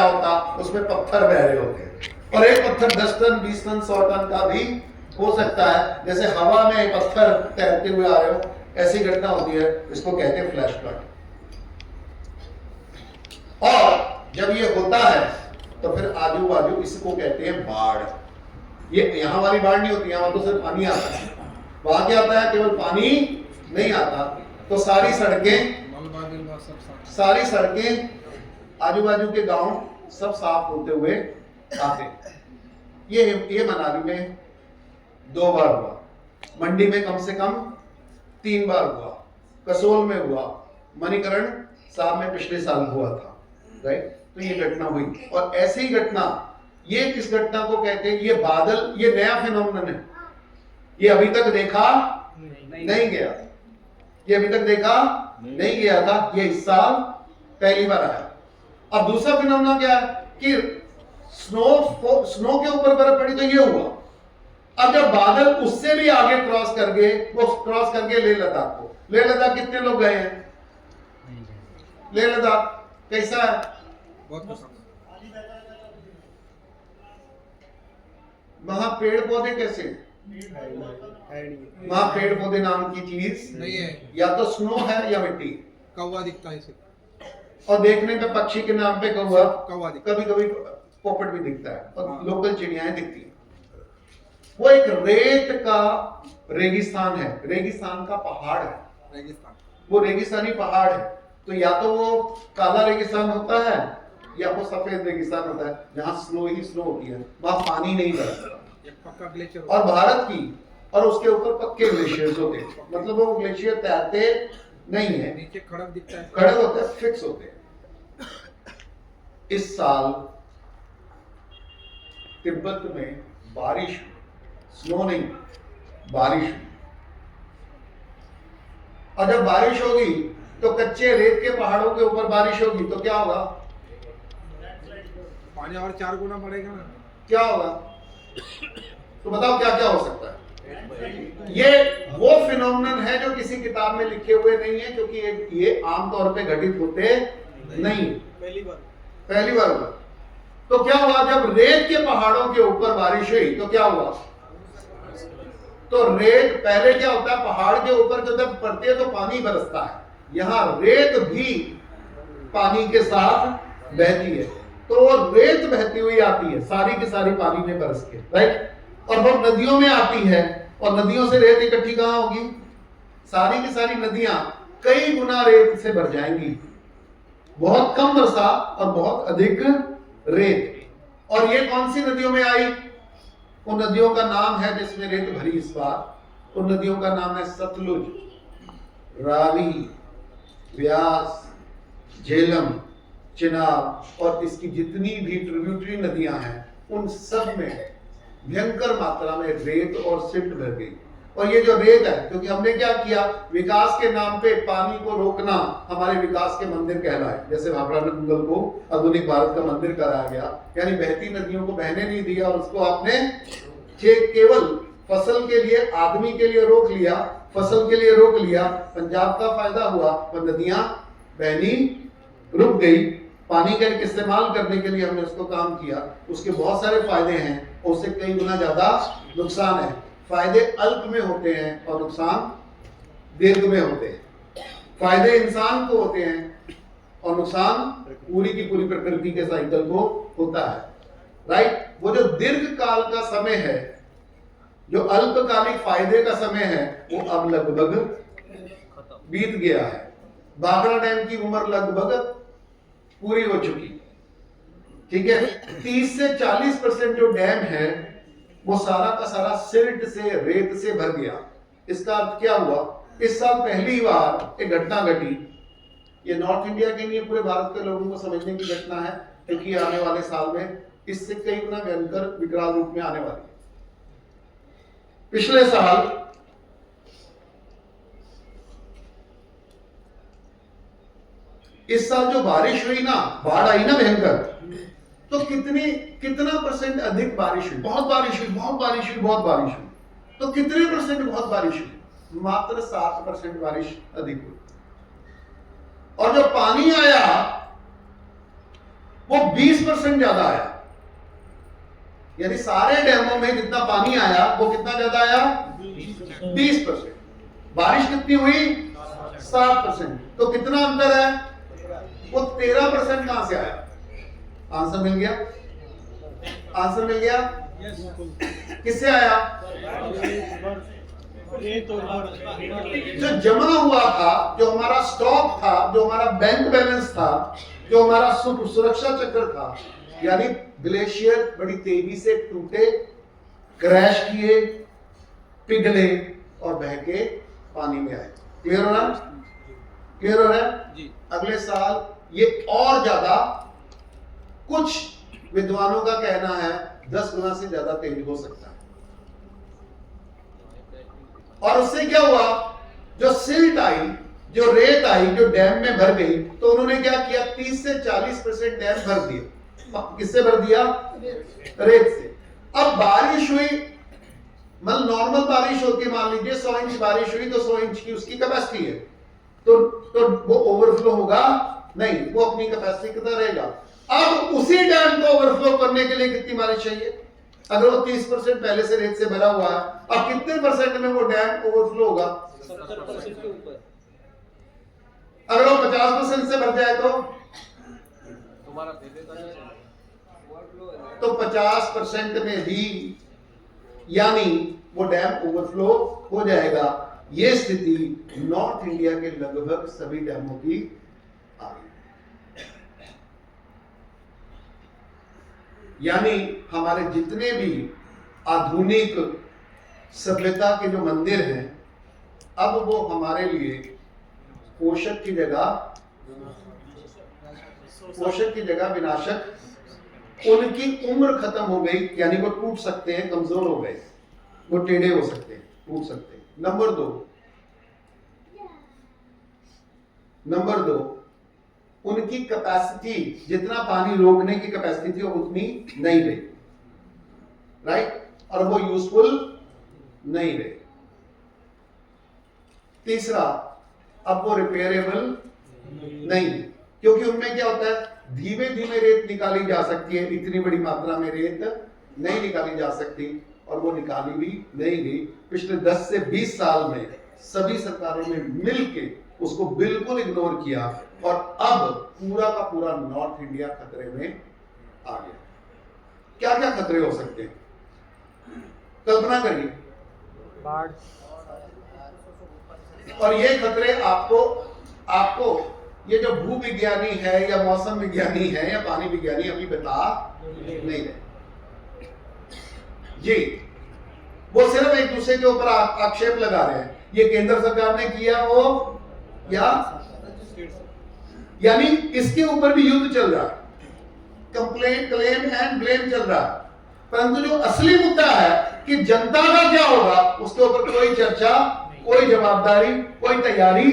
होता, उसमें पत्थर बह रहे होते हैं, और एक पत्थर 10 टन 20 टन 100 टन का भी हो सकता है। जैसे हवा में पत्थर तैरते हुए आ रहे हो, ऐसी घटना होती है, इसको कहते हैं फ्लैश फ्लड। और जब ये होता है तो फिर आजू बाजू इसको कहते हैं बाढ़। ये यहां वाली बाढ़ नहीं होती, यहां तो सिर्फ पानी आता है, वहां क्या आता है, केवल पानी नहीं आता, तो सारी सड़कें आजू बाजू के गांव सब साफ होते हुए आते। ये मनाली में 2 बार हुआ, मंडी में कम से कम 3 बार हुआ, कसोल में हुआ, मणिकरण साहब में पिछले साल हुआ था, राइट। तो ये घटना हुई, और ऐसी ही घटना, ये किस घटना को कहते हैं, ये बादल, ये नया फिनोमेनन है, ये अभी तक देखा नहीं गया, ये अभी तक देखा नहीं गया था, ये इस साल पहली बार आया। अब दूसरा फिनोमेनन क्या है कि स्नो के ऊपर बर्फ पड़ी, तो ये हुआ। अब जब बादल उससे भी आगे क्रॉस कर गए, वो क्रॉस करके लेह लद्दाख को, लेह लद्दाख कितने लोग गए हैं, लेह लद्दाख कैसा है, बहुत पसंद। वहां पेड़ पौधे कैसे, वहां पेड़ पौधे नाम की चीज नहीं है, या तो स्नो है या मिट्टी, कौवा दिखता है सिर्फ, और देखने पे पक्षी के नाम पे कौवा दिखता कभी कभी पोपट भी दिखता है, और लोकल चिड़ियाएं दिखती हैं। वो एक रेत का रेगिस्तान है, रेगिस्तान का पहाड़ है, रेगिस्तान, वो रेगिस्तानी पहाड़ है। तो या तो वो काला रेगिस्तान होता है या वो सफेद रेगिस्तान होता है, जहां स्नो ही स्नो होती है, वहां पानी नहीं बरसता, एक पक्का ग्लेशियर। और भारत की, और उसके ऊपर पक्के ग्लेशियर्स होते हैं, मतलब वो ग्लेशियर तैरते नहीं है, नीचे खड़क दिखता है, खड़े होते हैं, फिक्स होते हैं। इस साल तिब्बत में बारिश, स्नो नहीं, बारिश हुई, और जब बारिश होगी तो कच्चे रेत के पहाड़ों के ऊपर बारिश होगी तो क्या होगा, पानी और 4 गुना बढ़ेगा ना, क्या होगा, तो बताओ क्या क्या हो सकता है। ये वो फिनोमेनन है जो किसी किताब में लिखे हुए नहीं है, क्योंकि ये आमतौर पे घटित होते नहीं, पहली बार हुआ। तो क्या हुआ, जब रेत के पहाड़ों के ऊपर बारिश हुई तो क्या हुआ, तो रेत, पहले क्या होता है, पहाड़ के ऊपर जब पड़ती है तो पानी बरसता है, यहां रेत भी पानी के साथ बहती है, तो वो रेत बहती हुई आती है सारी की सारी पानी में बरस के, राइट, और वो नदियों में आती है, और नदियों से रेत इकट्ठी कहां होगी, सारी की सारी नदियां कई गुना रेत से भर जाएंगी, बहुत कम वर्षा और बहुत अधिक रेत। और ये कौन सी नदियों में आई, उन नदियों का नाम है जिसमें रेत भरी इस बार, उन नदियों का नाम है सतलुज, रावी, व्यास, झेलम, चिनाब, और इसकी जितनी भी ट्रिब्यूटरी नदियां हैं उन सब में भयंकर मात्रा में रेत और सिल्ट भर गई। और ये जो रेत है, क्योंकि हमने क्या किया, विकास के नाम पे पानी को रोकना हमारे विकास के मंदिर कहलाए, जैसे भाखड़ा नंगल को आधुनिक भारत का मंदिर कराया गया, यानी बहती नदियों को बहने नहीं दिया, और उसको आपने केवल फसल के लिए, आदमी के लिए रोक लिया, फसल के लिए रोक लिया, पंजाब का फायदा हुआ, पर नदियां बहनी रुक गई। पानी का इस्तेमाल करने के लिए हमने उसको काम किया, उसके बहुत सारे फायदे हैं, उससे कई गुना ज्यादा नुकसान है। फायदे अल्प में होते हैं और नुकसान दीर्घ में होते हैं। फायदे इंसान को होते हैं और नुकसान पूरी की पूरी प्रकृति के साइकिल को होता है, राइट। वो जो दीर्घ काल का समय है, जो अल्पकालिक फायदे का समय है, वो अब लगभग बीत गया है। भाखड़ा डैम की उम्र लगभग पूरी हो चुकी, ठीक है। 30 से 40% जो डैम है वो सारा का सारा सिल्ट से, रेत से भर गया। इसका अर्थ क्या हुआ, इस साल पहली बार एक घटना घटी, ये नॉर्थ इंडिया के लिए, पूरे भारत के लोगों को समझने की घटना है, क्योंकि आने वाले साल में इससे कई गुना भयंकर विकराल रूप में आने वाली है। पिछले साल इस साल जो बारिश हुई ना, बाढ़ आई ना भयंकर, तो कितना परसेंट अधिक बारिश हुई, बहुत बारिश हुई, बहुत बारिश हुई, बहुत बारिश हुई। तो कितने परसेंट बहुत बारिश हुई, मात्र 7% बारिश अधिक हुई। और जो पानी आया वो 20% ज्यादा आया। यानी सारे डैमों में जितना पानी आया वो कितना ज्यादा आया? 20%। बारिश कितनी हुई? 7%। तो कितना अंतर है? वो 13% कहां से आया? आंसर मिल गया? आंसर मिल गया? किससे आया? जो जमा हुआ था, जो हमारा स्टॉक था, जो हमारा बैंक बैलेंस था, जो हमारा सुरक्षा चक्र था, यानी ग्लेशियर बड़ी तेजी से टूटे, क्रैश किए, पिघले और बह के पानी में आए। क्लियर हो रहा? क्लियर हो रहा है जी। अगले साल ये और ज्यादा, कुछ विद्वानों का कहना है 10 गुना से ज्यादा तेज हो सकता है। और उससे क्या हुआ? जो सिल्ट आई, जो रेत आई, जो डैम में भर गई, तो उन्होंने क्या किया? 30 से 40% डैम भर दिए। किससे भर दिया? रेत से। अब बारिश हुई, मतलब नॉर्मल बारिश होती है, मान लीजिए 100 इंच बारिश हुई, तो 100 इंच की उसकी कैपेसिटी है, तो वो ओवरफ्लो होगा नहीं, वो अपनी कैपेसिटी कितना रहेगा। अब उसी डैम को ओवरफ्लो करने के लिए कितनी बारिश चाहिए? अगर वो 30% पहले से रेत से भरा हुआ है, अब कितने परसेंट में वो डैम ओवरफ्लो होगा? 70% के ऊपर। अगर वो 50% से भर जाए तो 50% में भी, यानी वो डैम ओवरफ्लो हो जाएगा। ये स्थिति नॉर्थ इंडिया के लगभग सभी डैमों की आ गई। यानी हमारे जितने भी आधुनिक सभ्यता के जो मंदिर हैं, अब वो हमारे लिए पोषक की जगह विनाशक, उनकी उम्र खत्म हो गई, यानी वो टूट सकते हैं, कमजोर हो गए, वो टेढ़े हो सकते हैं, टूट सकते हैं। नंबर दो, उनकी कैपेसिटी, जितना पानी रोकने की कैपेसिटी थी, वो उतनी नहीं रही, राइट? और वो यूजफुल नहीं रही। तीसरा, अब वो रिपेयरेबल नहीं, क्योंकि उनमें क्या होता है, धीमे धीमे रेत निकाली जा सकती है, इतनी बड़ी मात्रा में रेत नहीं निकाली जा सकती, और वो निकाली भी नहीं गई। पिछले 10 से 20 साल में सभी सरकारों ने मिलके उसको बिल्कुल इग्नोर किया, और अब पूरा का पूरा नॉर्थ इंडिया खतरे में आ गया। क्या क्या खतरे हो सकते हैं? कल्पना करिए। बाढ़। और ये खतरे आपको ये जो भूविज्ञानी है, या मौसम विज्ञानी है, या पानी विज्ञानी अभी बता नहीं रहे जी। वो सिर्फ एक दूसरे के ऊपर आक्षेप लगा रहे हैं। ये केंद्र सरकार ने किया हो, या यानी इसके ऊपर भी युद्ध चल रहा है, कंप्लेन, क्लेम एंड ब्लेम चल रहा है। परंतु जो असली मुद्दा है कि जनता का क्या होगा, उसके ऊपर कोई चर्चा, कोई जवाबदारी, कोई तैयारी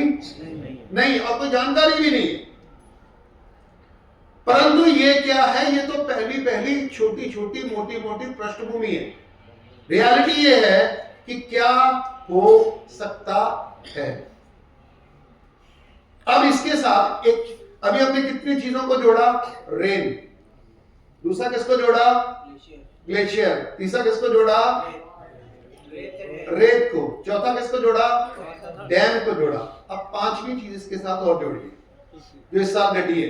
नहीं, और कोई जानकारी भी नहीं। परंतु ये क्या है? ये तो पहली छोटी छोटी मोटी मोटी पृष्ठभूमि है। रियलिटी ये है कि क्या हो सकता है। अब इसके साथ अभी हमने कितनी चीजों को जोड़ा? रेन। दूसरा किसको जोड़ा? ग्लेशियर। तीसरा किसको जोड़ा? रेत को। चौथा किसको जोड़ा? डैम को जोड़ा। अब पांचवी चीज इसके साथ और जोड़िए, जो इस साल घटी है,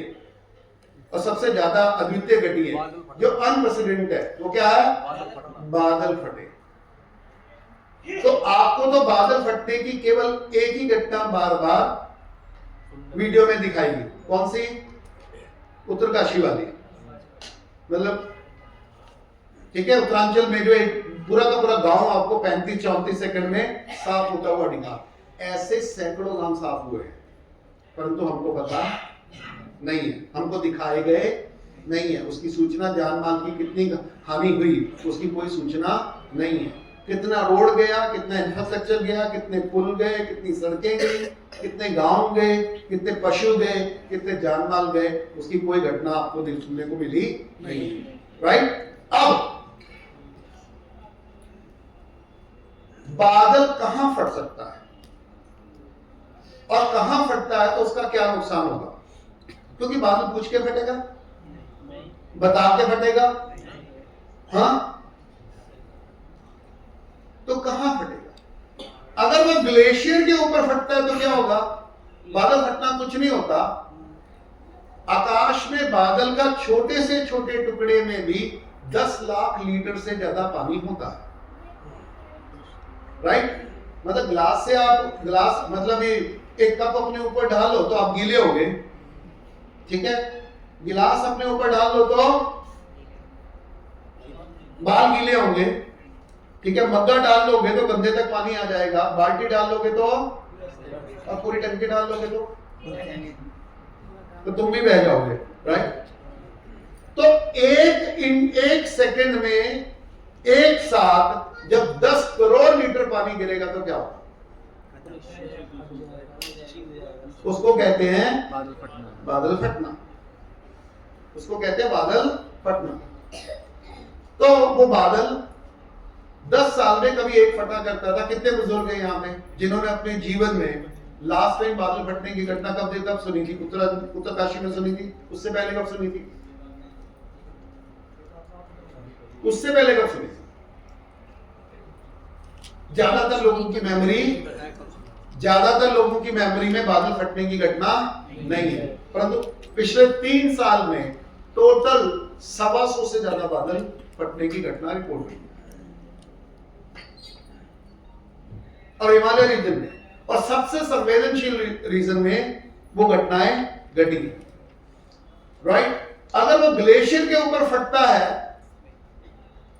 और सबसे ज्यादा अद्वितीय घटी है, जो अनप्रेसिडेंटेड है। वो क्या है? बादल फटे। तो आपको तो बादल फटने की केवल एक ही घटना बार बार वीडियो में दिखाएगी। कौन सी? उत्तरकाशी वाली। मतलब ठीक है, उत्तरांचल में जो एक पूरा का पूरा गांव आपको 35-34 सेकंड में साफ होता हुआ दिखा। ऐसे सैकड़ों नाम साफ हुए, परंतु हमको पता नहीं है, हमको दिखाए गए नहीं है। उसकी सूचना, जान माल की कितनी हानि हुई, उसकी कोई सूचना नहीं है। कितना रोड गया, कितना इंफ्रास्ट्रक्चर गया, कितने पुल गए, कितनी सड़कें गई, कितने गांव गए, कितने पशु गए, कितने जान माल गए, उसकी कोई घटना आपको सुनने को मिली नहीं। राइट? अब बादल कहां फट सकता है और कहां फटता है तो उसका क्या नुकसान होगा? क्योंकि बादल पूछ के फटेगा, बता के फटेगा? हाँ, तो कहां फटेगा? अगर वो ग्लेशियर के ऊपर फटता है तो क्या होगा? बादल फटना कुछ नहीं होता। आकाश में बादल का छोटे से छोटे टुकड़े में भी 10 लाख लीटर से ज्यादा पानी होता है, राइट? मतलब ग्लास से आप ग्लास मतलब ये एक कप अपने ऊपर डाल लो तो आप गीले हो गए, ठीक है? गिलास अपने ऊपर डाल लो तो बाल गीले होंगे, ठीक है? मग्गा डाल लोगे तो कंधे तक पानी आ जाएगा, बाल्टी डाल लोगे तो, और पूरी टंकी डाल लोगे तो तुम भी बह जाओगे, राइट? तो एक सेकंड में एक साथ जब 10 करोड़ लीटर पानी गिरेगा तो क्या होगा? उसको कहते हैं बादल फटना। उसको कहते हैं बादल फटना। तो वो बादल 10 साल में कभी एक फटा करता था। कितने बुजुर्ग हैं यहाँ पे जिन्होंने अपने जीवन में लास्ट टाइम बादल फटने की घटना कब सुनी थी? उत्तरकाशी में सुनी थी? उससे पहले कब सुनी थी? उससे पहले कब सुनी थी? ज्यादातर लोगों की मेमोरी में बादल फटने की घटना नहीं है, परंतु पिछले 3 साल में टोटल 125 से ज्यादा बादल फटने की घटना रिपोर्ट हुई और हिमालय रीजन में, और सबसे संवेदनशील रीजन में वो घटनाएं घटी, राइट? अगर वो ग्लेशियर के ऊपर फटता है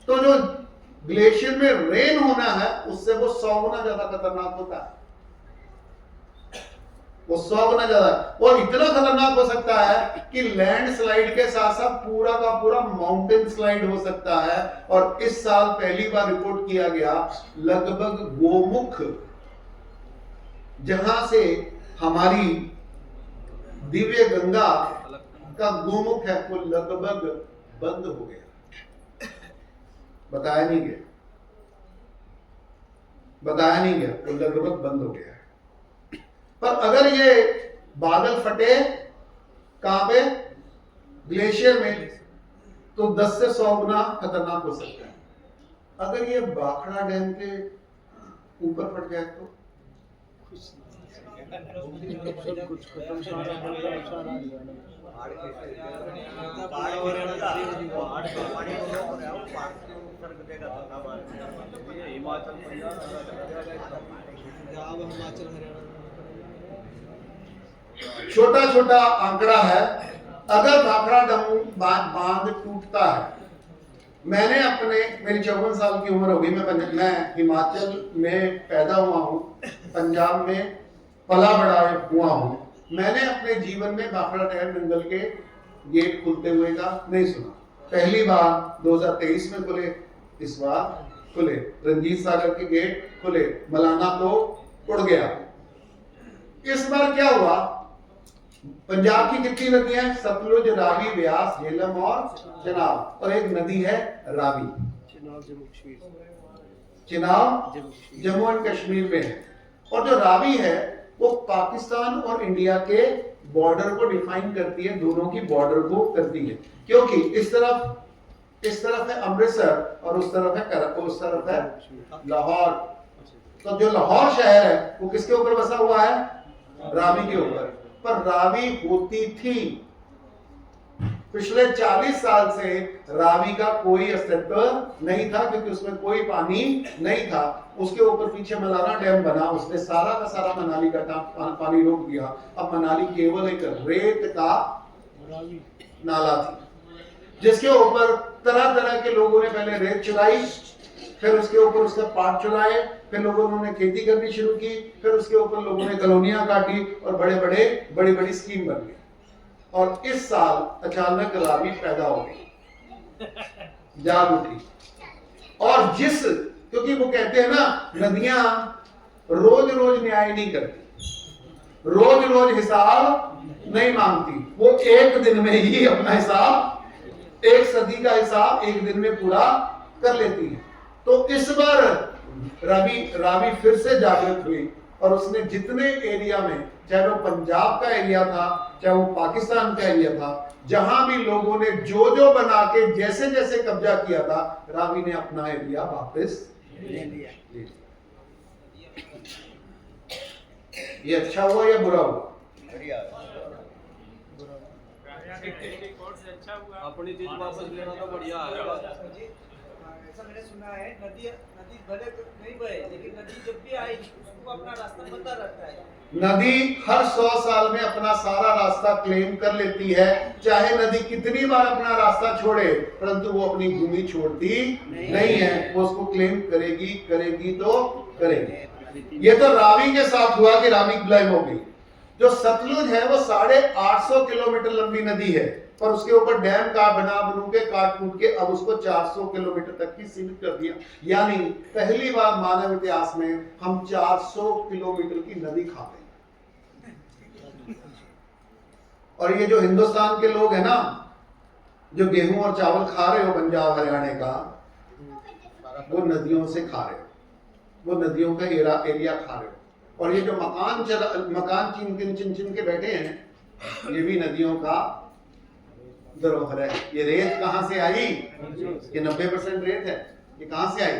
तो जो ग्लेशियर में रेन होना है उससे वो 100 गुना ज्यादा खतरनाक होता है। वो 100 गुना ज्यादा, और इतना खतरनाक हो सकता है कि लैंडस्लाइड के साथ साथ पूरा का पूरा माउंटेन स्लाइड हो सकता है। और इस साल पहली बार रिपोर्ट किया गया लगभग गोमुख, जहां से हमारी दिव्य गंगा का गोमुख है, वो लगभग बंद हो गया। बताया नहीं गया, वो लगभग बंद हो गया। पर अगर ये बादल फटे कहां पे? ग्लेशियर में, तो 10 से 100 गुना खतरनाक हो सकता है। अगर ये भाखड़ा डैम के ऊपर फट जाए तो कुछ खत्म छोटा छोटा आंकड़ा है। अगर भाखड़ा डैम बांध टूटता है, मैंने मेरी 54 साल की उम्र होगी, मैं हिमाचल में पैदा हुआ हूँ, पंजाब में पला बड़ा हुआ हूँ। मैंने अपने जीवन में भाखड़ा डैम जंगल के गेट खुलते हुए का नहीं सुना। पहली बार 2023 में खुले, इस बार खुले, रंजीत सागर के गेट खुले, मलाना तो उड़ गया। इस बार क्या हुआ? पंजाब की कितनी नदियां हैं? सतलुज, रावी, व्यास, झेलम और चिनाब, और एक नदी है रावी। चिनाब जम्मू एंड कश्मीर में है, और जो रावी है वो पाकिस्तान और इंडिया के बॉर्डर को डिफाइन करती है, दोनों की बॉर्डर को करती है। क्योंकि इस तरफ है अमृतसर और उस तरफ है लाहौर। तो जो लाहौर शहर है वो किसके ऊपर बसा हुआ है? रावी के ऊपर। पर रावी होती थी, पिछले 40 साल से रावी का कोई अस्तित्व नहीं था, क्योंकि उसमें कोई पानी नहीं था। उसके ऊपर पीछे मलाना डैम बना, उसने सारा का सारा मनाली का पानी रोक दिया। अब मनाली केवल एक रेत का नाला थी, जिसके ऊपर तरह तरह के लोगों ने पहले रेत चुराई, फिर उसके ऊपर उसका पाट चुराए, फिर लोगों ने खेती करनी शुरू की, फिर उसके ऊपर लोगों ने कॉलोनियां काटी और बड़ी बड़ी स्कीम बन गई। और इस साल अचानक रावी पैदा हो गई, जाग उठी। और क्योंकि वो कहते हैं ना, नदियां रोज रोज न्याय नहीं करती, रोज रोज हिसाब नहीं मांगती, वो एक दिन में ही अपना हिसाब, 1 सदी का हिसाब एक दिन में पूरा कर लेती है। तो इस बार रावी फिर से जागृत हुई, और उसने जितने एरिया में, चाहे वो पंजाब का एरिया था, चाहे वो पाकिस्तान का एरिया था, जहां भी लोगों ने जो बना के जैसे जैसे कब्जा किया था, रावी ने अपना एरिया वापस ले लिया। ये अच्छा हुआ या बुरा हुआ? अपनी चीज वापस लेना तो बढ़िया है। ऐसा मैंने सुना है, नदी नदी भले नहीं बहे, लेकिन नदी जब भी आएगी उसको अपना रास्ता पता रहता है। नदी हर 100 साल में अपना सारा रास्ता क्लेम कर लेती है। चाहे नदी कितनी बार अपना रास्ता छोड़े, परंतु वो अपनी भूमि छोड़ती नहीं है। वो उसको क्लेम करेगी तो करेगी। ये तो रावी के साथ हुआ कि रावी क्लेम हो गई। जो सतलुज है वो 850 किलोमीटर लंबी नदी है, पर उसके ऊपर डैम का बनू के काट कूट के अब उसको 400 किलोमीटर तक की सीमित कर दिया। यानी पहली बार मानव इतिहास में हम 400 किलोमीटर की नदी खाते हैं। और ये जो हिंदुस्तान के लोग हैं ना, जो गेहूं और चावल खा रहे हो पंजाब हरियाणा का, वो नदियों से खा रहे हो, वो नदियों का एरिया खा रहे हो। और ये जो मकान चिन के बैठे हैं, ये भी नदियों का धरोहर है। ये रेत कहां से आई? ये 90% रेत है। ये कहां से आई?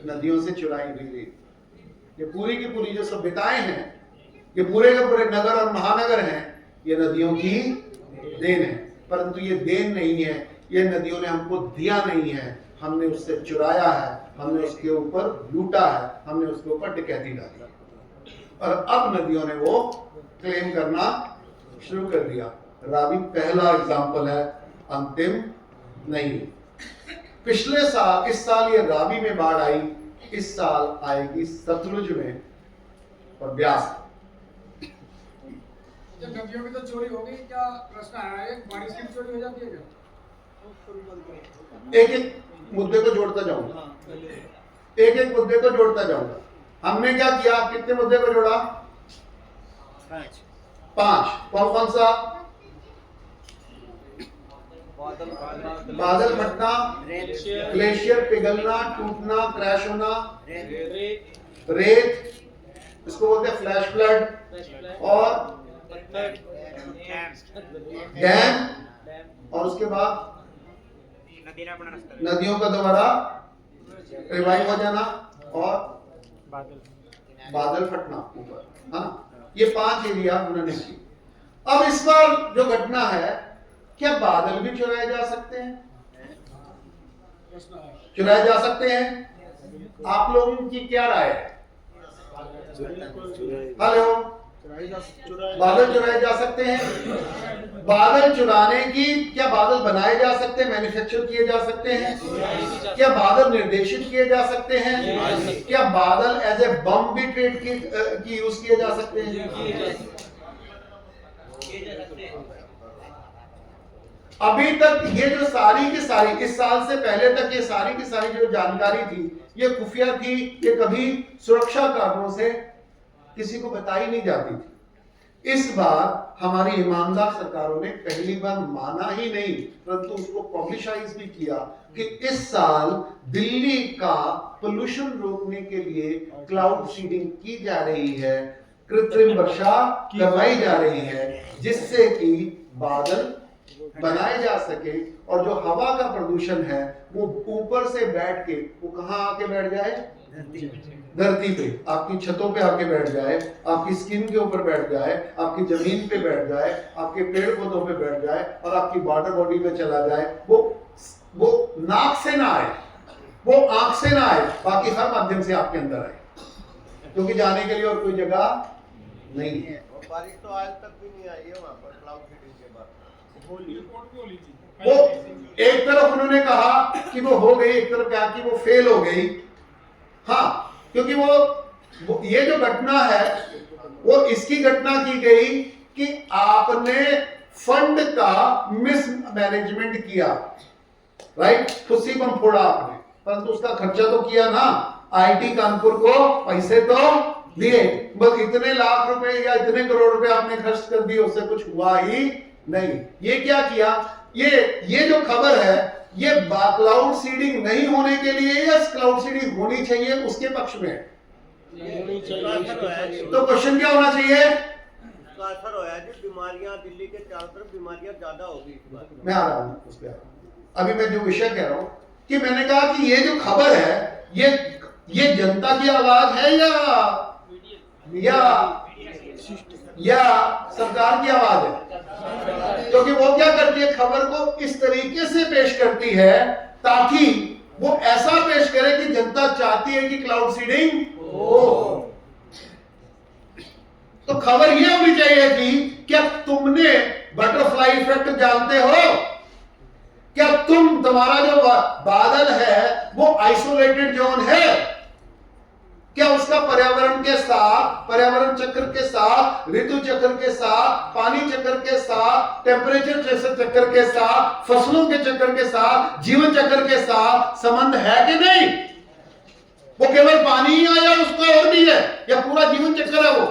नदियों से चुराई हुई रेत। ये पूरी की पूरी जो सभ्यताएं हैं, ये पूरे के पूरे नगर और महानगर हैं, ये नदियों की देन है। परंतु ये देन नहीं है, ये नदियों ने हमको दिया नहीं है, हमने उससे चुराया है, हमने उसके ऊपर लूटा है, हमने उसके ऊपर डकैती डाली। और अब नदियों ने वो क्लेम करना शुरू कर दिया। रावी पहला एग्जाम्पल है, अंतिम नहीं। पिछले साल, इस साल ये रावी में बाढ़ आई, इस साल आएगी सतलुज में और ब्यास। जब नदियों में तो चोरी हो गई, क्या प्रश्न आया है, बारिश की चोरी हो जाती है क्या? एक एक मुद्दे को जोड़ता जाऊंगा, एक एक मुद्दे को जोड़ता जाऊंगा। हमने क्या किया? कितने मुद्दे को जोड़ा? 5। कौन कौन सा? बादल फटना, ग्लेशियर पिघलना, टूटना, क्रैश होना, रेत, इसको बोलते हैं फ्लैश फ्लड, और डैम, और उसके बाद नदियों का दोबारा रिवाइव हो जाना और बादल फटना ऊपर, है ना। ये 5 एरिया उन्होंने की। अब इस बार जो घटना है, क्या बादल भी चुराए जा सकते हैं? चुराए जा सकते हैं? आप लोगों की क्या राय है? हेलो, बादल चुराए जा सकते हैं? बादल चुराने की, क्या बादल बनाए जा सकते हैं, मैन्युफैक्चर किए जा सकते हैं? क्या बादल निर्देशित किए जा सकते हैं? क्या बादल एज ए बम भी ट्रेड की यूज किए जा सकते हैं? अभी तक ये जो सारी की सारी, इस साल से पहले तक ये सारी की सारी जो जानकारी थी, ये खुफिया थी, ये कभी सुरक्षा कारणों से किसी को बताई नहीं जाती थी। इस बार हमारी ईमानदार सरकारों ने पहली बार माना ही नहीं, परंतु उसको पब्लिसाइज भी किया कि इस साल दिल्ली का पोल्यूशन रोकने के लिए क्लाउड सीडिंग की जा रही है, कृत्रिम वर्षा करवाई जा रही है, जिससे कि बादल बनाए जा सके और जो हवा का प्रदूषण है वो ऊपर से बैठ के, वो कहां आके बैठ जाए? धरती पे, आपकी छतों पे आके बैठ जाए, आपकी स्किन के ऊपर बैठ जाए, आपकी जमीन पे बैठ जाए, आपके पेड़ पौधों पे बैठ जाए और आपकी वाटर बॉडी में चला जाए। वो नाक से ना आए, वो आंख से ना आए, बाकी हर माध्यम से आपके अंदर आए, क्योंकि जाने के लिए और कोई जगह नहीं है। बारिश तो आज तक भी नहीं आई है वहां पर क्लाउड सीडिंग के बाद। वो एक तरफ उन्होंने कहा कि वो हो गई, एक तरफ कहा कि वो फेल हो गई। हाँ, क्योंकि वो ये जो घटना है वो इसकी घटना की गई कि आपने फंड का मिसमैनेजमेंट किया, राइट? खुशी बम फोड़ा आपने, परंतु उसका खर्चा तो किया ना। आईटी कानपुर को पैसे तो दिए, बस इतने लाख रुपए या इतने करोड़ रुपए आपने खर्च कर दिए, उससे कुछ हुआ ही नहीं। ये क्या किया? ये जो खबर है, ये क्लाउड सीडिंग नहीं होने के लिए या क्लाउड सीडिंग होनी चाहिए उसके पक्ष में। तो क्वेश्चन क्या होना चाहिए? का असर होया जी, बीमारियां दिल्ली के चारों तरफ बीमारियां ज्यादा होगी इस बार। मैं आ रहा हूँ उस पे आ रहा हूं। अभी मैं जो विषय कह रहा हूं कि मैंने कहा कि ये जो खबर है ये जनता की आवाज है या सरकार की आवाज है? क्योंकि वो क्या करती है, खबर को इस तरीके से पेश करती है ताकि वो ऐसा पेश करे कि जनता चाहती है कि क्लाउड सीडिंग हो। तो खबर ये होनी चाहिए कि क्या तुमने बटरफ्लाई इफेक्ट जानते हो? क्या तुम्हारा जो बादल है वो आइसोलेटेड जोन है? क्या उसका पर्यावरण के साथ, पर्यावरण चक्र के साथ, ऋतु चक्र के साथ, पानी चक्र के साथ, टेम्परेचर चक्र के साथ, फसलों के चक्र के साथ, जीवन चक्र के साथ संबंध है कि नहीं? वो केवल पानी ही आया उसका और भी है, या पूरा जीवन चक्र है वो?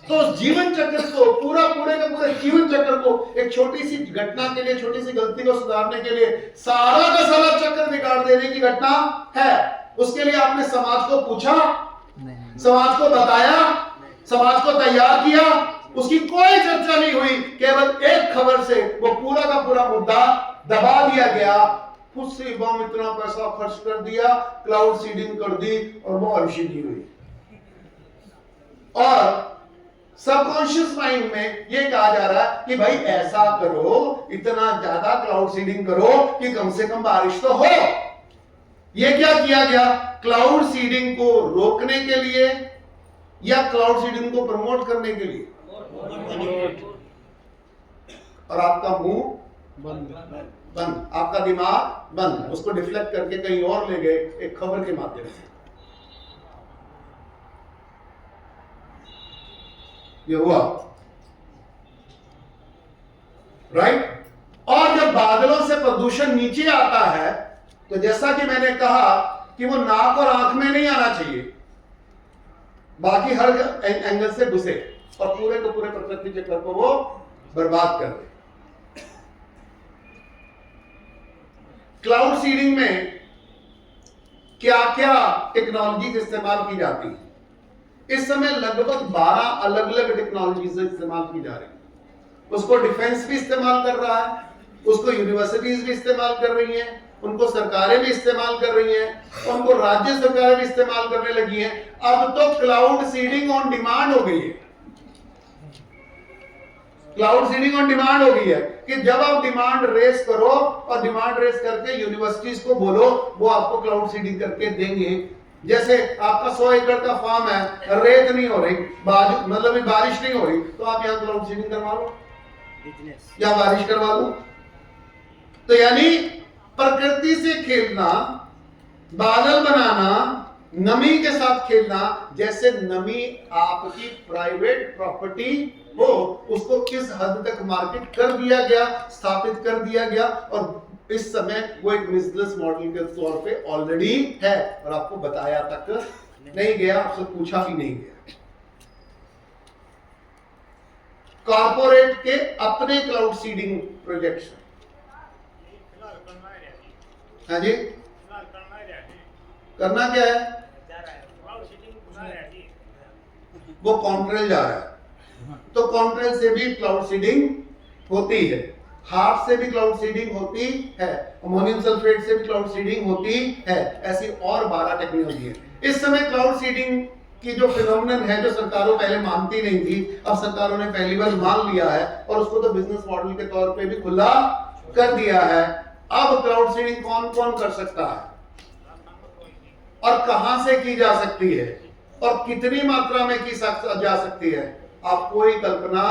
तो उस जीवन चक्र को पूरे का जीवन चक्र को एक छोटी सी घटना के लिए, छोटी सी गलती को सुधारने के लिए सारा का सारा चक्र बिगाड़ देने की घटना है। उसके लिए आपने समाज को पूछा, समाज को बताया, समाज को तैयार किया, उसकी कोई चर्चा नहीं हुई। केवल एक खबर से वो पूरा का पूरा मुद्दा दबा दिया गया। खुद से बम इतना पैसा खर्च कर दिया, क्लाउड सीडिंग कर दी और वो अनशीडी हुई। और सबकॉन्शियस माइंड में ये कहा जा रहा है कि भाई ऐसा करो, इतना ज्यादा क्लाउड सीडिंग करो कि कम से कम बारिश तो हो। ये क्या किया गया? क्लाउड सीडिंग को रोकने के लिए या क्लाउड सीडिंग को प्रमोट करने के लिए? और आपका मुंह बंद, आपका दिमाग बंद, उसको डिफ्लेक्ट करके कहीं और ले गए एक खबर के माध्यम से। ये हुआ, राइट? और जब बादलों से प्रदूषण नीचे आता है तो जैसा कि मैंने कहा कि वो नाक और आंख में नहीं आना चाहिए, बाकी हर एंगल से घुसे और पूरे को पूरे प्रकृति चक्र को वो बर्बाद कर दे। क्लाउड सीडिंग में क्या क्या टेक्नोलॉजी इस्तेमाल की जाती है? इस समय लगभग 12 अलग अलग टेक्नोलॉजीज इस्तेमाल की जा रही है। उसको डिफेंस भी इस्तेमाल कर रहा है, उसको यूनिवर्सिटीज भी इस्तेमाल कर रही हैं, उनको सरकारें भी इस्तेमाल कर रही हैं, उनको राज्य सरकारें भी इस्तेमाल करने लगी हैं। अब तो क्लाउड सीडिंग ऑन डिमांड हो गई है। क्लाउड सीडिंग ऑन डिमांड हो गई है कि जब आप डिमांड रेस करो और डिमांड रेस करके यूनिवर्सिटीज को बोलो, वो आपको क्लाउड सीडिंग करके देंगे। जैसे आपका 100 एकड़ का फार्म है, रेत नहीं हो रही, मतलब बारिश नहीं हो रही, तो आप यहाँ क्लाउड सीडिंग करवा लो या बारिश करवा लो। तो यानी प्रकृति से खेलना, बादल बनाना, नमी के साथ खेलना, जैसे नमी आपकी प्राइवेट प्रॉपर्टी हो, उसको किस हद तक मार्केट कर दिया गया, स्थापित कर दिया गया, और इस समय वो एक बिजनेस मॉडल के तौर पे ऑलरेडी है और आपको बताया तक नहीं गया, आपसे पूछा भी नहीं गया। कॉर्पोरेट के अपने क्लाउड सीडिंग प्रोजेक्ट्स। हाँ जी, करना क्या है? वो कॉन्ट्रेल जा रहा है, तो कॉन्ट्रेल से भी क्लाउड सीडिंग होती है, हार्ट से भी क्लाउड सीडिंग होती है, अमोनियम सल्फेट से भी क्लाउड सीडिंग होती है। ऐसी और 12 टेक्नोलॉजी है। इस समय क्लाउड सीडिंग की जो फिनोमेनन है, जो सरकारों पहले मानती नहीं थी, अब सरकारों ने पहली बार मान लिया है और उसको तो बिजनेस मॉडल के तौर पे भी खुला कर दिया है। अब क्लाउड सीडिंग कौन कौन कर सकता है और कहां से की जा सकती है और कितनी मात्रा में की जा सकती है, आप कोई कल्पना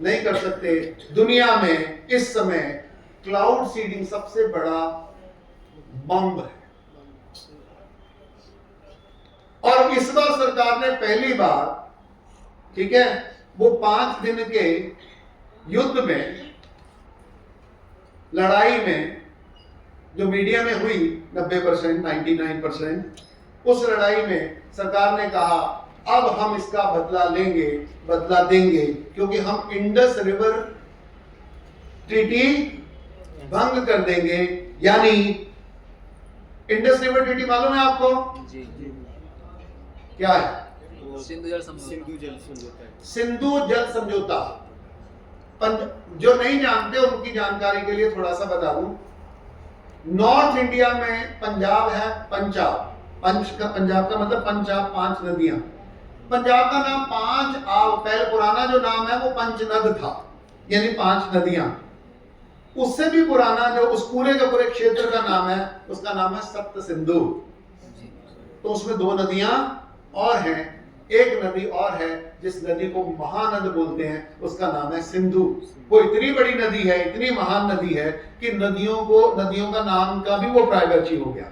नहीं कर सकते। दुनिया में इस समय क्लाउड सीडिंग सबसे बड़ा बम है। और इस बार सरकार ने पहली बार, ठीक है, वो 5 दिन के युद्ध में, लड़ाई में जो मीडिया में हुई 90%, 99%, उस लड़ाई में सरकार ने कहा अब हम इसका बदला लेंगे, बदला देंगे, क्योंकि हम इंडस रिवर ट्रीटी भंग कर देंगे। यानी इंडस रिवर ट्रीटी मालूम है आपको? जी। क्या है? सिंधु जल समझौता सिंधु जल समझौता। जो नहीं जानते उनकी जानकारी के लिए थोड़ा सा बता दूं, नॉर्थ इंडिया में पंजाब है, पंजाब पंजाब का मतलब पंजाब, 5 नदियां। पंजाब का नाम 5 पहले पुराना जो नाम है वो पंचनद था, यानी 5 नदियां। उससे भी पुराना जो उस पूरे के पूरे क्षेत्र का नाम है उसका नाम है सप्त सिंधु। तो उसमें 2 नदियां और हैं, एक नदी और है जिस नदी को महानद बोलते हैं, उसका नाम है सिंधु। वो इतनी बड़ी नदी है, इतनी महान नदी है कि नदियों का नाम का भी वो पर्यायवाची हो गया।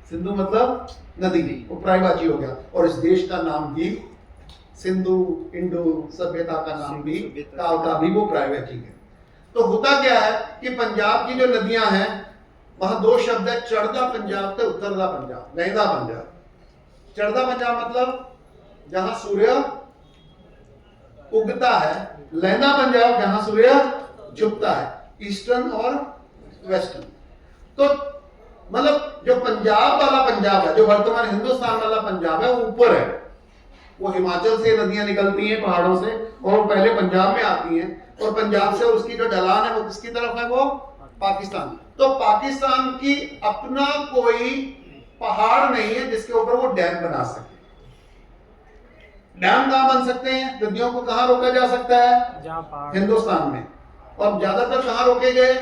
सिंधु मतलब नदी, वो पर्यायवाची हो गया। और इस देश का नाम भी सिंधु, इंडो सभ्यता का नाम भी, काल का भी वो पर्यायवाची है। तो होता क्या है कि पंजाब की जो नदियां हैं वहां 2 शब्द है, चढ़दा पंजाब तो उतरदा पंजाब, लहंदा पंजाब। चढ़दा पंजाब मतलब जहां सूर्य उगता है, लहंदा पंजाब जहां सूर्य झुकता है, ईस्टर्न और वेस्टर्न। तो मतलब जो पंजाब वाला पंजाब है, जो वर्तमान हिंदुस्तान वाला पंजाब है, वो ऊपर है। वो हिमाचल से नदियां निकलती हैं पहाड़ों से और वो पहले पंजाब में आती हैं, और पंजाब से उसकी जो ढलान है वो किसकी तरफ है, वो पाकिस्तान। तो पाकिस्तान की अपना कोई पहाड़ नहीं है जिसके ऊपर वो डैम बना सके। डैम कहां बन सकते हैं, नदियों को कहां रोका जा सकता है, हिंदुस्तान में। और ज्यादातर कहां रोके गए,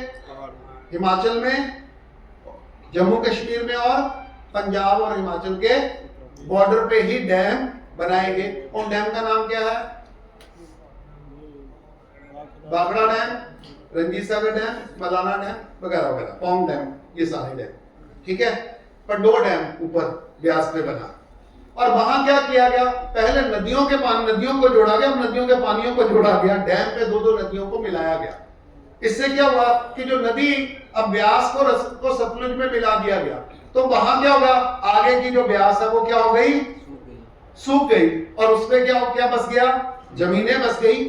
हिमाचल में, जम्मू कश्मीर में, और पंजाब और हिमाचल के बॉर्डर पे ही डैम बनाए गए। और डैम का नाम क्या है, बाखड़ा dam, Ranjit Sagar dam, Malana dam वगैरह वगैरह, पौंग डैम, ये सारे डैम, ठीक है। पर 2 डैम ऊपर ब्यास पे बना। और वहां क्या किया गया, पहले नदियों को जोड़ा गया, नदियों के पानियों को जोड़ा गया, डैम पे 2 नदियों को मिलाया गया। इससे क्या हुआ कि जो नदी अब ब्यास को सतलुज में मिला दिया गया, तो वहां क्या होगा, आगे की जो ब्यास है वो क्या हो गई, सूख गई। और उसपे क्या बस गया, जमीनें बस गई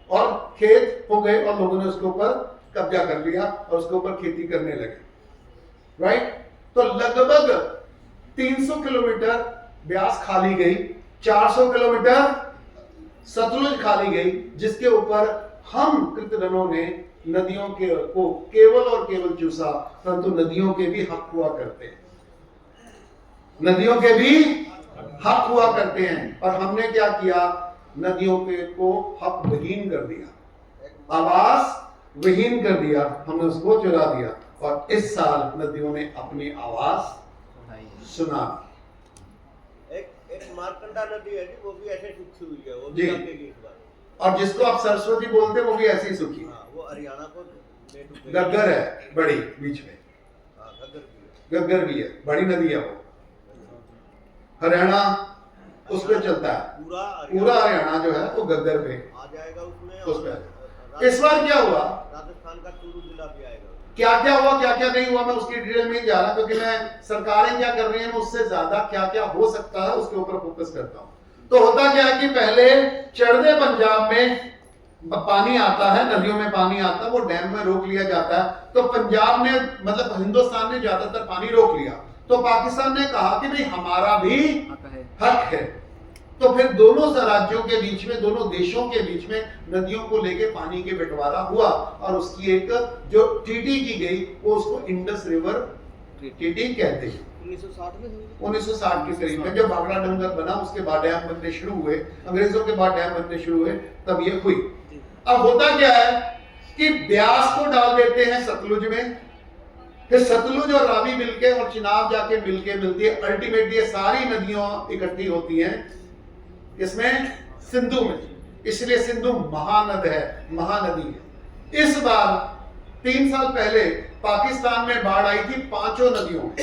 और खेत हो गए, और लोगों ने उसके ऊपर कब्जा कर लिया और उसके ऊपर खेती करने लगे, राइट। तो लगभग 300 किलोमीटर ब्यास खाली गई, 400 किलोमीटर सतलुज खाली गई, जिसके ऊपर हम कृतघ्नों ने नदियों को केवल और केवल चूसा, परंतु नदियों के भी हक हुआ करते हैं, नदियों के भी हक हुआ करते हैं। और हमने क्या किया, नदियों को हक विहीन कर दिया, आवास विहीन कर दिया, हमने उसको चुरा दिया। और इस साल नदियों ने अपनी आवाज सुना। एक मारकंडा नदी है वो भी ऐसे सूखी हुई है, वो जी। भी लगेगी इस बार। और जिसको आप सरस्वती बोलते हैं वो भी ऐसी ही सूखी, हाँ, वो हरियाणा को गग्गर है बड़ी बीच में, हाँ, गग्गर भी है, बड़ी नदी है वो, हरियाणा उस पे चलता है, पूरा हरियाणा जो है वो गग्गर पे आ जाएगा उसमें। उस पे। और इस बार क्या हुआ, राजस्थान का चूरू जिला भी आएगा। क्या क्या हुआ, क्या क्या नहीं हुआ, मैं उसकी डिटेल में नहीं जा रहा, क्योंकि मैं सरकारें क्या कर रही हैं, मैं उससे ज्यादा क्या क्या हो सकता है उसके ऊपर फोकस करता हूं। तो होता क्या है कि पहले चढ़दे पंजाब में पानी आता है, नदियों में पानी आता है, वो डैम में रोक लिया जाता है। तो पंजाब ने, मतलब हिंदुस्तान ने ज्यादातर पानी रोक लिया, तो पाकिस्तान ने कहा कि भाई हमारा भी हक है। तो फिर दोनों राज्यों के बीच में, दोनों देशों के बीच में नदियों को लेके पानी के बंटवारा हुआ, और उसकी एक जो ट्रीटी की गई वो उसको इंडस रिवर ट्रीटी कहते हैं। 1960 के करीब में जब बागड़ा डंगर बना, उसके बाद डैम बनने शुरू हुए, अंग्रेजों के बाद डैम बनने शुरू हुए, तब ये हुई। अब होता क्या है कि ब्यास को डाल देते हैं सतलुज में, फिर सतलुज और रावी मिलके और चिनाब जाके मिलती है, अल्टीमेटली ये सारी नदियां इकट्ठी होती हैं इसमें, सिंधु में। इसलिए सिंधु महानद है, महानदी है। इस बार 3 साल पहले पाकिस्तान में बाढ़ आई थी 5 नदियों में,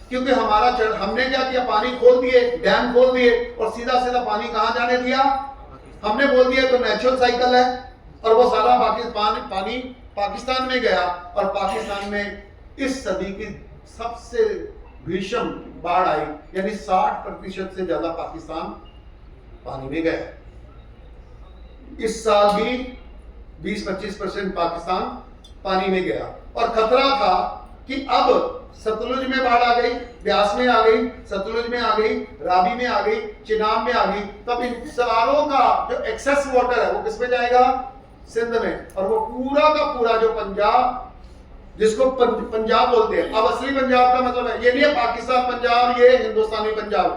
क्योंकि हमने क्या किया, पानी खोल दिए, डैम खोल दिए, और सीधा सीधा पानी कहां जाने दिया, हमने बोल दिया तो नेचुरल साइकिल है, और वो सारा पानी पाकिस्तान में गया। और पाकिस्तान में इस सदी की सबसे भीषण बाढ़ आई, यानी 60% से ज्यादा पाकिस्तान पानी में गया। इस साल भी 20-25% पाकिस्तान पानी में गया, और खतरा था कि अब सतलुज में बाढ़ आ गई, ब्यास में आ गई, सतलुज में आ गई, रावी में आ गई, चिनाब में आ गई, तब इन सारों का जो एक्सेस वाटर है वो किस में जाएगा? सिंध में। और वो पूरा का पूरा जो पंजाब, जिसको पंजाब बोलते हैं, अब असली पंजाब का मतलब है ये नहीं है पाकिस्तान पंजाब, ये हिंदुस्तानी पंजाब।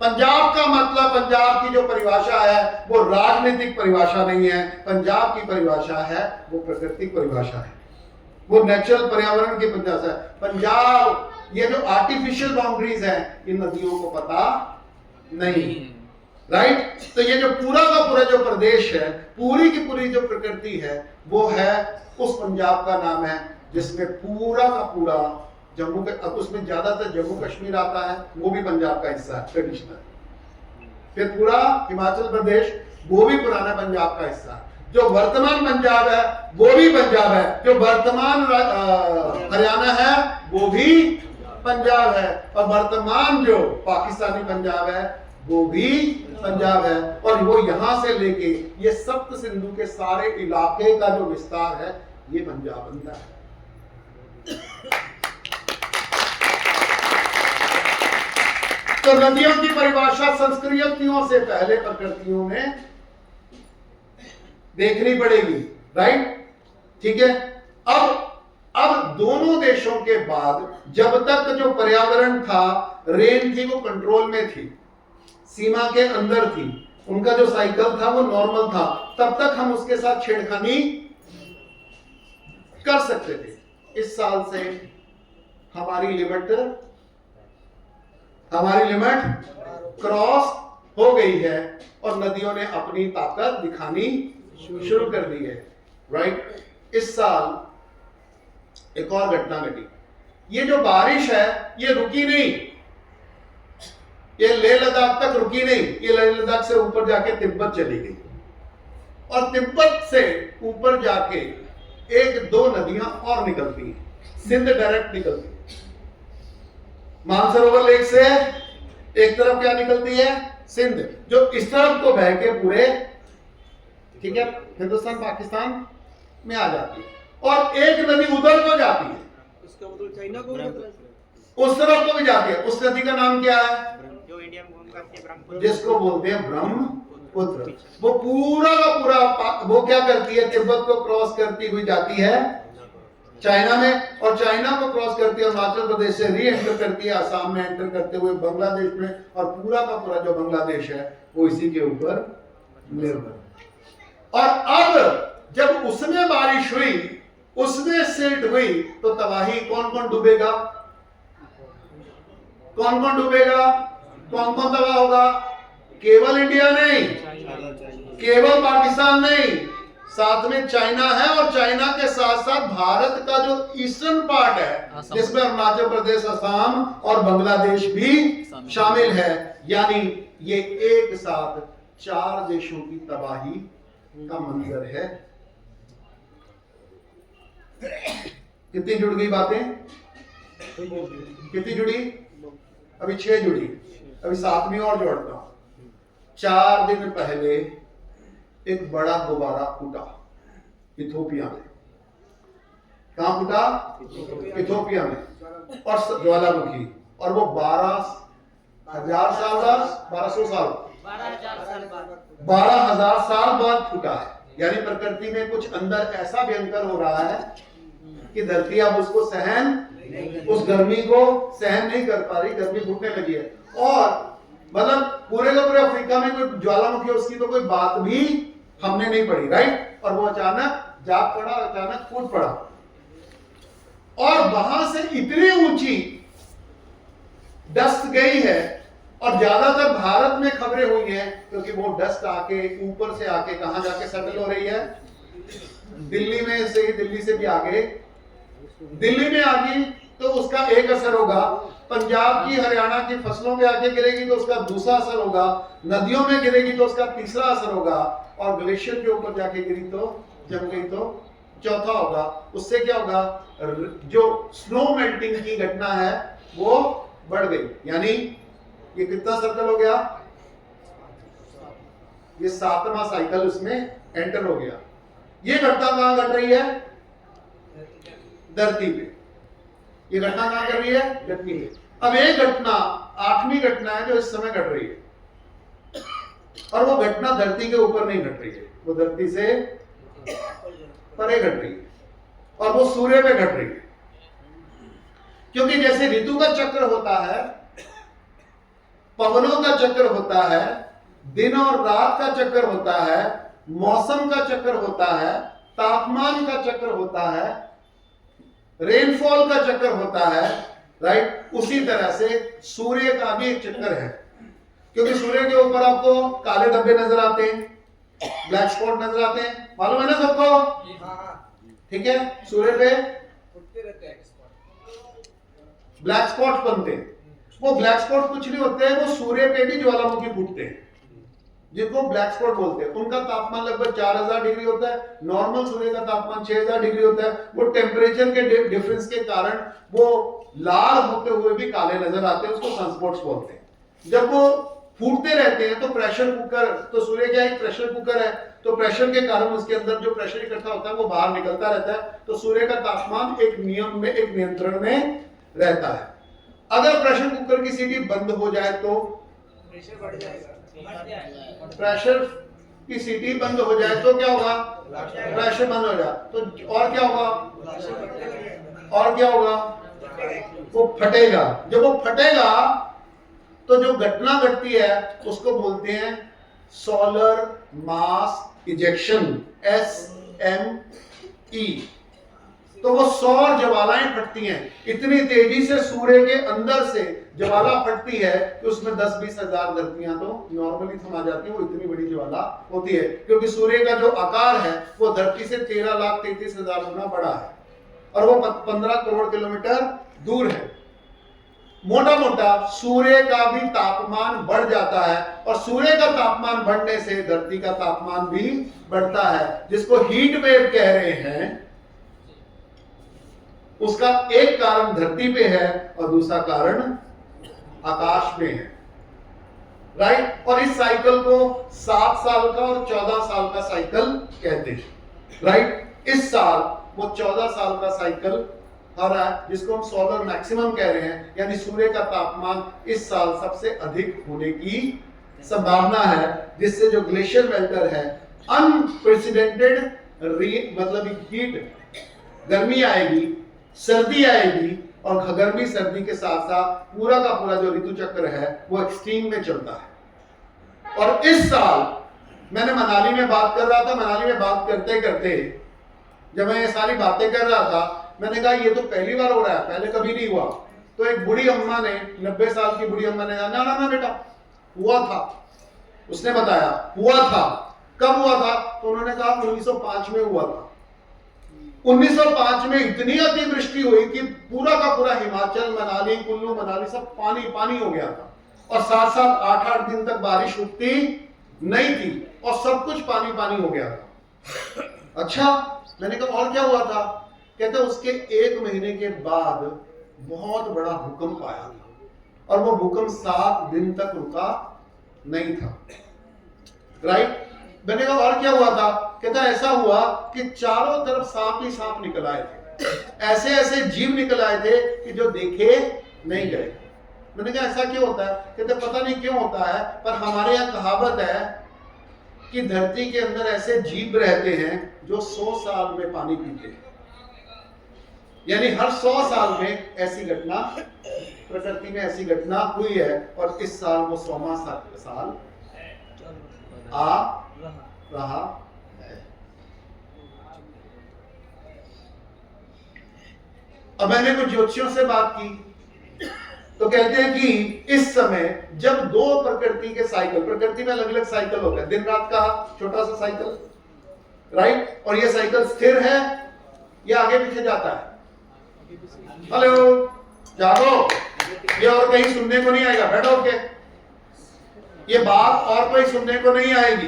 पंजाब का मतलब, पंजाब की जो परिभाषा है वो राजनीतिक परिभाषा नहीं है, पंजाब की परिभाषा है वो प्राकृतिक परिभाषा है, वो नेचुरल पर्यावरण की परिभाषा है। पंजाब, ये जो आर्टिफिशियल बाउंड्रीज हैं, इन नदियों को पता नहीं, राइट? तो ये जो पूरा का पूरा जो प्रदेश है, पूरी की पूरी जो प्रकृति है, वो है उस पंजाब का नाम है, जिसमें पूरा का पूरा जम्मू के, अब उसमें ज्यादातर जम्मू कश्मीर आता है, वो भी पंजाब का हिस्सा है ट्रेडिशनल। फिर पूरा हिमाचल प्रदेश, वो भी पुराना पंजाब का हिस्सा है। जो वर्तमान पंजाब है वो भी पंजाब है, जो वर्तमान हरियाणा है वो भी पंजाब है, और वर्तमान जो पाकिस्तानी पंजाब है वो भी पंजाब है। और वो यहां से लेके ये सप्त सिंधु के सारे इलाके का जो विस्तार है, ये पंजाब बनता है। तो नदियों की परिभाषा संस्कृतियों से पहले प्रकृतियों में देखनी पड़ेगी, राइट? ठीक है। अब दोनों देशों के बाद जब तक जो पर्यावरण था, रेन थी, वो कंट्रोल में थी, सीमा के अंदर थी, उनका जो साइकिल था वो नॉर्मल था, तब तक हम उसके साथ छेड़खानी कर सकते थे। इस साल से हमारी लिमिट क्रॉस हो गई है और नदियों ने अपनी ताकत दिखानी शुरू कर दी है, राइट? इस साल एक और घटना घटी। ये जो बारिश है ये रुकी नहीं, ये लेह लद्दाख तक रुकी नहीं, ये लेह लद्दाख से ऊपर जाके तिब्बत चली गई, और तिब्बत से ऊपर जाके एक दो नदियां और निकलती हैं, सिंध डायरेक्ट निकलती है। मानसरोवर लेक से एक तरफ क्या निकलती है? सिंध, जो इस तरफ को बह के पूरे, ठीक है, हिंदुस्तान पाकिस्तान में आ जाती है, और एक नदी उधर को जाती है, उसका मतलब चाइना को उस तरफ को भी जाती है। उस नदी का नाम क्या है? जो इंडिया में घूम करके ब्रह्मपुत्र, जिसको बोलते हैं ब्रह्मपुत्र। वो पूरा का पूरा वो क्या करती है? तिब्बत को क्रॉस करती हुई जाती है चाइना में, और चाइना को क्रॉस करती है हिमाचल प्रदेश से री एंटर करती है आसाम में, एंटर करते हुए बांग्लादेश में, और पूरा का पूरा जो बांग्लादेश है वो इसी के ऊपर निर्भर। और अब जब उसमें बारिश हुई, उसमें सिल्ट हुई, तो तबाही कौन कौन डूबेगा? कौन कौन डूबेगा? कौन कौन तबाह होगा? केवल इंडिया नहीं, केवल पाकिस्तान नहीं, साथ में चाइना है, और चाइना के साथ साथ भारत का जो ईस्टर्न पार्ट है, जिसमें अरुणाचल प्रदेश, असम और बांग्लादेश भी शामिल है। यानी ये एक साथ 4 देशों की तबाही का मंजर है। कितनी जुड़ गई बातें? कितनी जुड़ी? अभी 6 जुड़ी, अभी 7वीं और जोड़ता हूं। 4 दिन पहले एक बड़ा गुब्बारा फूटा इथोपिया में। कहां फूटा? इथोपिया में। और ज्वालामुखी, और वो 12,000 साल बाद, 1200 साल, 12,000 साल बाद फूटा है। यानी प्रकृति में कुछ अंदर ऐसा भयंकर हो रहा है कि धरती अब उसको सहन, उस गर्मी को सहन नहीं कर पा रही, गर्मी घुटने लगी है। और मतलब पूरे के पूरे अफ्रीका में कोई ज्वालामुखी, उसकी तो कोई बात भी हमने नहीं पढ़ी, राइट? और वो अचानक जाग पड़ा, अचानक फूट पड़ा, और वहां से इतनी ऊंची डस्ट गई है, और ज्यादातर भारत में खबरें हुई हैं, क्योंकि वो डस्ट आके ऊपर से आके कहां जाके सेटल हो रही है? दिल्ली में से, दिल्ली से भी आगे, दिल्ली में आ गई तो उसका एक असर होगा, पंजाब की, हरियाणा की फसलों में आके गिरेगी तो उसका दूसरा असर होगा, नदियों में गिरेगी तो उसका तीसरा असर होगा, और ग्लेशियर के ऊपर जाके गिरी तो, जम गई तो चौथा होगा। उससे क्या होगा? जो स्नो मेल्टिंग की घटना है वो बढ़ गई। यानी ये कितना सर्कल हो गया? ये 7वां साइकिल उसमें एंटर हो गया। ये घटना कहां घट रही है? धरती पे। ये घटना कहां कर रही है? गति में। अब एक घटना 8वीं घटना है जो इस समय घट रही है, और वो घटना धरती के ऊपर नहीं घट रही है, वो धरती से परे घट रही है, और वो सूर्य पे घट रही है। क्योंकि जैसे ऋतु का चक्र होता है, पवनों का चक्र होता है, दिन और रात का चक्र होता है, मौसम का चक्र होता है, तापमान का चक्र होता है, रेनफॉल का चक्र होता है, राइट, उसी तरह से सूर्य का भी एक चक्कर है। क्योंकि सूर्य के ऊपर आपको काले धब्बे नजर आते हैं, ब्लैक स्पॉट नजर आते हैं, मालूम है ना सबको? ठीक है, सूर्य पे उठते रहते हैं ब्लैक स्पॉट बनते हैं। वो ब्लैक स्पॉट कुछ नहीं होते हैं, वो सूर्य पे भी ज्वालामुखी फूटते हैं, जिनको ब्लैक स्पॉट बोलते हैं। उनका तापमान लगभग 4000 डिग्री होता है, नॉर्मल सूर्य का तापमान 6000 डिग्री होता है। वो टेम्परेचर के डिफरेंस के कारण वो लाल होते हुए भी काले नजर आते हैं, उसको सनस्पॉट्स बोलते हैं। जब वो फूटते रहते हैं तो प्रेशर कुकर, तो सूर्य क्या एक प्रेशर कुकर है, तो प्रेशर के कारण उसके अंदर जो प्रेशर इकट्ठा होता है वो बाहर निकलता रहता है, तो सूर्य का तापमान एक नियम में, एक नियंत्रण में रहता है। अगर प्रेशर कुकर की सीटी बंद हो जाए तो प्रेशर बढ़ जाएगा, प्रेशर की सीटी बंद हो जाए तो क्या होगा? प्रेशर बंद हो जाए तो और क्या होगा? और क्या होगा? वो फटेगा। जब वो फटेगा तो जो घटना घटती है उसको बोलते हैं सोलर मास इजेक्शन, SME। तो वो सौर ज्वालाएं फटती हैं, इतनी तेजी से सूर्य के अंदर से ज्वाला फटती है कि उसमें 10-20 हजार धरतियां तो नॉर्मली समा जाती है। वो इतनी बड़ी ज्वाला होती है क्योंकि सूर्य का जो आकार है वो धरती से 13,33,000 गुना बड़ा है, और वो 15 करोड़ किलोमीटर दूर है। मोटा मोटा सूर्य का भी तापमान बढ़ जाता है, और सूर्य का तापमान बढ़ने से धरती का तापमान भी बढ़ता है, जिसको हीट वेव कह रहे हैं। उसका एक कारण धरती पे है और दूसरा कारण आकाश में है, राइट। और इस साइकिल को 7 साल का और 14 साल का साइकिल कहते हैं, राइट। इस साल वो 14 साल का साइकिल आ रहा है, जिसको हम सोलर मैक्सिमम कह रहे हैं, यानी सूर्य का तापमान इस साल सबसे अधिक होने की संभावना है, जिससे जो ग्लेशियर मेल्टर है, अनप्रेसिडेंटेड मतलब हीट, गर्मी आएगी, सर्दी आएगी, और गर्मी सर्दी के साथ साथ पूरा का पूरा जो ऋतु चक्र है वो एक्सट्रीम में चलता है। और इस साल मैंने मनाली में बात कर रहा था, मनाली में बात करते करते जब मैं ये सारी बातें कर रहा था, मैंने कहा ये तो पहली बार हो रहा है, पहले कभी नहीं हुआ। तो एक बूढ़ी अम्मा ने, 90 साल की बूढ़ी अम्मा ने कहा, ना ना ना बेटा, हुआ था। उसने बताया हुआ था। कब हुआ था? तो उन्होंने कहा 1905 में हुआ था। 1905 में इतनी अतिवृष्टि हुई कि पूरा का पूरा हिमाचल, मनाली, कुल्लू मनाली सब पानी पानी हो गया था, और 7-7, 8-8 दिन तक बारिश रुकती नहीं थी, और सब कुछ पानी पानी हो गया था। अच्छा, मैंने कहा और क्या हुआ था? कहते उसके 1 महीने के बाद बहुत बड़ा भूकंप आया था, और वो भूकंप 7 दिन तक रुका नहीं था, राइट। मैंने कहा और क्या हुआ था? कहता ऐसा हुआ कि चारों तरफ सांप ही सांप निकल आए थे, ऐसे ऐसे जीव निकल आए थे कि जो देखे नहीं गए। मैंने कहा ऐसा क्यों होता है? कहते पता नहीं क्यों होता है, पर हमारे यहाँ कहावत है कि धरती के अंदर ऐसे जीव रहते हैं जो 100 साल में पानी पीते हैं, यानी हर 100 साल में ऐसी घटना, प्रकृति में ऐसी घटना हुई है, और इस साल वो 100वां साल आ रहा है। अब मैंने कुछ ज्योतिषियों से बात की, तो कहते हैं कि इस समय जब 2 प्रकृति के साइकिल, प्रकृति में अलग अलग साइकिल होता है, दिन रात का छोटा सा साइकिल, राइट, और ये साइकिल स्थिर है या आगे पीछे जाता है? हेलो, जागो, ये और कहीं सुनने को नहीं आएगा, बैठो के, ये बात और कोई सुनने को नहीं आएगी,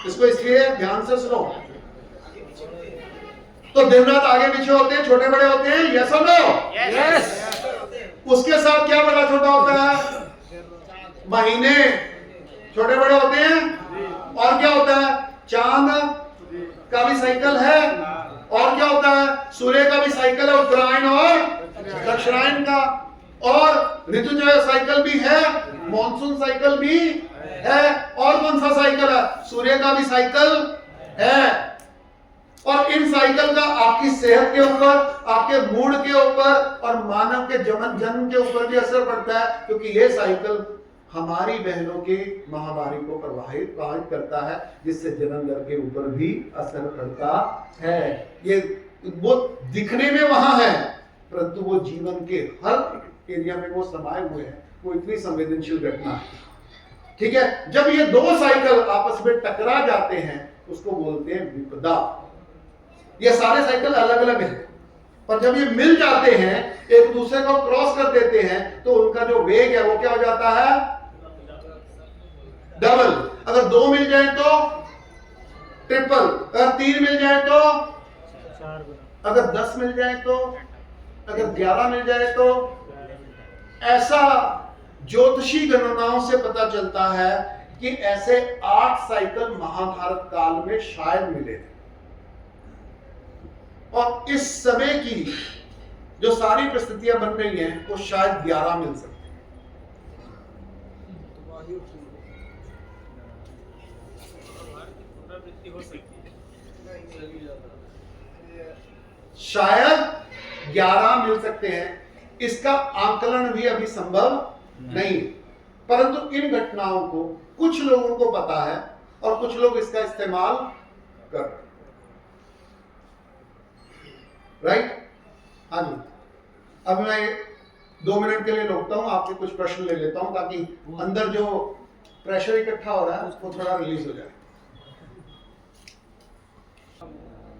इसको इसलिए ध्यान से सुनो। तो दिन रात आगे पीछे होते हैं, छोटे बड़े होते हैं, यस और नो? यस। उसके साथ क्या बड़ा छोटा होता है? महीने छोटे बड़े होते हैं। और क्या होता है? चांद का भी साइकिल है। और क्या होता है? सूर्य का भी साइकिल है, उत्तरायण और दक्षिणायन का, और ऋतुजय साइकिल भी है, मॉनसून साइकिल भी है, और कौन सा साइकिल है? सूर्य का भी साइकिल है। और इन साइकिल का आपकी सेहत के ऊपर, आपके मूड के ऊपर और मानव के जन्म के ऊपर भी असर पड़ता है, क्योंकि ये साइकिल हमारी बहनों के माहवारी को प्रभावित करता है, जिससे जन्म दर के ऊपर भी असर पड़ता है। ये वो दिखने में वहां है, परंतु वो जीवन के हर एरिया में वो समाये हुए हैं। वो इतनी संवेदनशील घटना है। ठीक है, जब ये दो साइकिल आपस में टकरा जाते हैं उसको बोलते हैं विपदा। ये सारे साइकिल अलग अलग हैं, पर जब ये मिल जाते हैं, एक दूसरे को क्रॉस कर देते हैं, तो उनका जो वेग है वो क्या हो जाता है? डबल। अगर 2 मिल जाए तो ट्रिपल, अगर 3 मिल जाए तो, अगर 10 मिल जाए तो, अगर 11 मिल जाए तो। ऐसा ज्योतिषी गणनाओं से पता चलता है कि ऐसे 8 साइकिल महाभारत काल में शायद मिले थे। और इस समय की जो सारी परिस्थितियां बन रही हैं वो शायद 11 मिल सकती हैं। शायद 11 मिल सकते हैं। इसका आकलन भी अभी संभव नहीं, परंतु इन घटनाओं को कुछ लोगों को पता है और कुछ लोग इसका इस्तेमाल कर रहे हैं। राइट? हाँ जी। अब मैं 2 मिनट के लिए रोकता हूं, आपके कुछ प्रश्न ले लेता हूं, ताकि अंदर जो प्रेशर इकट्ठा हो रहा है उसको थोड़ा रिलीज हो जाए।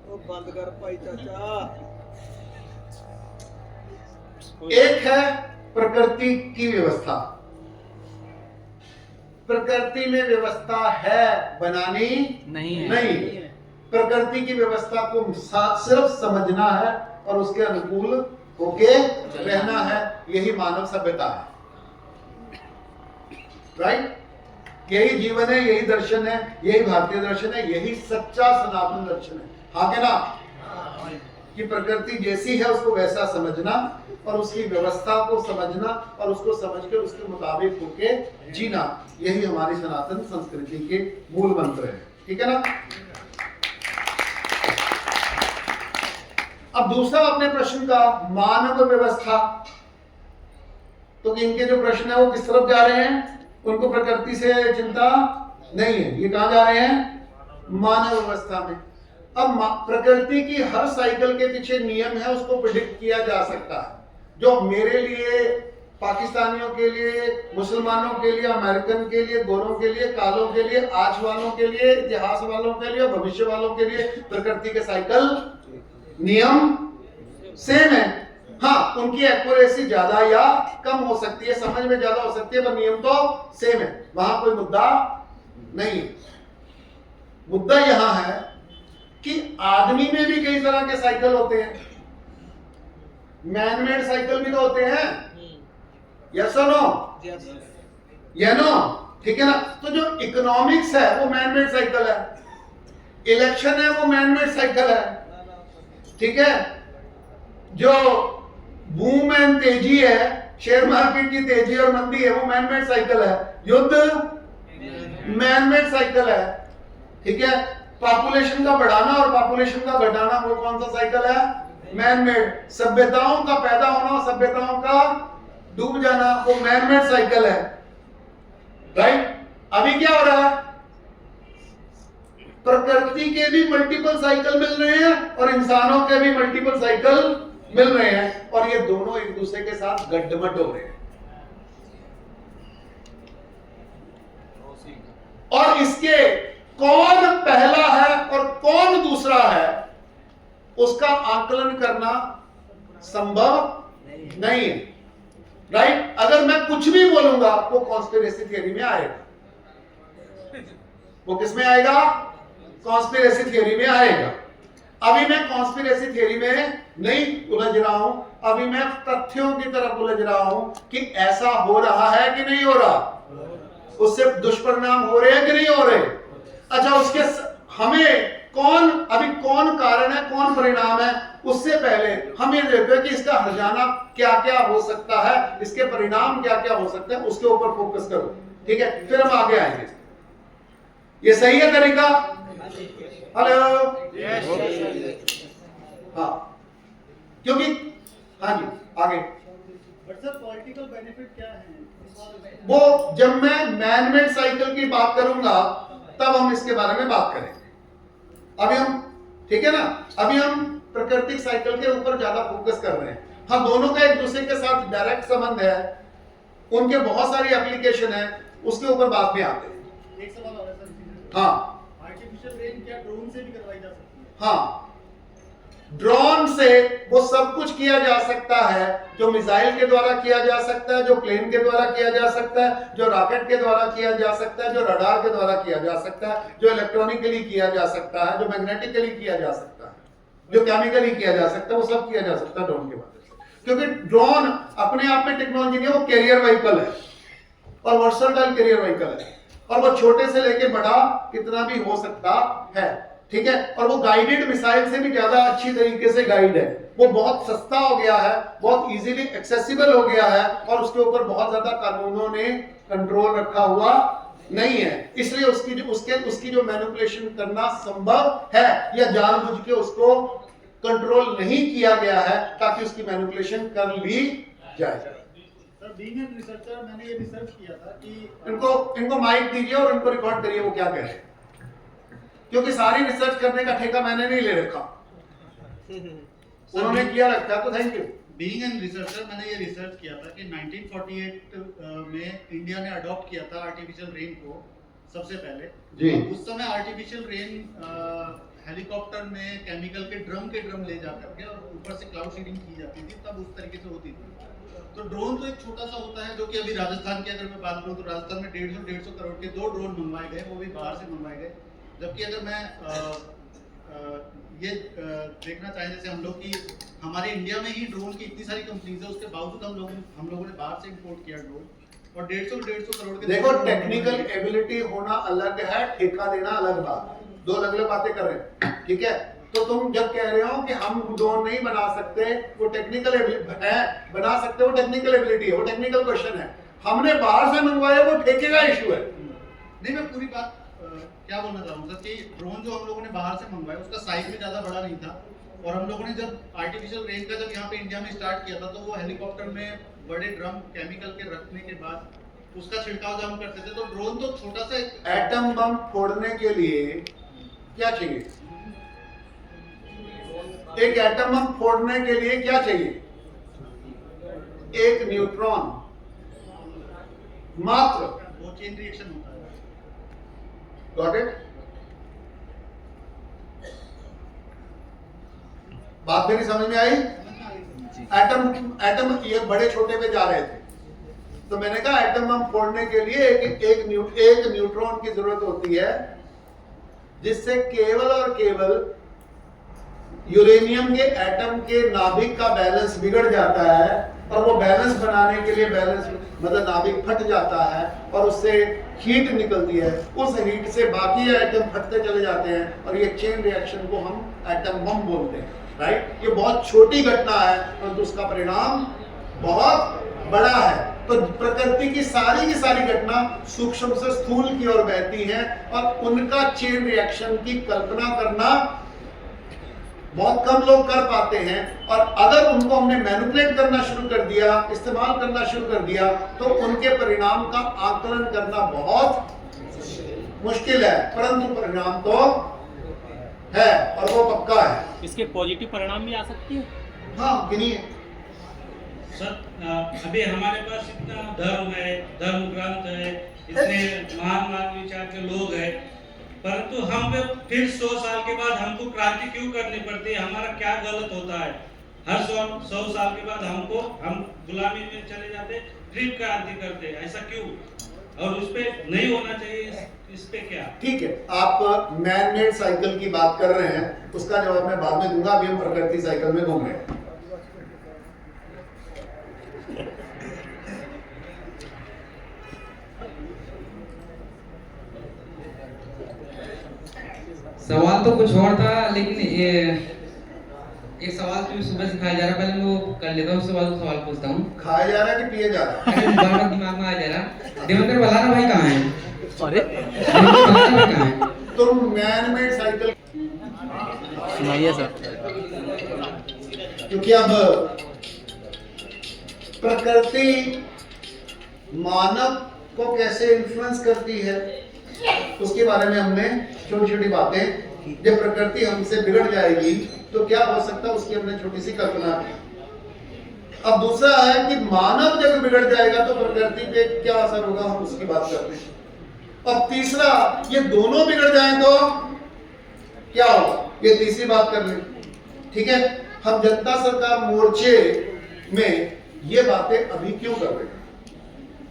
बंद कर पाई चाचा। एक है प्रकृति की व्यवस्था। प्रकृति में व्यवस्था है, बनानी नहीं। प्रकृति की व्यवस्था को सिर्फ समझना है और उसके अनुकूल होके रहना है। यही मानव सभ्यता है। राइट? यही जीवन है, यही दर्शन है, यही भारतीय दर्शन है, यही सच्चा सनातन दर्शन है। हाँ के ना? कि प्रकृति जैसी है उसको वैसा समझना और उसकी व्यवस्था को समझना और उसको समझ के उसके मुताबिक होके जीना, यही हमारी सनातन संस्कृति के मूल मंत्र है। ठीक है ना? अब दूसरा अपने प्रश्न का, मानव व्यवस्था। तो इनके जो प्रश्न है वो किस तरफ जा रहे हैं? उनको प्रकृति से चिंता नहीं है, ये कहां जा रहे हैं? मानव व्यवस्था में। अब प्रकृति की हर साइकिल के पीछे नियम है, उसको प्रिडिक्ट किया जा सकता है। जो मेरे लिए, पाकिस्तानियों के लिए, मुसलमानों के लिए, अमेरिकन के लिए, गोरों के लिए, कालों के लिए, आज वालों के लिए, इतिहास वालों के लिए, भविष्य वालों के लिए प्रकृति के साइकिल नियम सेम है। हाँ, उनकी एक्यूरेसी ज्यादा या कम हो सकती है, समझ में ज्यादा हो सकती है, पर नियम तो सेम है। वहां कोई मुद्दा नहीं। मुद्दा यहां है कि आदमी में भी कई तरह के साइकिल होते हैं। मैनमेड साइकिल भी तो होते हैं। यस और नो? या नो? ठीक है ना? तो जो इकोनॉमिक्स है वो मैनमेड साइकिल है, इलेक्शन है वो मैनमेड साइकिल है। ठीक है? जो बूम एंड तेजी है, शेयर मार्केट की तेजी और मंदी है, वो मैनमेड साइकिल है। युद्ध मैनमेड साइकिल है। ठीक है? पॉपुलेशन का बढ़ाना और पॉपुलेशन का घटाना, वो कौन सा साइकिल है? मैनमेड। सभ्यताओं का पैदा होना और सभ्यताओं का डूब जाना, वो मैनमेड साइकिल है। राइट? अभी क्या हो रहा है? प्रकृति के भी मल्टीपल साइकिल मिल रहे हैं और इंसानों के भी मल्टीपल साइकिल मिल रहे हैं, और ये दोनों एक दूसरे के साथ गड्ढमट हो रहे हैं। और इसके कौन पहला है और कौन दूसरा है, उसका आकलन करना संभव नहीं है। राइट? अगर मैं कुछ भी बोलूंगा वो कॉन्स्पिरेसी थियरी में आएगा। वो किस में आएगा? कॉन्स्पिरेसी थियरी में आएगा। अभी मैं कॉन्स्पिरेसी थियरी में नहीं उलझ रहा हूं, अभी मैं तथ्यों की तरफ उलझ रहा हूं कि ऐसा हो रहा है कि नहीं हो रहा, उससे दुष्परिणाम हो रहे हैं कि नहीं हो रहे। अच्छा, उसके हमें कौन, अभी कौन कारण है, कौन परिणाम है, उससे पहले हम ये देखते हैं कि इसका हर्जाना क्या क्या हो सकता है, इसके परिणाम क्या क्या हो सकते हैं, उसके ऊपर फोकस करो। ठीक है, फिर हम आगे आएंगे। ये सही है तरीका? हेलो, हाँ, क्योंकि हाँ जी आगे बट सर पॉलिटिकल बेनिफिट क्या है? वो जब मैं मैनमेड साइकिल की बात करूंगा तब हम इसके बारे में बात करेंगे। अभी हम, ठीक है ना, अभी हम प्राकृतिक साइकिल के ऊपर ज्यादा फोकस कर रहे हैं। हाँ, दोनों का एक दूसरे के साथ डायरेक्ट संबंध है, उनके बहुत सारी एप्लीकेशन है, उसके ऊपर बाद में आते हैं। एक सवाल और है सर, हाँ आर्टिफिशियल रेन क्या ड्रोन से भी करवाई जा सकती है? हाँ, ड्रोन से वो सब कुछ किया जा सकता है जो मिसाइल के द्वारा किया जा सकता है, जो प्लेन के द्वारा किया जा सकता है, जो रॉकेट के द्वारा किया जा सकता है, जो रडार के द्वारा किया जा सकता है, जो इलेक्ट्रॉनिकली किया जा सकता है, जो मैग्नेटिकली किया जा सकता है, जो केमिकली किया जा सकता है, वो सब किया जा सकता है ड्रोन के मदद से। क्योंकि ड्रोन अपने आप में टेक्नोलॉजी नहीं है, वो कैरियर व्हीकल है और वर्सटाइल कैरियर व्हीकल है, और वो छोटे से लेके बड़ा कितना भी हो सकता है। ठीक है, और वो गाइडेड मिसाइल से भी ज्यादा अच्छी तरीके से गाइड है। वो बहुत सस्ता हो गया है, बहुत इजीली एक्सेसिबल हो गया है, और उसके ऊपर बहुत ज्यादा कानूनों ने कंट्रोल रखा हुआ नहीं है। इसलिए उसकी जो मैनिपुलेशन करना संभव है या जानबूझ के उसको कंट्रोल नहीं किया गया है ताकि उसकी मैनिपुलेशन कर ली जाए। सर बीइंग एन रिसर्चर मैंने ये रिसर्च किया था कि इनको माइक दीजिए और इनको रिकॉर्ड करिए वो क्या कह रहे हैं, क्योंकि सारी रिसर्च करने का ठेका मैंने नहीं ले रखा, उन्होंने किया रखा, तो thank you. Being an researcher मैंने ये रिसर्च किया था कि 1948 में इंडिया ने अडॉप्ट किया था आर्टिफिशियल रेन को सबसे पहले जी। और उस समय आर्टिफिशियल रेन हेलीकॉप्टर में केमिकल के ड्रम ले जाकर के और ऊपर से क्लाउड सीडिंग की जाती थी, तब उस तरीके से होती थी। तो ड्रोन तो एक छोटा सा होता है, जो कि अभी राजस्थान की अगर मैं बात करूं तो राजस्थान में 150 करोड़ के 2 ड्रोन मंगवाए गए, वो भी बाहर से मंगवाए गए। जबकि अगर मैं ये देखना चाहें जैसे हम लोग की हमारे इंडिया में ही ड्रोन की इतनी सारी कंपनीज है, उसके बावजूद हम लोगों ने बाहर से इंपोर्ट किया ड्रोन, और 150 करोड़ के देखो, टेक्निकल एबिलिटी होना अलग है, ठेका देना अलग बात, दो अलग अलग बातें कर रहे हैं। ठीक है, तो तुम जब कह रहे हो कि हम ड्रोन नहीं बना सकते, वो टेक्निकल है, बना सकते, वो टेक्निकल एबिलिटी है, वो टेक्निकल क्वेश्चन है। हमने बाहर से मंगवाया, वो ठेके का इशू है। नहीं, मैं पूरी बात क्या बोलना चाह रहा हूँ सर कि ड्रोन जो हम लोगों ने बाहर से मंगवाया उसका साइज में ज्यादा बड़ा नहीं था, और हम लोगों ने जब आर्टिफिशियल रेन का जब यहाँ पे इंडिया में स्टार्ट किया था तो वो हेलीकॉप्टर में बड़े ड्रम केमिकल के रखने के बाद उसका छिड़काव जब हम करते थे, तो ड्रोन तो छोटा सा एटम बम फोड़ने के लिए क्या चाहिए? एक एटम बम फोड़ने के लिए क्या चाहिए? एक न्यूट्रॉन मात्र। वो चेन रिएक्शन होता है। Got it? बात मेरी समझ में आई? एटम ये बड़े छोटे पे जा रहे थे, तो मैंने कहा एटम बम फोड़ने के लिए एक न्यूट्रॉन की जरूरत होती है, जिससे केवल और केवल यूरेनियम के एटम के नाभिक का बैलेंस बिगड़ जाता है, और वो बैलेंस बनाने के लिए मतलब नाभिक फट जाता है और उससे हीट निकलती है, उस हीट से बाकी एटम फटते चले जाते हैं, और ये चेन रिएक्शन को हम एटम बम बोलते हैं। राइट? ये बहुत छोटी घटना है, परंतु उसका परिणाम बहुत बड़ा है। तो प्रकृति की सारी घटना सूक्ष्म से स्थूल की ओर बहती है, और उनका चेन रिएक्शन की कल्पना करना बहुत कम लोग कर पाते हैं, और अगर उनको हमने मैनिपुलेट करना शुरू कर दिया, इस्तेमाल करना शुरू कर दिया, तो उनके परिणाम का आकलन करना बहुत मुश्किल है, परंतु परिणाम तो है और वो पक्का है। इसके पॉजिटिव परिणाम भी आ सकती है। हाँ, गिनिए सर। अभी हमारे पास इतना धर्म है, धर्म ग्रंथ है, इतने महान विचार के लोग हैं, परंतु हम फिर 100 साल के बाद हमको क्रांति क्यों करनी पड़ती है? हमारा क्या गलत होता है? हर 100 साल के बाद हम गुलामी में चले जाते, फिर क्रांति करते, ऐसा क्यों? और उस पे नहीं होना चाहिए, इस पे क्या? ठीक है, आप मैन मेड साइकिल की बात कर रहे हैं, उसका जवाब मैं बाद में दूंगा। अभी हम प्रकृति साइकिल में घूम रहे हैं। सवाल तो कुछ और था, लेकिन ये एक सवाल तो सुबह से खाया जा रहा, पहले मैं वो कर लेता हूँ, उसके बाद सवाल पूछता हूँ। खाया जा रहा है कि पिए जा रहा है? अरे बार दिमाग में आ जा रहा। देवेंद्र बलाना भाई कहाँ है? अरे देवेंद्र बलाना भाई कहाँ है? तुम मैन मेड साइकिल, सुनाइए सर। क्योंकि अब प्रकृति मानव को कैसे इन्फ्लुएंस करती है उसके बारे में हमने छोटी छोटी बातें, जब प्रकृति हमसे बिगड़ जाएगी तो क्या हो सकता है उसकी हमने छोटी सी कल्पना की। अब दूसरा है कि मानव जब बिगड़ जाएगा तो प्रकृति पे क्या असर होगा, हम उसकी बात करते हैं। अब तीसरा, ये दोनों बिगड़ जाएं तो क्या होगा, ये तीसरी बात कर लें। ठीक है, हम जनता सरकार मोर्चे में ये बातें अभी क्यों कर रहे हैं,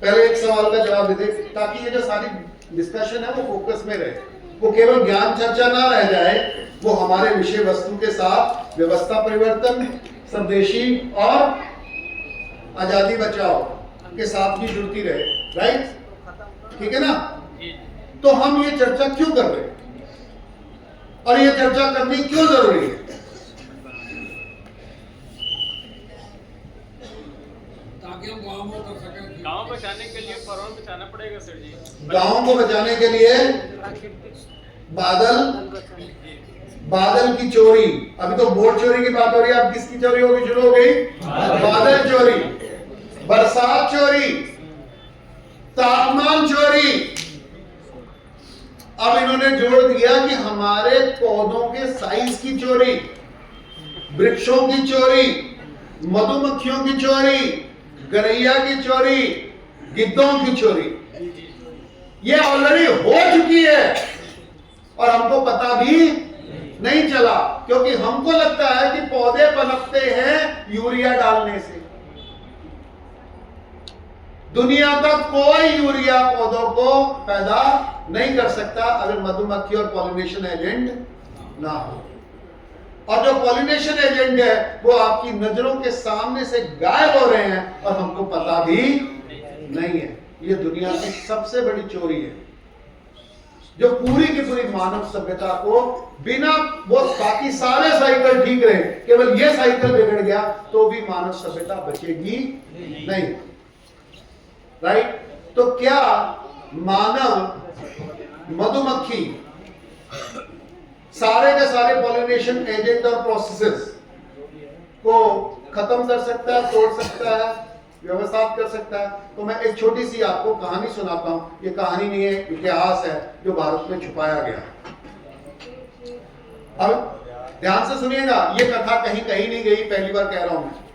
पहले एक सवाल का जवाब दे दे, ताकि ये जो सारी डिस्कशन है वो फोकस में रहे, वो केवल ज्ञान चर्चा ना रह जाए, वो हमारे विषय वस्तु के साथ व्यवस्था परिवर्तन, स्वदेशी और आजादी बचाओ के साथ भी जुड़ती रहे। राइट, ठीक है ना? तो हम ये चर्चा क्यों कर रहे हैं और ये चर्चा करनी क्यों जरूरी है? ताकि हम गाँव में कर सकें। गाँव बचाने के लिए फरौन बचाना पड़ेगा सर जी। गांव को बचाने के लिए बादल की चोरी, अभी तो वोट चोरी की बात हो रही है, अब किसकी चोरी होगी शुरू हो गई? बादल चोरी, बरसात चोरी, तापमान चोरी। अब इन्होंने जोड़ दिया कि हमारे पौधों के साइज की चोरी, वृक्षों की चोरी, मधुमक्खियों की चोरी, गरैया की चोरी, गिद्धों की चोरी, ये ऑलरेडी हो चुकी है और हमको पता भी नहीं चला, क्योंकि हमको लगता है कि पौधे पनपते हैं यूरिया डालने से। दुनिया का कोई यूरिया पौधों को पैदा नहीं कर सकता अगर मधुमक्खी और पॉलिनेशन एजेंट ना हो। और जो पॉलिनेशन एजेंट है वो आपकी नजरों के सामने से गायब हो रहे हैं और हमको पता भी नहीं है। ये दुनिया की सबसे बड़ी चोरी है जो पूरी की पूरी मानव सभ्यता को बिना, वो बाकी सारे साइकिल ठीक रहे, केवल ये साइकिल बिगड़ गया तो भी मानव सभ्यता बचेगी नहीं। राइट, तो क्या मानव मधुमक्खी सारे के सारे पॉलिनेशन एजेंट और प्रोसेसेस को खत्म कर सकता है, तोड़ सकता है, व्यवस्थित कर सकता है? तो मैं एक छोटी सी आपको कहानी सुनाता हूं। ये कहानी नहीं है, इतिहास है जो भारत में छुपाया गया। अब ध्यान से सुनिएगा, ये कथा कहीं कहीं नहीं गई, पहली बार कह रहा हूं मैं।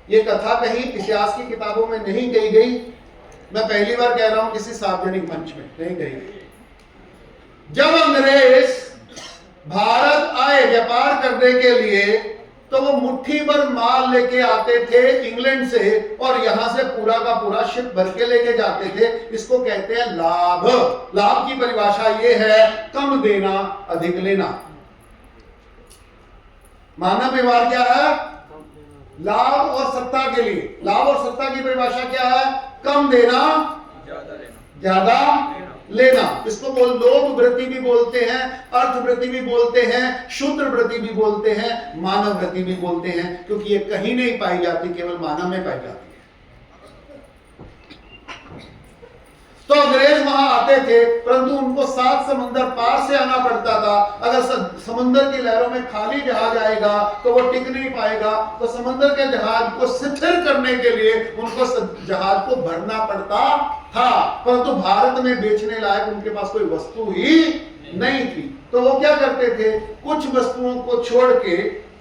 ये कथा कहीं इतिहास की किताबों में नहीं कही गई, मैं पहली बार कह रहा हूं किसी सार्वजनिक मंच में नहीं कही। जब अंग्रेज भारत आए व्यापार करने के लिए तो वो मुट्ठी भर माल लेके आते थे इंग्लैंड से और यहां से पूरा का पूरा शिप भर के लेके जाते थे। इसको कहते हैं लाभ। लाभ की परिभाषा ये है कम देना अधिक लेना। मानव व्यवहार क्या है? लाभ और सत्ता के लिए। लाभ और सत्ता की परिभाषा क्या है? कम देना ज्यादा लेना। इसको लोभ वृत्ति भी बोलते हैं, अर्थ वृत्ति भी बोलते हैं, शूद्र वृत्ति भी बोलते हैं, मानव वृत्ति भी बोलते हैं, क्योंकि ये कहीं नहीं पाई जाती, केवल मानव में पाई जाती है। तो अंग्रेज वहां आते थे, परंतु उनको 7 समंदर पार से आना पड़ता था। अगर समुद्र की लहरों में खाली जहाज आएगा तो वो टिक नहीं पाएगा, तो समुद्र के जहाज को स्थिर करने के लिए उनको जहाज को भरना पड़ता था। परंतु भारत में बेचने लायक उनके पास कोई वस्तु ही नहीं थी। तो वो क्या करते थे? कुछ वस्तुओं को छोड़ के,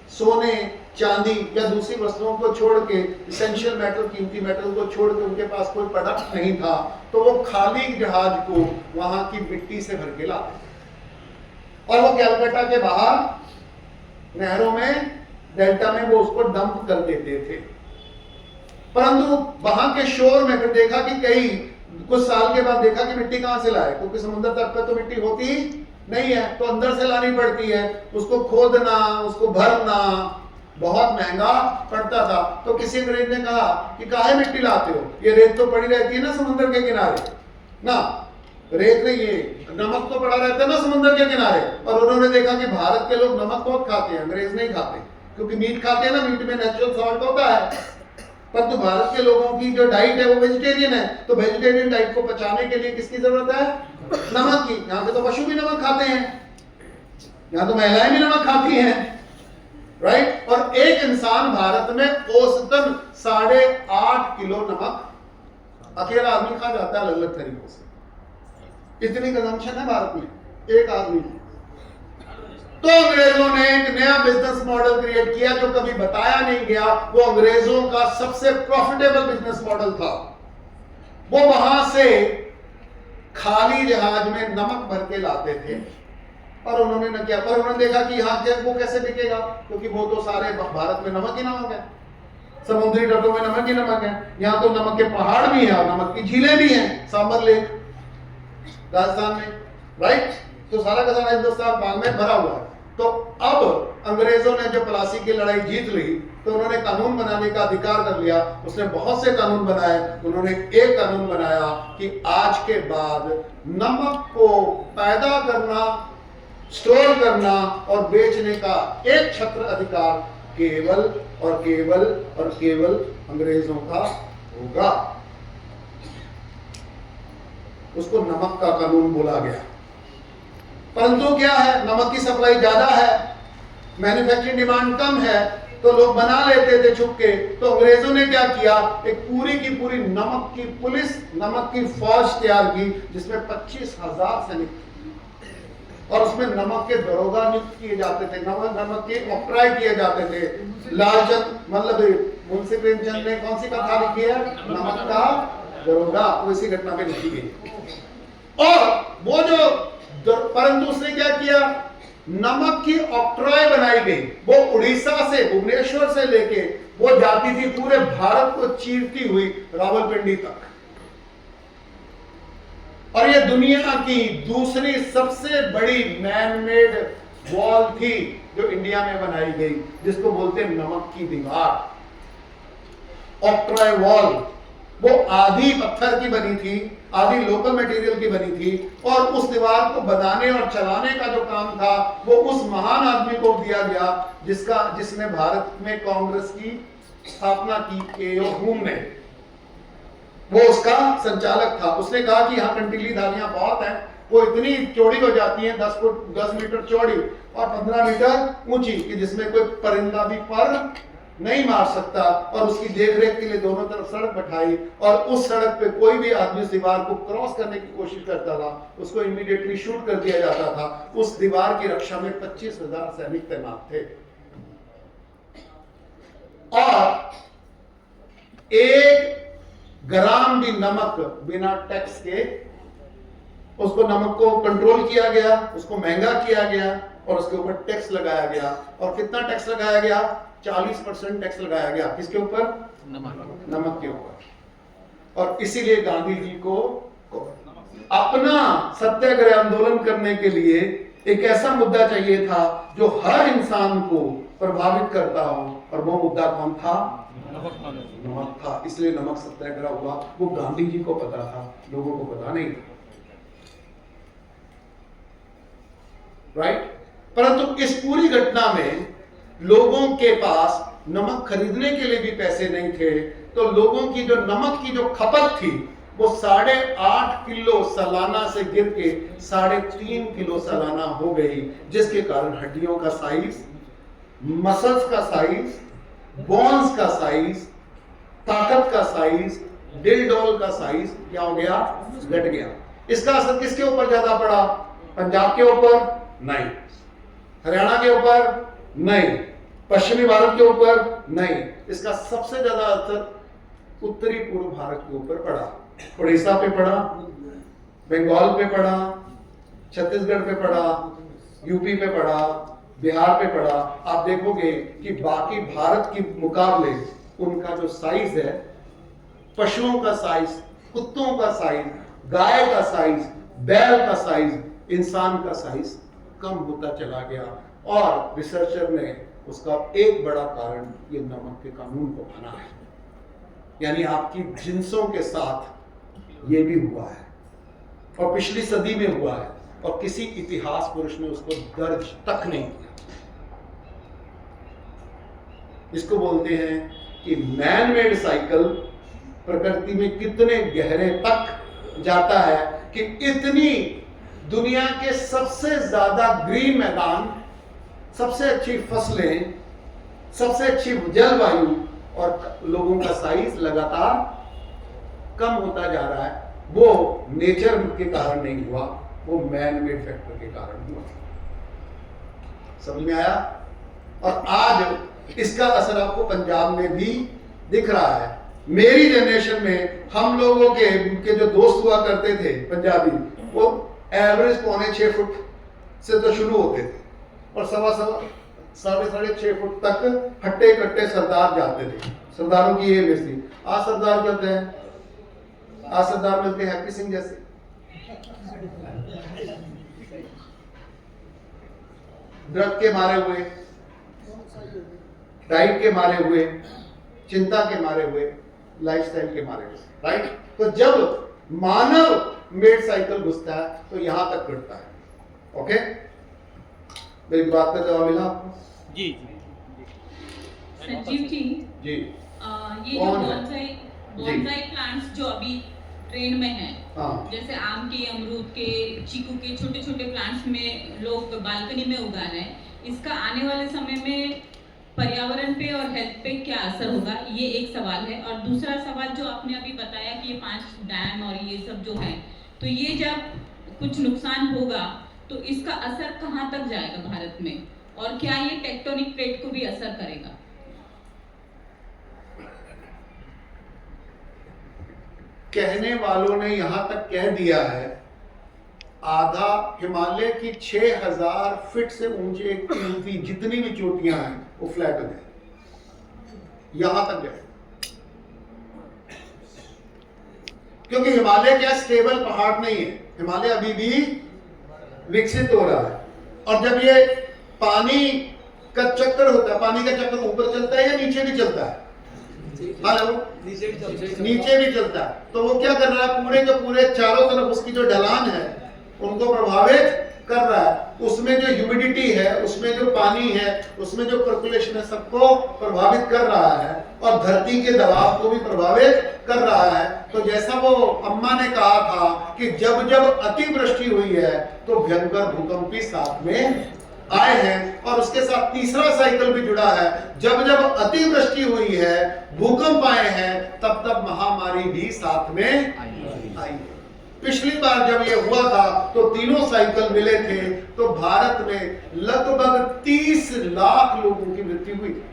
सोने चांदी या दूसरी वस्तुओं को छोड़ के, इसेंशियल मेटल, कीमती मेटल को छोड़ के, उनके पास कोई प्रोडक्ट नहीं था, तो वो खाली जहाज को वहां की मिट्टी से भर के लाते और वो कैलकाटा के बाहर नहरों में, डेल्टा में वो उसको डंप कर देते थे। परंतु वहां के शोर में फिर देखा कि कई कुछ साल के बाद देखा कि मिट्टी कहां से लाए, क्योंकि समुद्र तट पर तो मिट्टी होती नहीं है, तो अंदर से लानी पड़ती है। उसको खोदना, उसको भरना बहुत महंगा पड़ता था। तो किसी अंग्रेज ने कहा कि काहे मिट्टी लाते हो, ये रेत तो पड़ी रहती है ना समुद्र के किनारे ना, रेत नहीं है, नमक तो पड़ा रहता है ना समुद्र के किनारे। और उन्होंने देखा कि भारत के लोग नमक बहुत खाते हैं, अंग्रेज नहीं खाते, क्योंकि मीट खाते हैं ना, मीट में नेचुरल सॉल्ट होता है। परंतु भारत के लोगों की जो डाइट है वो वेजिटेरियन है, तो वेजिटेरियन डाइट को पचाने के लिए किसकी जरूरत है? नमक की। यहाँ पे तो पशु भी नमक खाते हैं, यहाँ तो महिलाएं भी नमक खाती हैं, राइट। और एक इंसान भारत में औसतन 8.5 किलो नमक अकेला आदमी खा जाता है, अलग अलग तरीकों से। इतनी कंजम्पशन है भारत में एक आदमी की। तो अंग्रेजों ने एक नया बिजनेस मॉडल क्रिएट किया जो कभी बताया नहीं गया। वो अंग्रेजों का सबसे प्रॉफिटेबल बिजनेस मॉडल था। वो वहां से खाली जहाज में नमक भर के लाते थे, और उन्होंने न किया, पर उन्होंने देखा कि यहाँ वो कैसे बिकेगा, क्योंकि वो तो सारे भारत में नमक ही नमक है, समुद्री तटों में नमक ही नमक है। यहाँ तो नमक के पहाड़ भी हैं और नमक की झीलें भी हैं, सांबर लेक राजस्थान में, राइट। तो सारा का सारा हिंदुस्तान पानी में भरा हुआ है। तो अब अंग्रेजों ने जब प्लासी की लड़ाई जीत ली तो उन्होंने कानून बनाने का अधिकार कर लिया। उसने बहुत से कानून बनाए। उन्होंने एक कानून बनाया कि आज के बाद नमक को पैदा करना, स्टोर करना और बेचने का एक छत्र अधिकार केवल और केवल और केवल अंग्रेजों का होगा। उसको नमक का कानून बोला गया। परंतु क्या है, नमक की सप्लाई ज्यादा है, मैन्युफैक्चरिंग डिमांड कम है, तो लोग बना लेते थे छुप के। तो अंग्रेजों ने क्या किया, एक पूरी की पूरी नमक की पुलिस, नमक की फौज तैयार की, जिसमें 25,000 सैनिक थे। और उसमें नमक के दरोगा नियुक्त किए जाते थे, नमक के ऑक्ट्रॉय किए जाते थे। लालचंद मतलब मुंशी प्रेमचंद ने कौन सी कथा लिखी है, नमक का दरोगा, उसी घटना पे लिखी गई। और वो जो परंतु उसने क्या किया, नमक की ऑक्ट्रॉय बनाई गई। वो उड़ीसा से, भुवनेश्वर से लेके वो जाती थी पूरे भारत को चीरती हुई रावलपिंडी तक। और ये दुनिया की दूसरी सबसे बड़ी मैन मेड वॉल थी जो इंडिया में बनाई गई, जिसको बोलते हैं नमक की दीवार, ऑक्ट्रॉय वॉल। वो आधी पत्थर की बनी थी, आधी लोकल मटेरियल की बनी थी। और उस दीवार को बनाने और चलाने का जो काम था वो उस महान आदमी को दिया गया जिसने भारत में कांग्रेस की स्थापना की, केओ हुम ने। वो उसका संचालक था। उसने कहा कि यहाँ कंटीली धारियां बहुत हैं, वो इतनी चौड़ी हो जाती हैं, 10 मीटर चौड़ी और 15 मीटर ऊंची, कि जिसमें कोई परिंदा भी पर नहीं मार सकता। और उसकी देखरेख के लिए दोनों तरफ सड़क बैठाई, और उस सड़क पे कोई भी आदमी उस दीवार को क्रॉस करने की कोशिश करता था, उसको इमीडिएटली शूट कर दिया जाता था। उस दीवार की रक्षा में 25,000 सैनिक तैनात थे। और 1 ग्राम भी नमक बिना टैक्स के, उसको नमक को कंट्रोल किया गया, उसको महंगा किया गया और उसके ऊपर टैक्स लगाया गया। और कितना टैक्स लगाया गया, 40% टैक्स लगाया गया। किसके ऊपर, नमक के ऊपर। और इसीलिए गांधी जी को अपना सत्याग्रह आंदोलन करने के लिए एक ऐसा मुद्दा चाहिए था जो हर इंसान को प्रभावित करता हो, और वो मुद्दा कौन था, नमक था। इसलिए नमक सत्याग्रह हुआ। वो गांधी जी को पता था, लोगों को पता नहीं था, राइट। परंतु इस पूरी घटना में लोगों के पास नमक खरीदने के लिए भी पैसे नहीं थे। तो लोगों की जो नमक की जो खपत थी वो 8.5 किलो सालाना से गिर के 3.5 किलो सालाना हो गई, जिसके कारण हड्डियों का साइज, मसल्स का साइज, बोन्स का साइज, ताकत का साइज, दिल डोल का साइज क्या हो गया, घट गया। इसका असर किसके ऊपर ज्यादा पड़ा, पंजाब के ऊपर नहीं, हरियाणा के ऊपर नहीं, पश्चिमी भारत के ऊपर नहीं। इसका सबसे ज्यादा असर उत्तरी पूर्व भारत के ऊपर पड़ा। उड़ीसा पे पड़ा, बंगाल पे पड़ा, छत्तीसगढ़ पे पड़ा, यूपी पे पड़ा, बिहार पे पड़ा। आप देखोगे कि बाकी भारत के मुकाबले उनका जो साइज है, पशुओं का साइज, कुत्तों का साइज, गाय का साइज, बैल का साइज, इंसान का साइज कम होता चला गया। और रिसर्चर ने उसका एक बड़ा कारण ये नमक के कानून को माना है। यानी आपकी जिन्सों के साथ ये भी हुआ है। और पिछली सदी में हुआ है और किसी इतिहास पुरुष ने उसको दर्ज तक नहीं किया। इसको बोलते हैं कि मैन मेड साइकिल प्रकृति में कितने गहरे तक जाता है कि इतनी दुनिया के सबसे ज्यादा ग्रीन मैदान, सबसे अच्छी फसलें, सबसे अच्छी जलवायु और लोगों का साइज लगातार कम होता जा रहा है। वो नेचर के कारण नहीं हुआ, वो मैन मेड फैक्टर के कारण हुआ। समझ में आया? और आज इसका असर आपको पंजाब में भी दिख रहा है। मेरी जनरेशन में हम लोगों के जो दोस्त हुआ करते थे पंजाबी, वो एवरेज 6.25 फुट से तो शुरू होते थे और 6.5 फुट तक हट्टे कट्टे सरदार जाते थे। सरदारों की ये इमेज थी। आज सरदार क्या होते हैं? आज सरदार मिलते हैं हैप्पी सिंह जैसे। ड्रग के मारे हुए, डाइट के मारे हुए, चिंता के मारे हुए, लाइफस्टाइल के मारे हुए, राइट? तो जब मानव मेड साइकिल घुसता है तो यहां तक घटता है। ओके, मेरी बात का जवाब मिला आपको? जी संजीव जी, जी ये जो कौन है? बॉन्साई प्लांट्स जो अभी ट्रेंड में है, हाँ, जैसे आम के, अमरूद के, चीकू के छोटे छोटे प्लांट्स में लोग बालकनी में उगा रहे हैं, इसका आने वाले समय में पर्यावरण पे और हेल्थ पे क्या असर होगा, ये एक सवाल है। और दूसरा सवाल जो आपने अभी बताया कि ये 5 डैम और ये सब जो है, तो ये जब कुछ नुकसान होगा तो इसका असर कहाँ तक जाएगा भारत में, और क्या ये टेक्टोनिक प्लेट को भी असर करेगा? कहने वालों ने यहां तक कह दिया है, आधा हिमालय की 6000 फीट से ऊंचे की जितनी भी चोटियां हैं वो फ्लैट हो गए, यहां तक गए। क्योंकि हिमालय क्या स्टेबल पहाड़ नहीं है, हिमालय अभी भी विकसित हो रहा है। और जब ये पानी का चक्कर होता है, पानी का चक्कर ऊपर चलता है या नीचे भी चलता है? हेलो, नीचे भी चलता है। तो वो क्या कर रहा है, पूरे के पूरे चारों तरफ उसकी जो ढलान है उनको प्रभावित कर रहा है। उसमें जो ह्यूमिडिटी है, उसमें जो पानी है, उसमें जो सर्कुलेशन है, सबको प्रभावित कर रहा है और धरती के दबाव को भी प्रभावित कर रहा है। तो जैसा वो अम्मा ने कहा था कि जब जब अतिवृष्टि हुई है तो भयंकर भूकंप भी साथ में आए हैं। और उसके साथ तीसरा साइकिल भी जुड़ा है, जब जब अतिवृष्टि हुई है, भूकंप आए हैं, तब तब महामारी भी साथ में आई है। पिछली बार जब ये हुआ था तो तीनों साइकिल मिले थे, तो भारत में लगभग 30 लाख लोगों की मृत्यु हुई थी।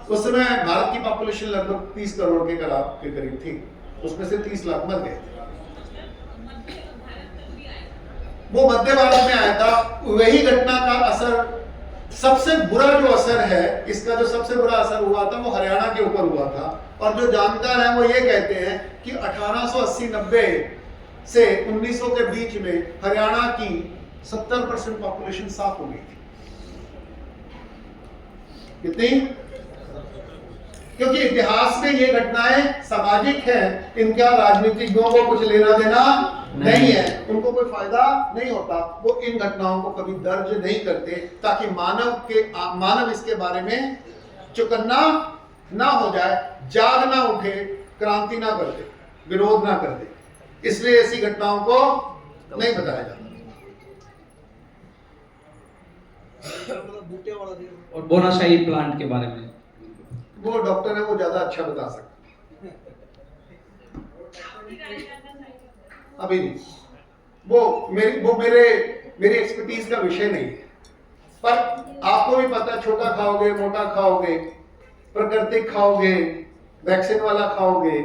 उस समय भारत की पॉपुलेशन लगभग 30 करोड़ के करीब थी, उसमें से 30 लाख मर गए। वो मध्य भारत में आया था। वही घटना का असर, सबसे बुरा जो असर है इसका, जो सबसे बुरा असर हुआ था वो हरियाणा के ऊपर हुआ था। और जो जानकार हैं वो ये कहते हैं कि 1880-90 से 1900 के बीच में हरियाणा की 70% पॉपुलेशन साफ हो गई थी। कितनी? क्योंकि इतिहास में ये घटनाएं सामाजिक हैं, इनका राजनीतिज्ञों को कुछ लेना देना नहीं है, उनको कोई फायदा नहीं होता। वो इन घटनाओं को कभी दर्ज नहीं करते ताकि मानव इसके बारे में चौकन्ना ना हो जाए, जाग ना उठे, क्रांति ना कर दे, विरोध ना कर दे। इसलिए ऐसी घटनाओं को नहीं बताया जाता। और बोनासाई प्लांट के बारे में वो डॉक्टर है, वो ज्यादा अच्छा बता सकते। अभी नहीं, वो मेरी एक्सपर्टीज का विषय नहीं है। पर आपको भी पता है, छोटा खाओगे, मोटा खाओगे, प्राकृतिक खाओगे, वैक्सीन वाला खाओगे,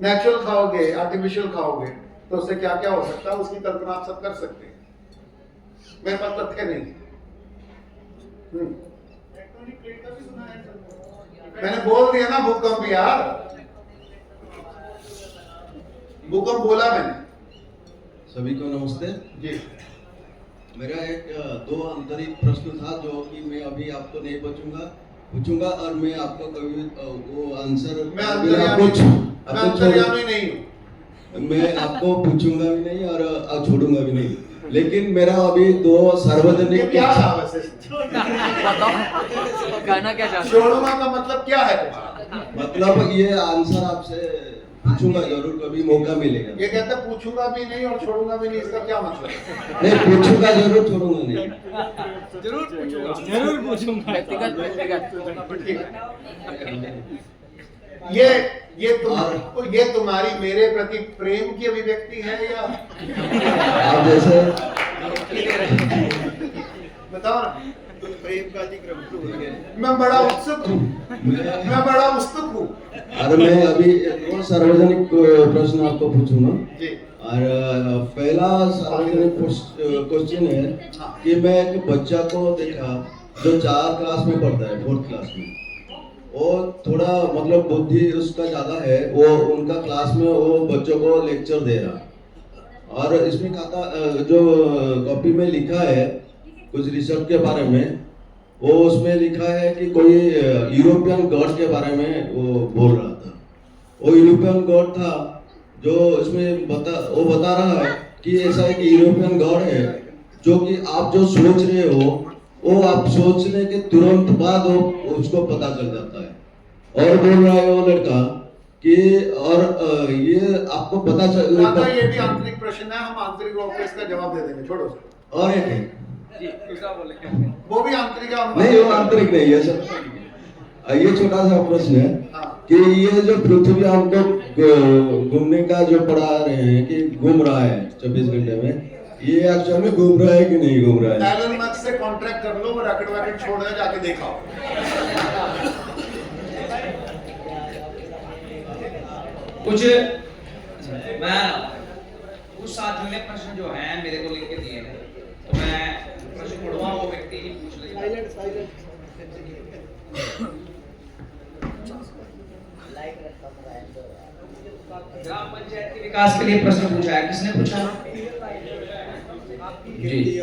नेचुरल खाओगे, आर्टिफिशियल खाओगे, तो उससे क्या क्या हो सकता है उसकी कल्पना आप सब कर सकते हैं। मेरे पास तथ्य नहीं। मैंने बोल दिया ना भूकंप, यार भूकंप बोला मैंने। सभी को नमस्ते जी। मेरा एक 2 आंतरिक प्रश्न था जो कि मैं अभी आपको नहीं पूछूंगा और मैं आपको कभी वो आंसर मैं मैं अंतर्यामी नहीं हूँ। मैं आपको पूछूंगा भी नहीं और छोड़ूंगा भी नहीं, लेकिन मेरा अभी 2 सार्वजनिक ये क्या था वैसे? कहना क्या चाहते छोड़ूंगा का मतलब क्या है तुम्हारा? मतलब ये आंसर आपसे पूछूंगा जरूर, कभी मौका मिलेगा। ये कहता पूछूंगा भी नहीं और छोड़ूंगा भी नहीं, इसका क्या मतलब है? नहीं, पूछूंगा जरूर, छोड़ूंगा नहीं। जरूर पूछूंगा। ये तुम्हारी मेरे प्रति प्रेम की अभिव्यक्ति है या आप जैसे बताओ ना। प्रेम का अधिक्रम मैं बड़ा उत्सुक हूँ, मैं बड़ा उत्सुक हूँ। और मैं अभी 2 सार्वजनिक प्रश्न आपको पूछूंगा। जी। और पहला सार्वजनिक क्वेश्चन है कि मैं एक बच्चा को देखा जो 4 क्लास में पढ़ता है, 4th क्लास में। वो थोड़ा मतलब बुद्धि उसका ज्यादा है, वो उनका क्लास में वो बच्चों को लेक्चर दे रहा। और इसमें जो कॉपी में लिखा है कुछ रिसर्च के बारे में, वो उसमें लिखा है कि कोई यूरोपियन गॉड के बारे में वो बोल रहा था। वो यूरोपियन गॉड था जो इसमें वो बता रहा है कि ऐसा एक यूरोपियन गॉड है जो कि आप जो सोच रहे हो वो आप सोचने के तुरंत बाद वो उसको पता चल जाता है। और बोल रहा है वो लड़का कि और ये आपको पता चल दादा, ये भी आंतरिक प्रश्न है, हम आंतरिक रूप से इसका जवाब दे देंगे, छोड़ो उसको। और एक है वो भी आंतरिक है, हम नहीं, वो आंतरिक नहीं है सर। ये छोटा सा प्रश्न है हाँ। कि ये जो पृथ्वी हमको घूमने का जो पढ़ा रहे हैं कि घूम रहा है 24 घंटे में, ये एक्चुअल में घूम रहा है कि नहीं घूम रहा है? एलन मस्क से कॉन्ट्रैक्ट कर लो, वो रैकेट वैकेट छोड़ दे, जाके दिखाओ। कुछ मैं कुछ साथियों ने प्रश्न जो है मेरे को लिख के दिए हैं, तो मैं प्रश्न पढ़वा, वो व्यक्ति ही पूछ लेगा। ग्राम पंचायत के विकास के लिए प्रश्न पूछा है, किसने पूछा? जी,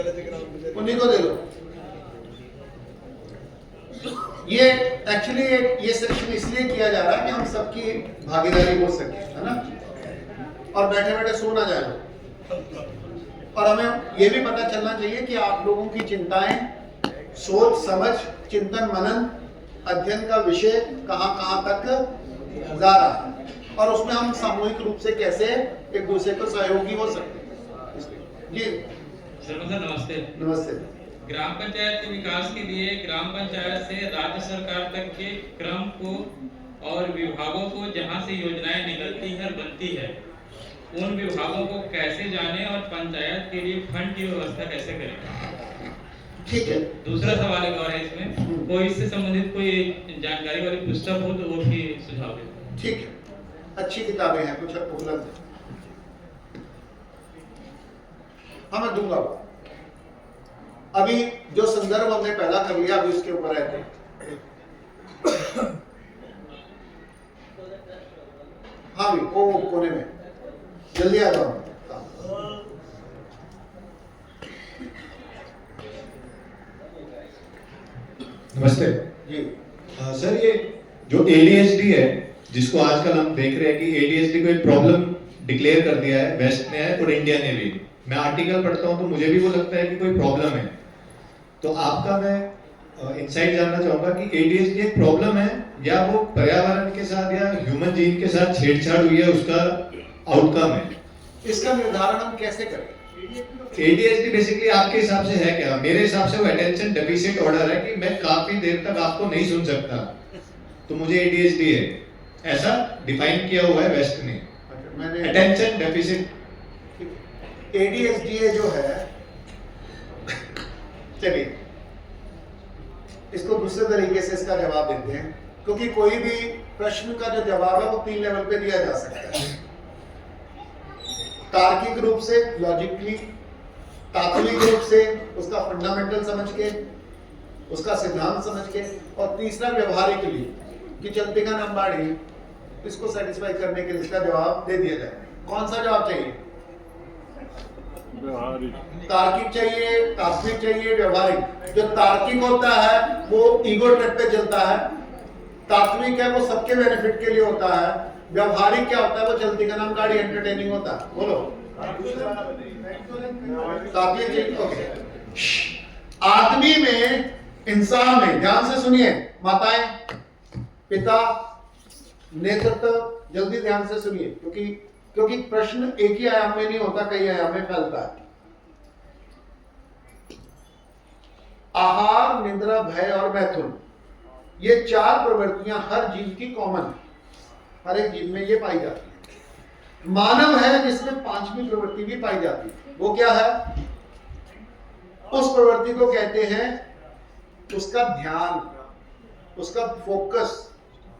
उन्हीं को दे दो। ये एक्चुअली ये सेक्शन इसलिए किया जा रहा है कि हम सबकी भागीदारी हो सके, है ना, और बैठे बैठे सो ना जाए। और हमें ये भी पता चलना चाहिए कि आप लोगों की चिंताएं, सोच समझ, चिंतन मनन, अध्ययन का विषय कहां कहां तक जा रहा है, और उसमें हम सामूहिक रूप से कैसे एक दूसरे को सहयोगी हो सकते हैं। जी सर नमस्ते। नमस्ते। ग्राम पंचायत के विकास के लिए ग्राम पंचायत से राज्य सरकार तक के क्रम को और विभागों को जहां से योजनाएं निकलती है और बनती है, उन विभागों को कैसे जाने और पंचायत के लिए फंड की व्यवस्था कैसे करें? ठीक है। दूसरा सवाल एक और है इसमें, कोई इससे संबंधित कोई जानकारी वाली पुस्तक हो तो वो भी सुझाव दें। ठीक है, अच्छी किताबें हैं, कुछ उपलब्ध है, हाँ मैं दूंगा। अभी जो संदर्भ हमने पहला कर लिया, अभी उसके ऊपर रहते हैं। हाँ भी वो कोने में जल्दी आ जाओ। नमस्ते जी। सर, ये जो ADHD है, जिसको आजकल हम देख रहे हैं कि ADHD को एक प्रॉब्लम डिक्लेयर कर दिया है वेस्ट ने और इंडिया ने भी। मैं आर्टिकल पढ़ता हूँ तो मुझे भी वो लगता है कि कोई प्रॉब्लम है। तो आपका मैं इंसाइट जानना चाहूंगा कि ADHD एक प्रॉब्लम है या वो पर्यावरण के साथ या ह्यूमन जीन के साथ छेड़छाड़ हुई है, उसका आउटकम है? इसका निर्धारण हम कैसे करें? ADHD बेसिकली आपके हिसाब से है क्या? मेरे हिसाब से वो अटेंशन डेफिसिट ऑर्डर है कि मैं काफी देर तक आपको नहीं सुन सकता, तो मुझे ADHD है, ऐसा डिफाइन किया हुआ है वेस्ट ने। अटेंशन डेफिसिट ADHD जो है, चलिए इसको दूसरे तरीके से इसका जवाब देते हैं, क्योंकि कोई भी प्रश्न का जो जवाब है वो 3 लेवल पे दिया जा सकता है। तार्किक रूप से, लॉजिकली, तात्विक रूप से, उसका फंडामेंटल समझ के, उसका सिद्धांत समझ के, और तीसरा व्यवहारिकली कि चलती का नाम बाड़ी, इसको सेटिस्फाई करने के लिए इसका जवाब दे दिया जाए। कौन सा जवाब चाहिए? तार्किक चाहिए, तात्विक चाहिए, व्यवहारिक। जो तार्किक होता है वो ईगो ट्रैप पे चलता है, तात्विक है वो सबके बेनिफिट के लिए होता है, व्यवहारिक क्या होता है? वो चलती का नाम गाड़ी, एंटरटेनिंग होता है। बोलो काफी चीज। ओके, आदमी में, इंसान में, ध्यान से सुनिए माताएं, पिता, नेतृत्व, जल्दी ध्यान से सुनिए, क्योंकि प्रश्न एक ही आयाम में नहीं होता, कई आयाम में फैलता है। आहार, निद्रा, भय और मैथुन, ये 4 प्रवृत्तियां हर जीव की कॉमन है, हर एक जीव में ये पाई जाती है। मानव है जिसमें 5वीं प्रवृत्ति भी पाई जाती है। वो क्या है? उस प्रवृत्ति को कहते हैं उसका ध्यान, उसका फोकस,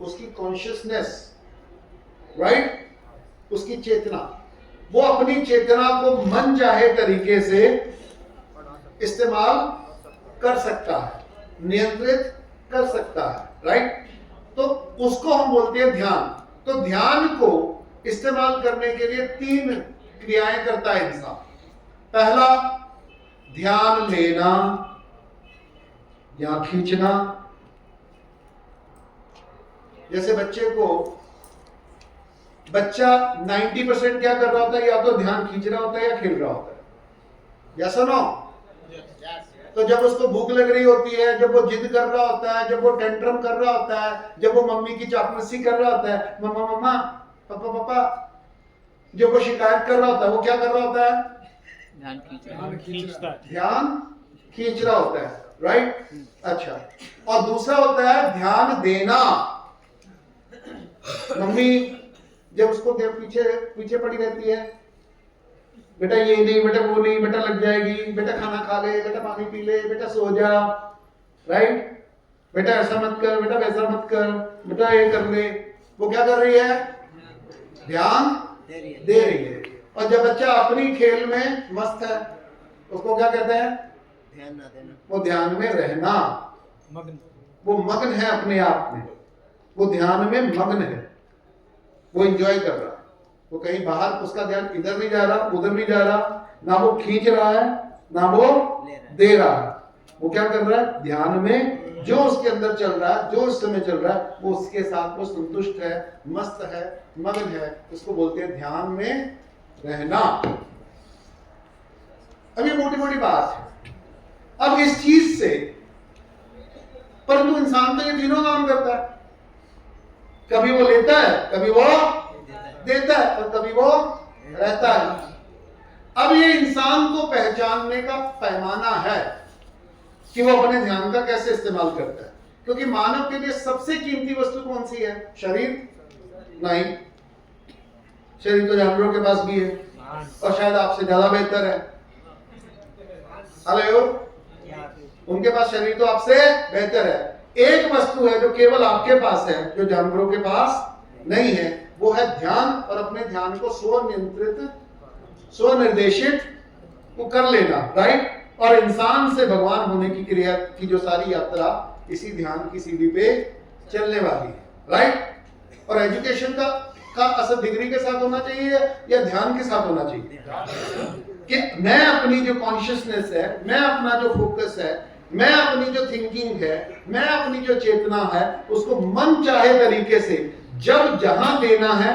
उसकी कॉन्शियसनेस, राइट, उसकी चेतना। वो अपनी चेतना को मन चाहे तरीके से इस्तेमाल कर सकता है, नियंत्रित कर सकता है, राइट। तो उसको हम बोलते हैं ध्यान। तो ध्यान को इस्तेमाल करने के लिए 3 क्रियाएं करता है इंसान। पहला, ध्यान लेना या खींचना। जैसे बच्चा 90% क्या कर रहा होता है? या तो ध्यान खींच रहा होता है या खेल रहा होता है। या सुनो, तो जब उसको भूख लग रही होती है, जब वो जिद कर रहा होता है, जब वो टेंट्रम कर रहा होता है, जब वो मम्मी की चापलूसी कर रहा होता है, मम्मा मम्मा, पापा पापा, जब वो शिकायत कर रहा होता है, वो क्या कर रहा होता है? ध्यान खींच रहा होता है, राइट। अच्छा, और दूसरा होता है ध्यान देना। मम्मी जब उसको पीछे पड़ी रहती है, बेटा ये नहीं, बेटा वो नहीं, बेटा लग जाएगी, बेटा खाना खा ले, बेटा पानी पी ले, बेटा सो जा, राइट, बेटा ऐसा मत कर, बेटा वैसा मत कर, बेटा ये कर ले। वो क्या कर रही है? ध्यान दे रही है। और जब बच्चा अपनी खेल में मस्त है, उसको क्या कहते हैं? ध्यान ना देना। वो ध्यान में रहना, वो मग्न है अपने आप में, वो ध्यान में मग्न है, वो एंजॉय कर रहा है। वो कहीं बाहर, उसका ध्यान इधर नहीं जा रहा, उधर नहीं जा रहा, ना वो खींच रहा है ना वो दे रहा है। वो क्या कर रहा है? ध्यान में जो उसके अंदर चल रहा है, जो उस समय चल रहा है, वो उसके साथ वो संतुष्ट है, मस्त है, मग्न है। उसको बोलते हैं ध्यान में रहना। अब ये मोटी मोटी बात है। अब इस चीज से, परंतु इंसान तो ये तीनों काम करता है। कभी वो लेता है, कभी वो देता है, और कभी वो रहता है। अब ये इंसान को पहचानने का पैमाना है कि वो अपने ध्यान का कैसे इस्तेमाल करता है। क्योंकि मानव के लिए सबसे कीमती वस्तु कौन सी है? शरीर नहीं, शरीर तो जानवरों के पास भी है, और शायद आपसे ज्यादा बेहतर है। हेलो, उनके पास शरीर तो आपसे बेहतर है। एक वस्तु है जो केवल आपके पास है, जो जानवरों के पास नहीं है, वो है ध्यान। और अपने ध्यान को स्वनियंत्रित, स्वनिर्देशित को कर लेना, राइट। और इंसान से भगवान होने की क्रिया की जो सारी यात्रा इसी ध्यान की सीढ़ी पे चलने वाली है, राइट। और एजुकेशन का असर डिग्री के साथ होना चाहिए या ध्यान के साथ होना चाहिए? कि मैं अपनी जो कॉन्शियसनेस है, मैं अपना जो फोकस है, मैं अपनी जो थिंकिंग है, मैं अपनी जो चेतना है, उसको मन चाहे तरीके से जब जहां देना है,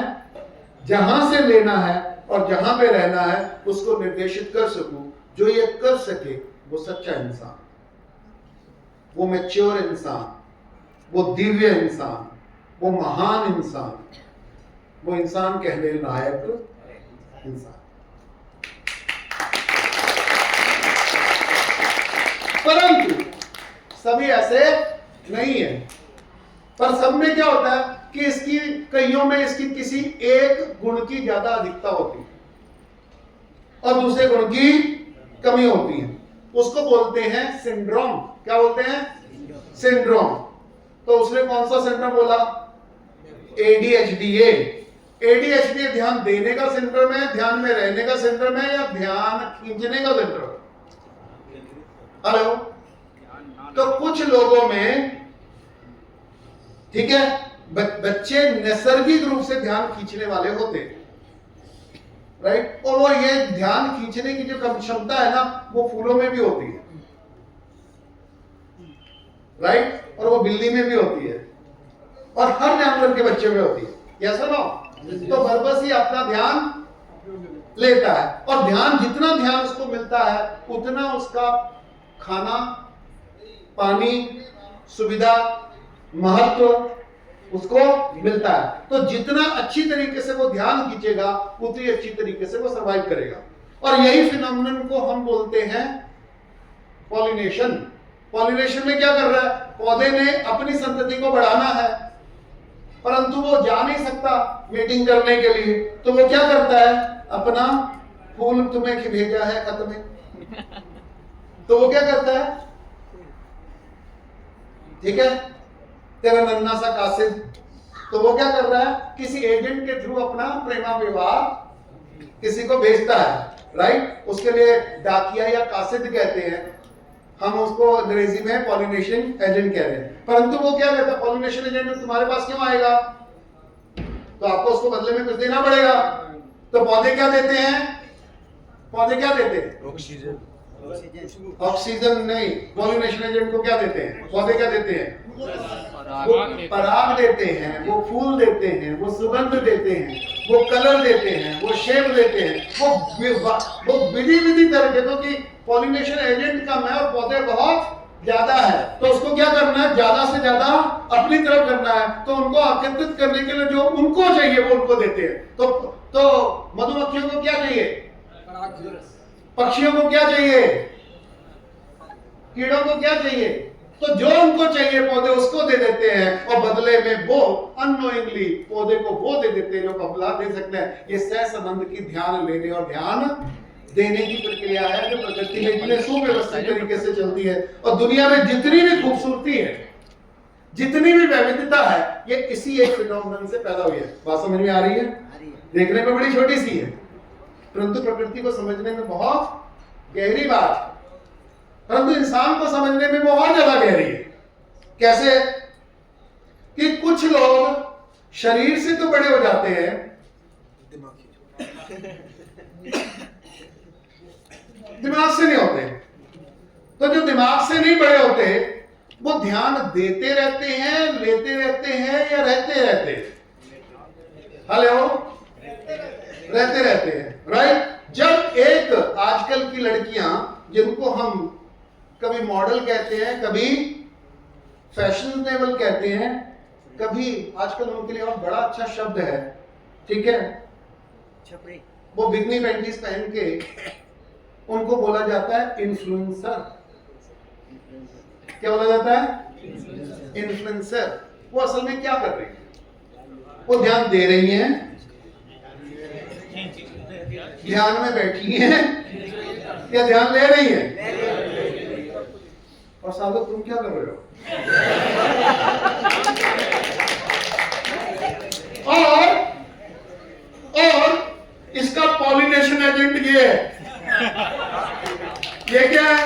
जहां से लेना है और जहां पे रहना है, उसको निर्देशित कर सकूं। जो ये कर सके वो सच्चा इंसान, वो मैच्योर इंसान, वो दिव्य इंसान, वो महान इंसान, वो इंसान कहने लायक इंसान। परंतु सभी ऐसे नहीं है। पर सब में क्या होता है कि इसकी कईयों में इसकी किसी एक गुण की ज्यादा अधिकता होती है और दूसरे गुण की कमी होती है। उसको बोलते हैं सिंड्रोम। क्या बोलते हैं? सिंड्रोम। तो उसने कौन सा सिंड्रोम बोला? ADHD। ADHD ध्यान देने का सिंड्रोम है, ध्यान में रहने का सिंड्रोम है, या ध्यान खींचने का सिंड्रोम? हेलो। तो कुछ लोगों में, ठीक है, बच्चे नैसर्गिक रूप से ध्यान खींचने वाले होते हैं, राइट। और वो ये ध्यान खींचने की जो क्षमता है ना, वो फूलों में भी होती है, राइट। और वो बिल्ली में भी होती है, और हर जानवर के बच्चे में होती है। यस और नो? तो बरबस ही अपना ध्यान लेता है, और ध्यान जितना ध्यान उसको मिलता है उतना उसका खाना, पानी, सुविधा, महत्व उसको मिलता है। तो जितना अच्छी तरीके से वो ध्यान खींचेगा उतनी अच्छी तरीके से वो सरवाइव करेगा। और यही फिनोमेनन को हम बोलते हैं पॉलिनेशन। पॉलिनेशन में क्या कर रहा है? पौधे ने अपनी संतति को बढ़ाना है, परंतु वो जा नहीं सकता मीटिंग करने के लिए, तो वो क्या करता है? अपना फूल तुम्हें भेजा है खत में, तो वो क्या करता है? ठीक है, तेरा नन्ना सा कासिद, तो वो क्या कर रहा है? किसी एजेंट के थ्रू अपना प्रेमा विवाह किसी को भेजता है, राइट? उसके लिए डाकिया या कासिद कहते हैं, हम उसको अंग्रेजी में पॉलिनेशन एजेंट कह रहे हैं। परंतु वो क्या कहता है? पॉलिनेशन एजेंट तुम्हारे पास क्यों आएगा? तो आपको उसको बदले में कुछ देना पड़ेगा। तो पौधे क्या देते हैं? पौधे क्या देते हैं? ऑक्सीजन नहीं, पॉलिनेशन एजेंट को क्या देते हैं? पौधे क्या देते हैं? वो पराग देते हैं, वो फूल देते हैं, वो सुगंध देते हैं, वो कलर देते हैं, वो शेप देते हैं, वो विधि तरह के, क्योंकि पॉलिनेशन एजेंट कम है और पौधे बहुत ज्यादा है, तो उसको क्या करना है? ज्यादा से ज्यादा अपनी तरफ करना है। तो उनको आकर्षित करने के लिए जो उनको चाहिए वो उनको देते हैं। तो मधुमक्खियों को क्या चाहिए? पक्षियों को क्या चाहिए? कीड़ों को क्या चाहिए? तो जो उनको चाहिए पौधे उसको दे देते हैं, और बदले में वो अननोइंगली पौधे को वो दे देते हैं जो बदला दे सकते हैं। ये सहसंबंध की ध्यान लेने और ध्यान देने की प्रक्रिया है जो प्रकृति में इतने सुव्यवस्थित तरीके से चलती है। और दुनिया में जितनी भी खूबसूरती है, जितनी भी वैविधता है, ये इसी एक फिनोमेनन से पैदा हुई है। बात समझ में आ रही है? देखने में बड़ी छोटी सी है, परंतु प्रकृति को समझने में बहुत गहरी बात, परंतु इंसान को समझने में बहुत ज्यादा गहरी है। कैसे? कि कुछ लोग शरीर से तो बड़े हो जाते हैं, दिमाग से नहीं होते। तो जो दिमाग से नहीं बड़े होते वो ध्यान देते रहते हैं, लेते रहते हैं, या रहते रहते हैं? हेलो, रहते रहते हैं, राइट? जब एक आजकल की लड़कियां जिनको हम कभी मॉडल कहते हैं, कभी फैशनेबल कहते हैं, कभी आजकल उनके लिए और बड़ा अच्छा शब्द है, ठीक है, वो बिकनी पैंटीज पहन के उनको बोला जाता है इन्फ्लुएंसर। क्या बोला जाता है? इन्फ्लुएंसर। वो असल में क्या कर रही है? वो ध्यान दे रही हैं, ध्यान में बैठी हैं, या ध्यान ले रही हैं? और साधु तुम क्या कर रहे हो? और इसका पॉलिनेशन एजेंट ये है। ये क्या है?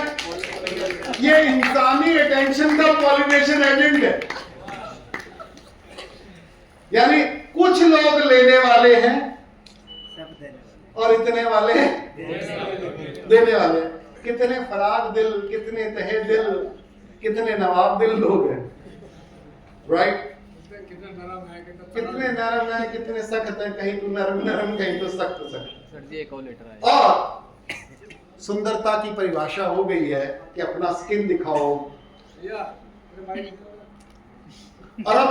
ये इंसानी अटेंशन का पॉलिनेशन एजेंट है। यानी कुछ लोग लेने वाले हैं और इतने वाले देने वाले। कितने फराग दिल, कितने तहे दिल, कितने नवाब दिल लोग हैं, राइट? कितने नरम है, कितने सख्त है, कहीं तो नरम नरम, कहीं तो सख्त सख्त। सर जी एक और लेटर आया। और सुंदरता की परिभाषा हो गई है कि अपना स्किन दिखाओ, और अब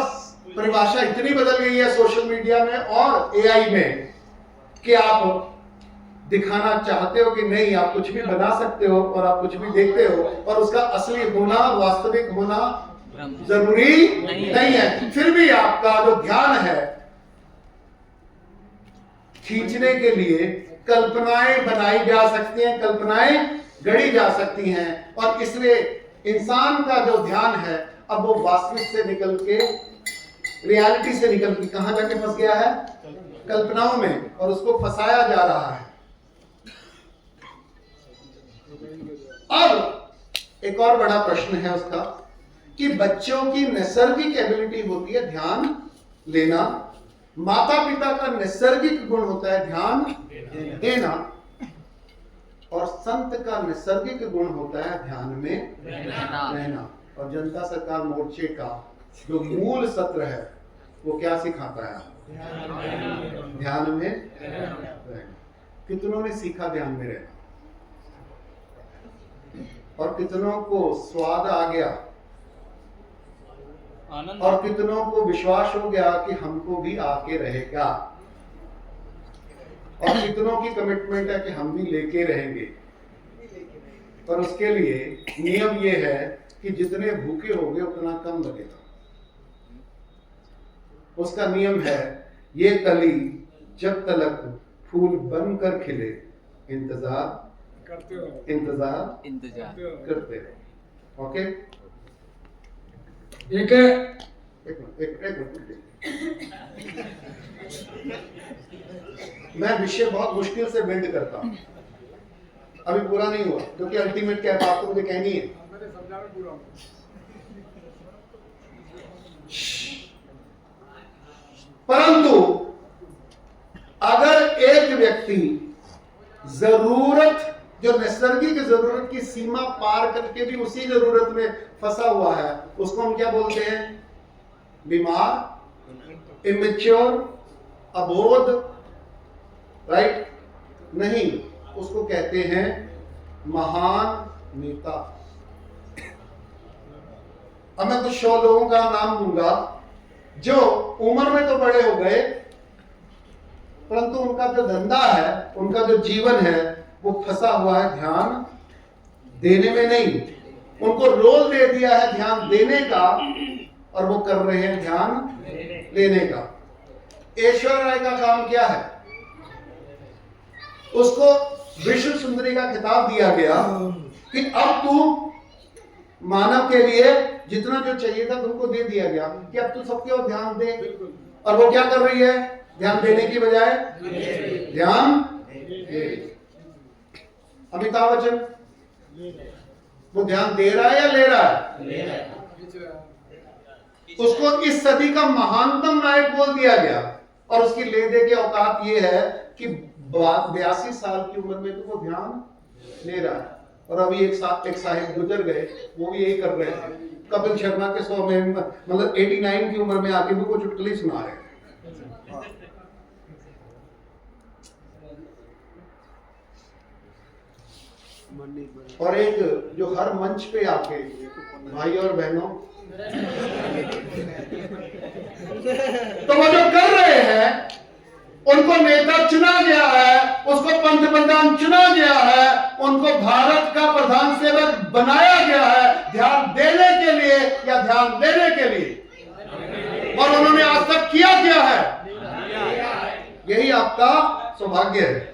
परिभाषा इतनी बदल गई है सोशल मीडिया में और एआई में कि आप दिखाना चाहते हो कि नहीं, आप कुछ भी बना सकते हो और आप कुछ भी देखते हो, और उसका असली होना, वास्तविक होना जरूरी नहीं है। फिर भी आपका जो ध्यान है खींचने के लिए कल्पनाएं बनाई जा सकती हैं, कल्पनाएं गढ़ी जा सकती हैं, और इसलिए इंसान का जो ध्यान है अब वो वास्तविक से निकल के, रियलिटी से निकल के कहां जाके फंस गया है? कल्पनाओं में, और उसको फंसाया जा रहा है। अब एक और बड़ा प्रश्न है उसका कि बच्चों की नैसर्गिक एबिलिटी होती है ध्यान लेना, माता पिता का नैसर्गिक गुण होता है ध्यान देना, और संत का नैसर्गिक गुण होता है ध्यान में रहना। और जनता सरकार मोर्चे का जो मूल सत्र है वो क्या सिखाता है? ध्यान में रहना। कितनों ने सीखा ध्यान में रहना, और कितनों को स्वाद आ गया, और कितनों को विश्वास हो गया कि हमको भी आके रहेगा, और कितनों की कमिटमेंट है कि हम भी लेके रहेंगे। पर उसके लिए नियम ये है कि जितने भूखे होंगे उतना कम लगेगा। उसका नियम है, ये कली जब तक फूल बनकर खिले इंतजार करते रहो। ओके, एक मिनट। मैं विषय बहुत मुश्किल से बिल्ड करता हूं, अभी पूरा नहीं हुआ, क्योंकि अल्टीमेट क्या बात तो मुझे कहनी है। परंतु अगर एक व्यक्ति जरूरत, जो नैसर्गिक जरूरत की सीमा पार करके भी उसी जरूरत में फंसा हुआ है, उसको हम क्या बोलते हैं? बीमार, इमेच्योर, अबोध, राइट? नहीं, उसको कहते हैं महान नेता। अब मैं कुछ 100 लोगों का नाम दूंगा जो उम्र में तो बड़े हो गए, परंतु उनका जो धंधा है, उनका जो जीवन है, वो फंसा हुआ है ध्यान देने में नहीं। उनको रोल दे दिया है ध्यान देने का, और वो कर रहे हैं ध्यान लेने का। ऐश्वर्या राय का काम क्या है? उसको विश्व सुंदरी का खिताब दिया गया कि अब तू मानव के लिए जितना जो चाहिए था तुमको दे दिया गया, कि अब तू सबके ओर ध्यान दे। और वो क्या कर रही है? ध्यान देने की बजाय ध्यान दे। अमिताभ बच्चन, वो ध्यान दे रहा है या ले रहा है? उसको इस सदी का महानतम नायक बोल दिया गया, और उसकी ले दे की औकात ये है कि 82 साल की उम्र में तो वो ध्यान ले रहा है। और अभी एक साहिब गुजर गए, वो भी यही कर रहे हैं। कपिल शर्मा के 100 में, मतलब 89 की उम्र में आके भी वो चुटकुली सुना रहे हैं। और एक जो हर मंच पे आके, भाई और बहनों, तो वो जो कर रहे हैं, उनको नेता चुना गया है, उसको पंतप्रधान चुना गया है, उनको भारत का प्रधान सेवक बनाया गया है, ध्यान देने के लिए या ध्यान लेने के लिए। और उन्होंने आज तक किया क्या है? यही आपका सौभाग्य है।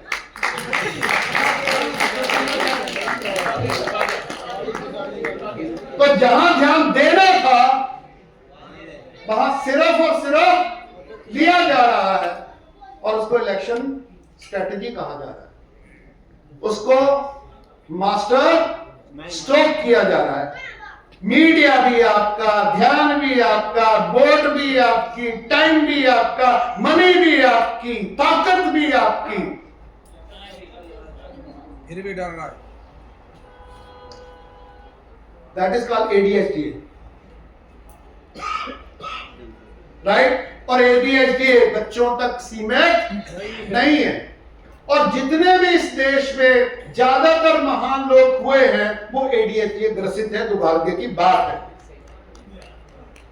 तो जहां ध्यान देना था, वहां सिर्फ और सिर्फ लिया जा रहा है, और उसको इलेक्शन स्ट्रेटजी कहा जा रहा है। उसको मास्टर स्ट्रोक किया जा रहा है। मीडिया भी आपका, ध्यान भी आपका, वोट भी आपकी, टाइम भी आपका, मनी भी आपकी, ताकत भी आपकी, फिर भी डर रहा है। That is called ADHD, right? और ADHD बच्चों तक सीमित नहीं है। और जितने भी इस देश में ज्यादातर महान लोग हुए हैं, वो ADHD ग्रसित है। दुर्भाग्य की बात है।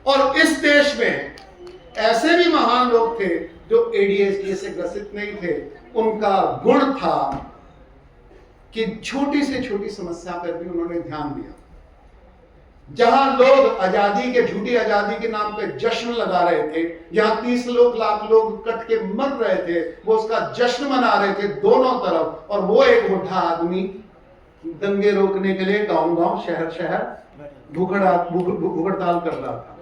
और इस देश में ऐसे भी महान लोग थे जो ADHD से ग्रसित नहीं थे। उनका गुण था कि छोटी से छोटी समस्या पर भी उन्होंने ध्यान दिया। जहां लोग आजादी के, झूठी आजादी के नाम पे जश्न लगा रहे थे, जहां 30 लाख लोग कट के मर रहे थे, वो उसका जश्न मना रहे थे दोनों तरफ। और वो एक बुढ़ा आदमी दंगे रोकने के लिए गांव-गांव, शहर भूख हड़ताल कर रहा था।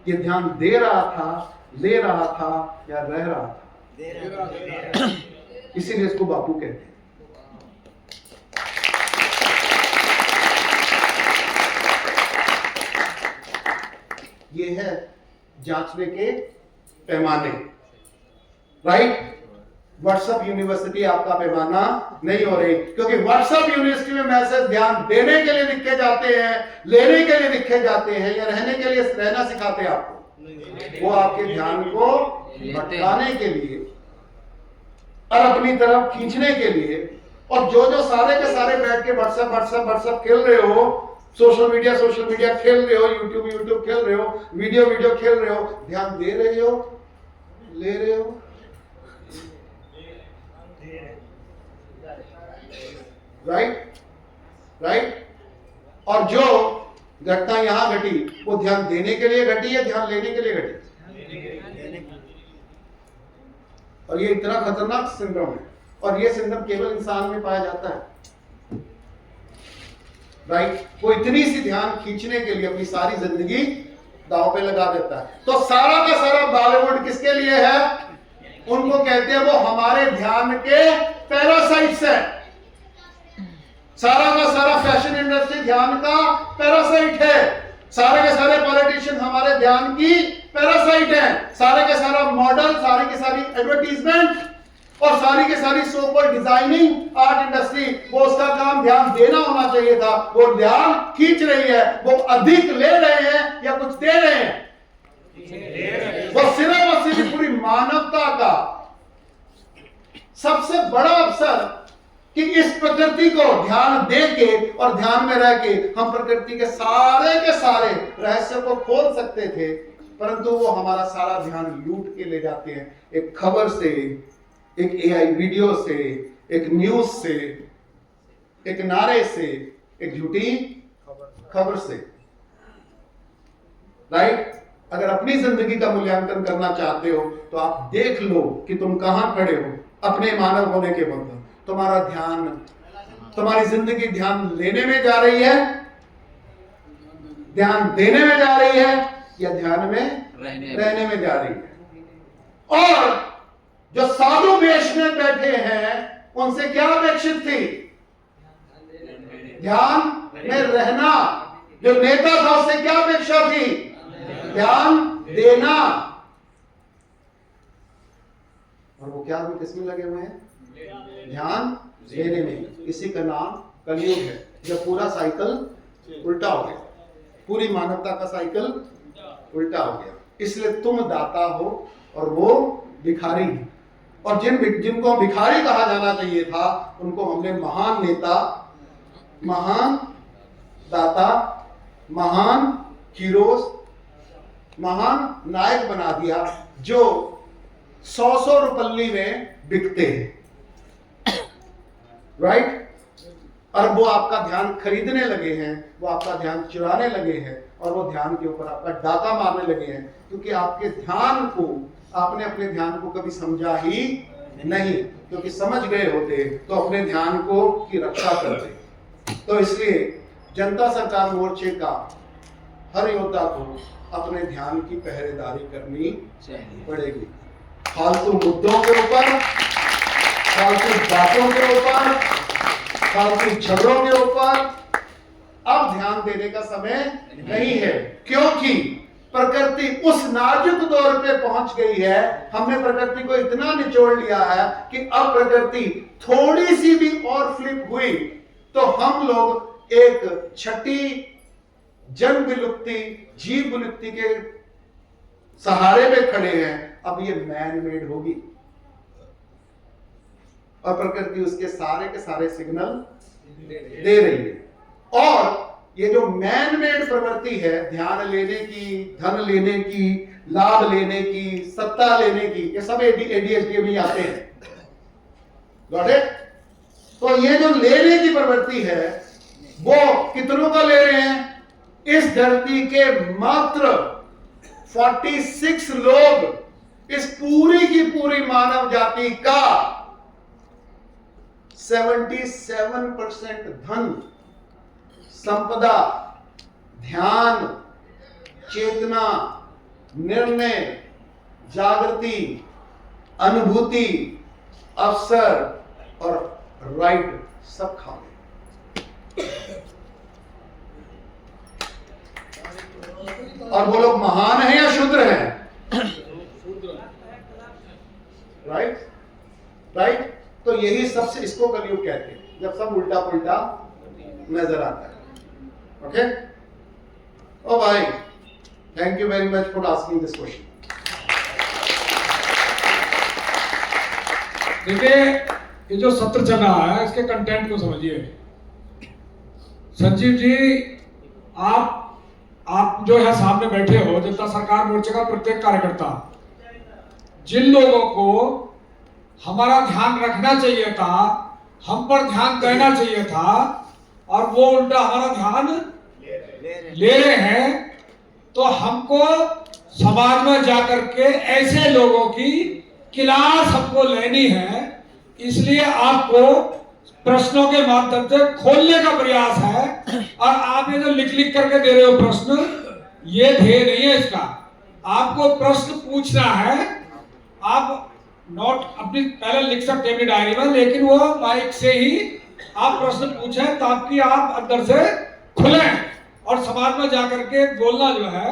ये ध्यान दे रहा था, ले रहा था, या रह रहा था? इसीलिए इसको बापू कहते हैं। ये है जांचने के पैमाने, राइट? व्हाट्सएप यूनिवर्सिटी आपका पैमाना नहीं हो रही, क्योंकि व्हाट्सएप यूनिवर्सिटी में मैसेज ध्यान देने के लिए लिखे जाते हैं, लेने के लिए लिखे जाते हैं, या रहने के लिए रहना सिखाते हैं आपको। वो आपके ध्यान को भटकाने के लिए और अपनी तरफ खींचने के लिए। और जो सारे के सारे बैठ के व्हाट्सएप खेल रहे हो, सोशल मीडिया खेल रहे हो, यूट्यूब खेल रहे हो, वीडियो खेल रहे हो, ध्यान दे रहे हो, ले रहे हो? राइट। और जो घटना यहां घटी वो ध्यान देने के लिए घटी है, ध्यान लेने के लिए घटी? और ये इतना खतरनाक सिंड्रोम है, और ये सिंड्रोम केवल इंसान में पाया जाता है। राइट। वो इतनी सी ध्यान खींचने के लिए अपनी सारी जिंदगी दांव पे लगा देता है। तो सारा का सारा बॉलीवुड किसके लिए है? उनको कहते हैं वो हमारे ध्यान के पैरासाइट्स है। सारा का सारा फैशन इंडस्ट्री ध्यान का पैरासाइट है। सारे के सारे पॉलिटिशियन हमारे ध्यान की पैरासाइट हैं। सारे के सारा मॉडल, सारी की सारी एडवर्टीजमेंट और सारी की सारी so called designing art industry, वो उसका काम ध्यान देना होना चाहिए था, वो ध्यान खींच रही है। वो अधिक ले रहे हैं या कुछ दे रहे हैं? वो सिर्फ और सिर्फ पूरी मानवता का सबसे बड़ा अवसर कि इस प्रकृति को ध्यान दे के और ध्यान में रह के हम प्रकृति के सारे रहस्य को खोल सकते थे, परंतु वो हमारा सारा ध्यान लूट के ले जाते हैं। एक खबर से, एक एआई वीडियो से, एक न्यूज से, एक नारे से, एक झूठी खबर से। राइट। अगर अपनी जिंदगी का मूल्यांकन करना चाहते हो तो आप देख लो कि तुम कहां खड़े हो अपने मानव होने के बंधन। तुम्हारा ध्यान, तुम्हारी जिंदगी ध्यान लेने में जा रही है, ध्यान देने में जा रही है, या ध्यान में रहने में जा रही है? और जो साधु वेश में बैठे हैं उनसे क्या अपेक्षित थी? ध्यान में रहना। जो नेता था उससे क्या अपेक्षा थी? ध्यान देना। और वो क्या भी किसमें लगे हुए हैं? ध्यान देने में। इसी का नाम कलयुग है, जब पूरा साइकिल उल्टा हो गया, पूरी मानवता का साइकिल उल्टा हो गया। इसलिए तुम दाता हो और वो भिखारी। और जिनको भिखारी कहा जाना चाहिए था उनको हमने महान नेता, महान दाता, महान हीरोज, महान नायक बना दिया, जो 100 रुपल्ली में बिकते हैं। राइट। और वो आपका ध्यान खरीदने लगे हैं, वो आपका ध्यान चुराने लगे हैं, और वो ध्यान के ऊपर आपका डाका मारने लगे हैं, क्योंकि आपके ध्यान को, आपने अपने ध्यान को कभी समझा ही नहीं। क्योंकि समझ गए होते तो अपने ध्यान को की रक्षा करते। तो इसलिए जनता सरकार मोर्चे का हर योद्धा को अपने ध्यान की पहरेदारी करनी पड़ेगी। फालतू मुद्दों के ऊपर, फालतू बातों के ऊपर, फालतू झगड़ों के ऊपर अब ध्यान देने का समय नहीं है। क्योंकि प्रकृति उस नाजुक दौर पे पहुंच गई है, हमने प्रकृति को इतना निचोड़ लिया है कि अब प्रकृति थोड़ी सी भी और फ्लिप हुई तो हम लोग एक छठी जन विलुप्ति, जीव विलुप्ति के सहारे में खड़े हैं। अब ये मैन मेड होगी और प्रकृति उसके सारे के सारे सिग्नल दे रही है। और ये जो मैन मेड प्रवृत्ति है, ध्यान लेने की, धन लेने की, लाभ लेने की, सत्ता लेने की, ये सब एडीएचडी में आते हैं। Got it? तो ये जो लेने की प्रवृत्ति है वो कितनों का ले रहे हैं? इस धरती के मात्र 46 लोग, इस पूरी की पूरी मानव जाति का 77% धन, संपदा, ध्यान, चेतना, निर्णय, जागृति, अनुभूति, अवसर और राइट सब खा गए। और वो लोग महान हैं या शूद्र हैं? राइट। राइट। तो यही सबसे, इसको कलयुग कहते हैं, जब सब उल्टा पुल्टा नजर आता है। ओके? ओ भाई, Thank you very much for asking this question. देखिए, ये जो सत्र चल रहा है इसके कंटेंट को समझिए। संजीव जी, आप जो है सामने बैठे हो, जनता सरकार मोर्चे का प्रत्येक कार्यकर्ता, जिन लोगों को हमारा ध्यान रखना चाहिए था, हम पर ध्यान देना चाहिए था, और वो उल्टा हमारा ध्यान ले रहे हैं, तो हमको समाज में जाकर के ऐसे लोगों की क्लास हमको लेनी है। इसलिए आपको प्रश्नों के माध्यम से खोलने का प्रयास है, और आप ये जो लिख करके दे रहे हो प्रश्न, ये ध्येय नहीं है इसका। आपको प्रश्न पूछना है, आप नोट अपनी पहले लिख सकते हैं अपनी डायरी में, लेकिन वो माइक से ही आप प्रश्न पूछें ताकि आप अंदर से खुलें, और समाज में जाकर के बोलना जो है,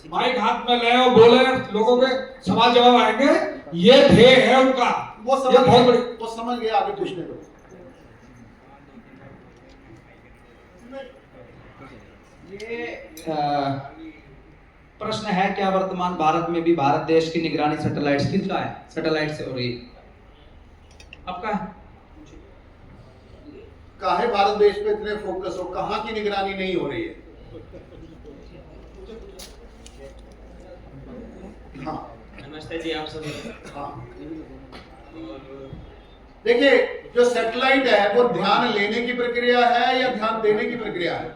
माइक हाथ में ले और बोले, लोगों के सवाल जवाब आएंगे, ये ध्येय है उनका। वो समझ गया, आगे पूछने को। ये प्रश्न है, क्या वर्तमान भारत में भी भारत देश की निगरानी सैटेलाइट्स किसका है? सैटेलाइट से हो रही है, आपका है? काहे भारत देश पे इतने फोकस हो, कहाँ की निगरानी नहीं हो रही है? हाँ, नमस्ते जी, आप सभी। हाँ, देखिए, जो सैटेलाइट है वो ध्यान लेने की प्रक्रिया है या ध्यान देने की प्रक्रिया है?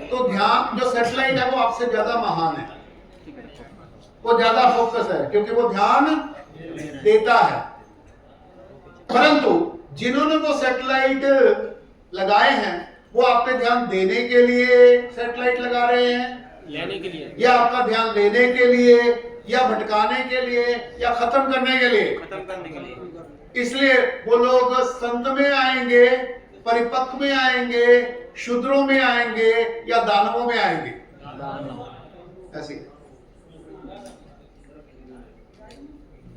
तो ध्यान, जो सैटेलाइट है वो आपसे ज्यादा महान है, वो ज्यादा फोकस है, क्योंकि वो ध्यान देता है। परंतु जिन्होंने वो सैटेलाइट लगाए हैं, वो आप पे ध्यान देने के लिए सैटेलाइट लगा रहे हैं, लेने के लिए, या आपका ध्यान लेने के लिए, या भटकाने के लिए, या खत्म करने के लिए? खत्म करने के लिए। इसलिए वो लोग संत में आएंगे, परिपक्व में आएंगे, शूद्रों में आएंगे, या दानवों में आएंगे? ऐसी।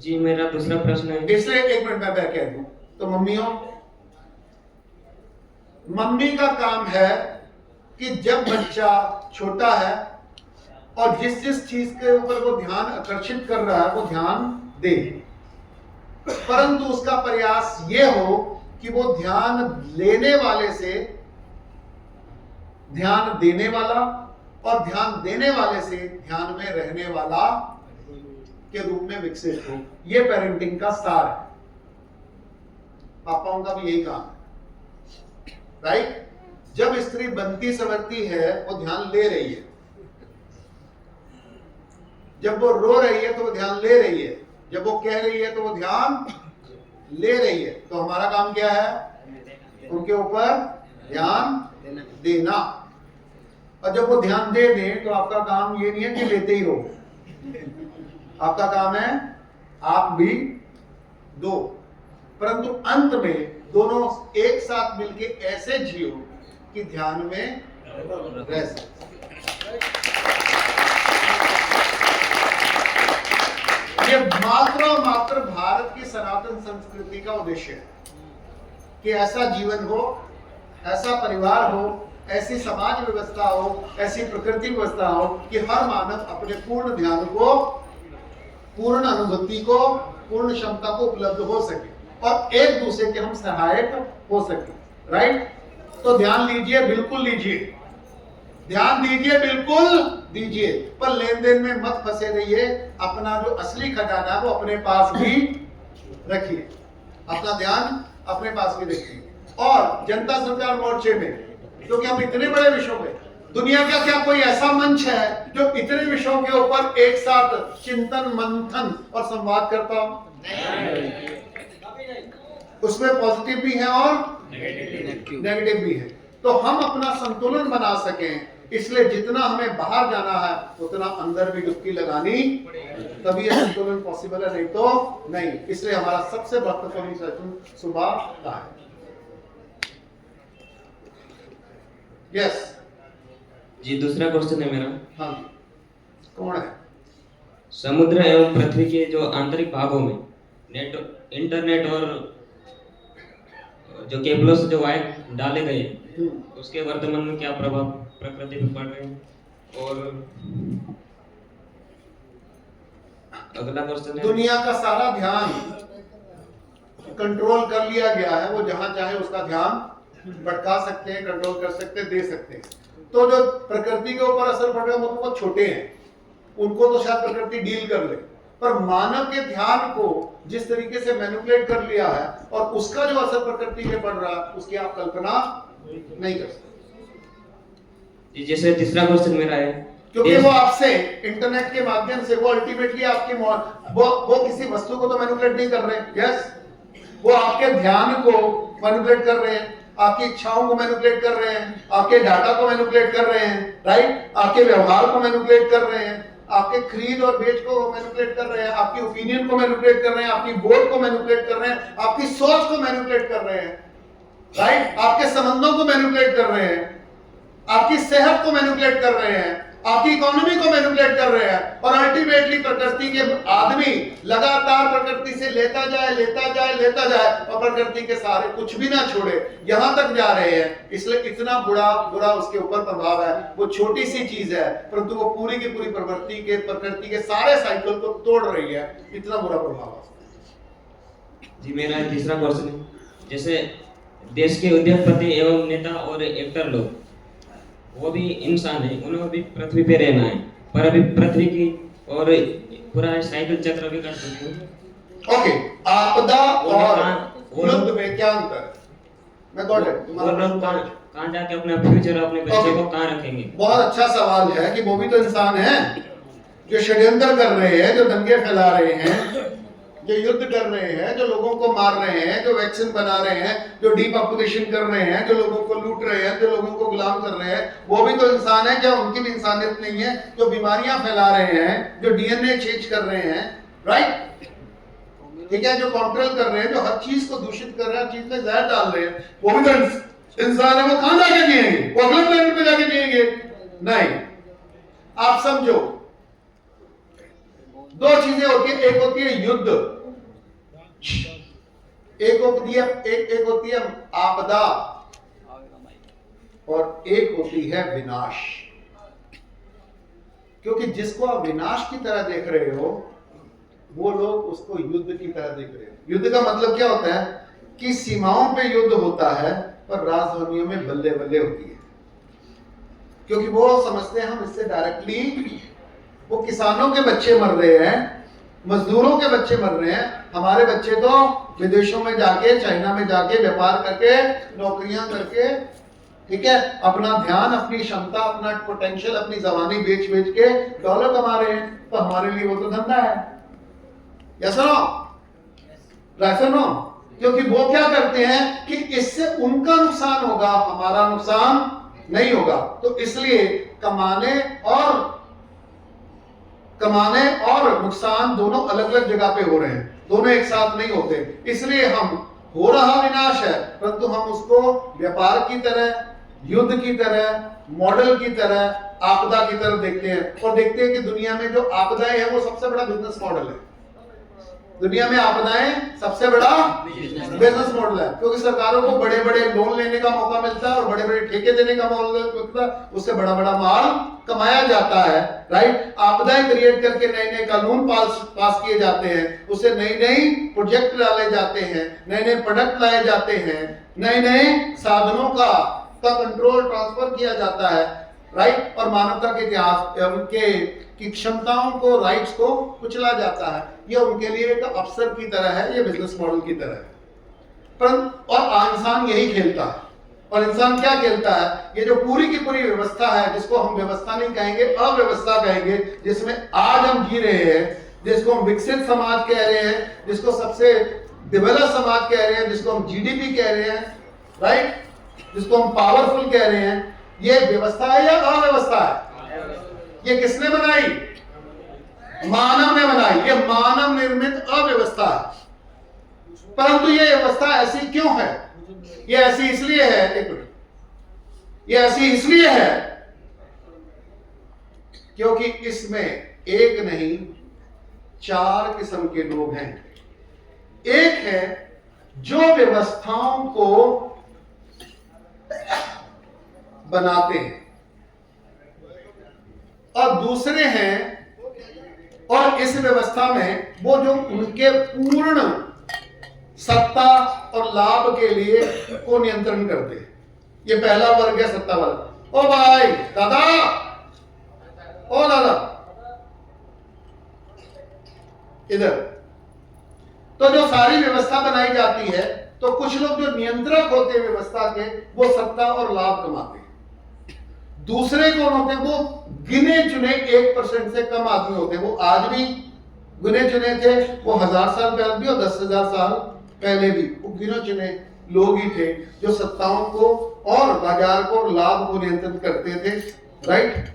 जी, मेरा दूसरा प्रश्न है। इसलिए एक मिनट मैं कह दूं, तो मम्मियों, मम्मी का काम है कि जब बच्चा छोटा है और जिस जिस चीज के ऊपर वो ध्यान आकर्षित कर रहा है, वो ध्यान दे, परंतु उसका प्रयास ये हो कि वो ध्यान लेने वाले से ध्यान देने वाला, और ध्यान देने वाले से ध्यान में रहने वाला के रूप में विकसित हो। ये पेरेंटिंग का सार है। पापाओं का भी यही काम है, राइट? जब स्त्री बनती संवरती है, वो ध्यान ले रही है, जब वो रो रही है तो वो ध्यान ले रही है, जब वो कह रही है तो वो ध्यान ले रही है। तो हमारा काम क्या है? उनके ऊपर ध्यान देना। और जब वो ध्यान दे दें तो आपका काम ये नहीं है कि लेते ही रहो, आपका काम है आप भी दो, परंतु अंत में दोनों एक साथ मिलके ऐसे जियो कि ध्यान में रह सके। ये मात्र और मात्र भारत की सनातन संस्कृति का उद्देश्य है कि ऐसा जीवन हो, ऐसा परिवार हो, ऐसी समाज व्यवस्था हो, ऐसी प्रकृति व्यवस्था हो कि हर मानव अपने पूर्ण ध्यान को, पूर्ण अनुभूति को, पूर्ण क्षमता को उपलब्ध हो सके और एक दूसरे के हम सहायक हो सके। राइट? तो ध्यान लीजिए, बिल्कुल लीजिए, ध्यान दीजिए, बिल्कुल दीजिए, पर लेन देन में मत फंसे रहिए। अपना जो असली खजाना है वो अपने पास भी रखिए, अपना ध्यान अपने पास भी रखिए। और जनता सरकार मोर्चे में, क्योंकि हम इतने बड़े विषयों में, दुनिया का क्या कोई ऐसा मंच है जो इतने विषयों के ऊपर एक साथ चिंतन, मंथन और संवाद करता हो? उसमें पॉजिटिव भी है और नेगेटिव भी है। तो हम अपना संतुलन बना सकें, इसलिए जितना हमें बाहर जाना है उतना अंदर भी डुबकी लगानी, तभी यह संतुलन पॉसिबल है, नहीं तो नहीं। इसलिए हमारा सबसे महत्वपूर्ण सेशन सुबह का है। यस जी, दूसरा क्वेश्चन है मेरा। हाँ, कौन है? समुद्र एवं पृथ्वी के जो आंतरिक भागों में इंटरनेट और जो केबलों से जो वायर डाले गए, उसके वर्तमान में क्या प्रभाव प्रकृति पर पड़ रहे हैं? और अगला क्वेश्चन है, दुनिया का सारा ध्यान कंट्रोल कर लिया गया है, वो जहां चाहे उसका ध्यान भटका सकते हैं, कंट्रोल कर सकते हैं, दे सकते हैं। तो जो प्रकृति के ऊपर असर पड़ रहा है वो तो बहुत छोटे हैं, उनको तो शायद प्रकृति डील कर ले, पर मानव के ध्यान को जिस तरीके से मैनिपुलेट कर लिया है और उसका जो असर प्रकृति पे पड़ रहा है उसकी आप कल्पना नहीं कर सकते। जैसे तीसरा क्वेश्चन मेरा है, क्योंकि वो आपसे इंटरनेट के माध्यम से वो अल्टीमेटली आपकी वो किसी वस्तु को तो मैनिपुलेट नहीं कर रहे हैं, यस, वो आपके ध्यान को मैनिपुलेट कर रहे हैं, आपकी इच्छाओं को मैनिपुलेट कर रहे हैं, आपके डाटा को मैनिपुलेट कर रहे हैं, राइट, आपके व्यवहार को मैनिपुलेट कर रहे हैं, आपके खरीद और बेच को मैनिपुलेट कर रहे हैं, आपकी ओपिनियन को मैनिपुलेट कर रहे हैं, आपकी वोट को मैनिपुलेट कर रहे हैं, आपकी सोच को मैनिपुलेट कर रहे हैं, राइट, आपके संबंधों को मैनिपुलेट कर रहे हैं, आपकी सेहत को मैनिपुलेट कर रहे हैं, आपकी इकोनॉमी को मैनिपुलेट कर रहे हैं, और अल्टीमेटली प्रकृति के आदमी लगातार प्रकृति से लेता जाए और प्रकृति के सारे कुछ भी ना छोड़े, यहां तक जा रहे हैं। इसलिए इतना बुरा उसके ऊपर प्रभाव है। वो छोटी सी चीज है परंतु वो पूरी की पूरी प्रकृति के सारे साइकिल को तोड़ रही है, इतना बुरा प्रभाव है। जी मेरा तीसरा क्वेश्चन है, जैसे देश के उद्योगपति एवं नेता और एक्टर लोग वो भी इंसान है, उन्हें भी पृथ्वी पे रहना है, पर अभी पृथ्वी की और पूरा साइकिल चक्र भी कर चुकी है। ओके, आपदा और युद्ध में क्या अंतर है? मैं गॉट इट। कहाँ जाके अपना फ्यूचर, अपने बच्चे को कहाँ रखेंगे? बहुत अच्छा सवाल है कि वो भी तो इंसान है, जो षड्यंत्र कर रहे हैं, जो दंगे फैला रहे हैं, जो युद्ध कर रहे हैं, जो लोगों को मार रहे हैं, जो वैक्सीन बना रहे हैं, जो डीपॉपुलेशन कर रहे हैं, जो लोगों को लूट रहे हैं, जो लोगों को गुलाम कर रहे हैं, वो भी तो इंसान है। क्या उनकी भी इंसानियत नहीं है? जो बीमारियां फैला रहे हैं, जो डीएनए चेंज कर रहे हैं, राइट, ठीक है, जो कंट्रोल कर रहे हैं, जो हर चीज को दूषित कर रहे हैं, हर चीज में जहर डाल रहे हैं, वो भी तो इंसान है। वो कहां जाके जिएंगे? वो अगले प्लेनेट पे जाके जिएंगे? नहीं। आप समझो, दो चीजें होती है, एक होती है युद्ध, एक होती है आपदा, और एक होती है विनाश। क्योंकि जिसको आप विनाश की तरह देख रहे हो वो लोग उसको युद्ध की तरह देख रहे हो। युद्ध का मतलब क्या होता है कि सीमाओं पे युद्ध होता है पर राजधानियों में बल्ले बल्ले होती है, क्योंकि वो समझते हैं हम इससे डायरेक्टली, वो किसानों के बच्चे मर रहे हैं, मजदूरों के बच्चे मर रहे हैं, हमारे बच्चे तो विदेशों में जाके, चाइना में जाके व्यापार करके, नौकरियां करके, ठीक है, अपना ध्यान, अपनी क्षमता, अपना पोटेंशियल, अपनी जवानी बेच बेच के डॉलर कमा रहे हैं। तो हमारे लिए वो तो धंधा है, यस नो, राइट नो, क्योंकि वो क्या करते हैं कि इससे उनका नुकसान होगा, हमारा नुकसान नहीं होगा। तो इसलिए कमाने और नुकसान दोनों अलग अलग जगह पे हो रहे हैं, दोनों एक साथ नहीं होते। इसलिए हम हो रहा विनाश है परंतु हम उसको व्यापार की तरह, युद्ध की तरह, मॉडल की तरह, आपदा की तरह देखते हैं, और देखते हैं कि दुनिया में जो आपदाएं हैं वो सबसे बड़ा बिजनेस मॉडल है। दुनिया में आपदाएं सबसे बड़ा बिजनेस मॉडल है, क्योंकि सरकारों को बड़े बड़े लोन लेने का मौका मिलता है और बड़े बड़े ठेके देने का मौका मिलता है, उससे बड़ा बड़ा माल कमाया जाता है, राइट। आपदाएं क्रिएट करके नए नए कानून पास किए जाते हैं, उससे नई नई प्रोजेक्ट डाले जाते हैं, नए नए प्रोडक्ट लाए जाते हैं, नए नए साधनों का कंट्रोल ट्रांसफर किया जाता है, राइट। और मानवता के इतिहास की क्षमताओं को, राइट्स को कुचला जाता है। ये उनके लिए एक अवसर की तरह है, ये बिजनेस मॉडल की तरह है। और इंसान यही खेलता है। और इंसान क्या खेलता है? ये जो पूरी की पूरी व्यवस्था है, जिसको हम व्यवस्था नहीं कहेंगे, अव्यवस्था कहेंगे, जिसमें आज हम जी रहे हैं, जिसको हम विकसित समाज कह रहे हैं, जिसको सबसे डेवलप समाज कह रहे हैं, जिसको हम जीडीपी कह रहे हैं, राइट, जिसको हम पावरफुल कह रहे हैं, ये व्यवस्था है या अव्यवस्था है? ये किसने बनाई? मानव ने बनाई। ये मानव निर्मित अव्यवस्था है। परंतु ये व्यवस्था ऐसी क्यों है? ये ऐसी इसलिए है, एक मिनट, ये ऐसी इसलिए है क्योंकि इसमें एक नहीं 4 किस्म के लोग हैं। एक है जो व्यवस्थाओं को बनाते हैं, और दूसरे हैं, और इस व्यवस्था में वो जो उनके पूर्ण सत्ता और लाभ के लिए को नियंत्रण करते हैं। ये पहला वर्ग है, सत्ता वाला। ओ भाई दादा, ओ दादा, इधर। तो जो सारी व्यवस्था बनाई जाती है, तो कुछ लोग जो नियंत्रक होते हैं व्यवस्था के, वो सत्ता और लाभ कमाते हैं। दूसरे कौन होते हैं? वो गिने चुने 1% से कम आदमी होते हैं। वो आज भी गिने चुने थे, वो 1000 साल पहले भी और 10,000 साल पहले भी वो गिने चुने लोग ही थे जो सत्ताओं को और बाजार को, लाभ को नियंत्रित करते थे। राइट?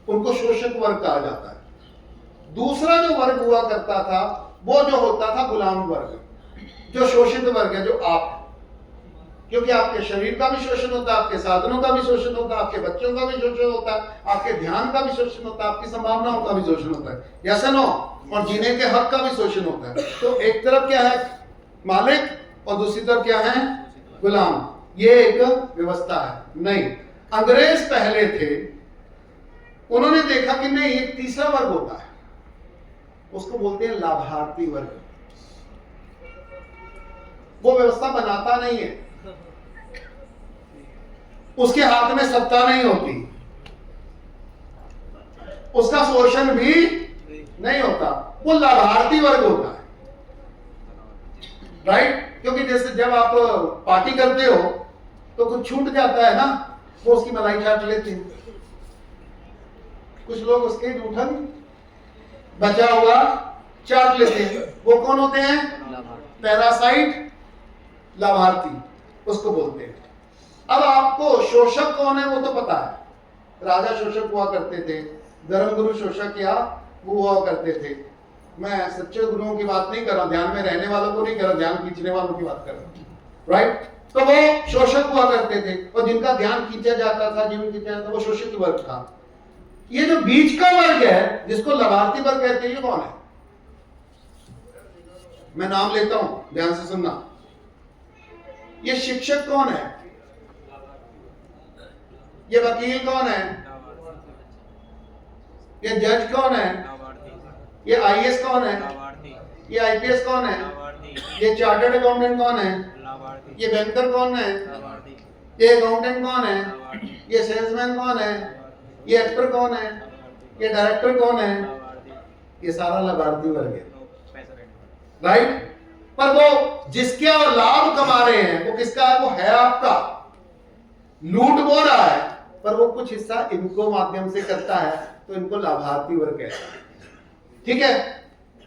उनको शोषक वर्ग कहा जाता है। दूसरा जो वर्ग हुआ करता था, वो जो होता था गुलाम वर्ग, जो शोषित वर्ग है, जो आप, क्योंकि आपके शरीर का भी शोषण होता है, आपके साधनों का भी शोषण होता है, आपके बच्चों का भी शोषण होता है, आपके ध्यान का भी शोषण होता है, आपकी संभावनाओं का भी शोषण होता है, यस नो, और जीने के हक का भी शोषण होता है। तो एक तरफ क्या है? मालिक, और दूसरी तरफ क्या है? गुलाम। ये एक व्यवस्था है। नहीं, अंग्रेज पहले थे, उन्होंने देखा कि नहीं, एक तीसरा वर्ग होता है, उसको बोलते हैं लाभार्थी वर्ग। वो व्यवस्था बनाता नहीं है, उसके हाथ में सत्ता नहीं होती, उसका शोषण भी नहीं होता, वो लाभार्थी वर्ग होता है। राइट? क्योंकि जैसे जब आप पार्टी करते हो तो कुछ छूट जाता है ना, वो उसकी मलाई चाट लेते हैं, कुछ लोग उसके जूठन बचा हुआ चाट लेते हैं। वो कौन होते हैं? पैरासाइट, लाभार्थी उसको बोलते हैं। अब आपको शोषक कौन है वो तो पता है। राजा शोषक हुआ करते थे, धर्मगुरु शोषक या वो हुआ करते थे। मैं सच्चे गुरुओं की बात नहीं कर रहा, ध्यान में रहने वालों को नहीं कर रहा, ध्यान खींचने वालों की बात कर रहा हूं। राइट? तो वो शोषक हुआ करते थे, और जिनका ध्यान खींचा जाता था, जीवन खींचा जाता था, वो शोषित वर्ग था। ये जो बीच का वर्ग है, जिसको लाभार्थी वर्ग कहते हैं, ये कौन है? मैं नाम लेता हूं, ध्यान से सुनना। ये शिक्षक कौन है? ये वकील कौन है? ये जज कौन है? ये आईएएस कौन है? ये आईपीएस कौन है? ये चार्टर्ड अकाउंटेंट कौन है? ये बैंकर कौन है? ये अकाउंटेंट कौन है? ये सेल्समैन कौन है? ये एक्टर कौन है? ये डायरेक्टर कौन है? ये सारा लाभार्थी वर्ग है। राइट? पर वो जिसके और लाभ कमा रहे हैं, वो किसका है? वो है आपका। लूट वो रहा है, पर वो कुछ हिस्सा इनको माध्यम से करता है, तो इनको लाभार्थी वर्ग कहता है। ठीक है?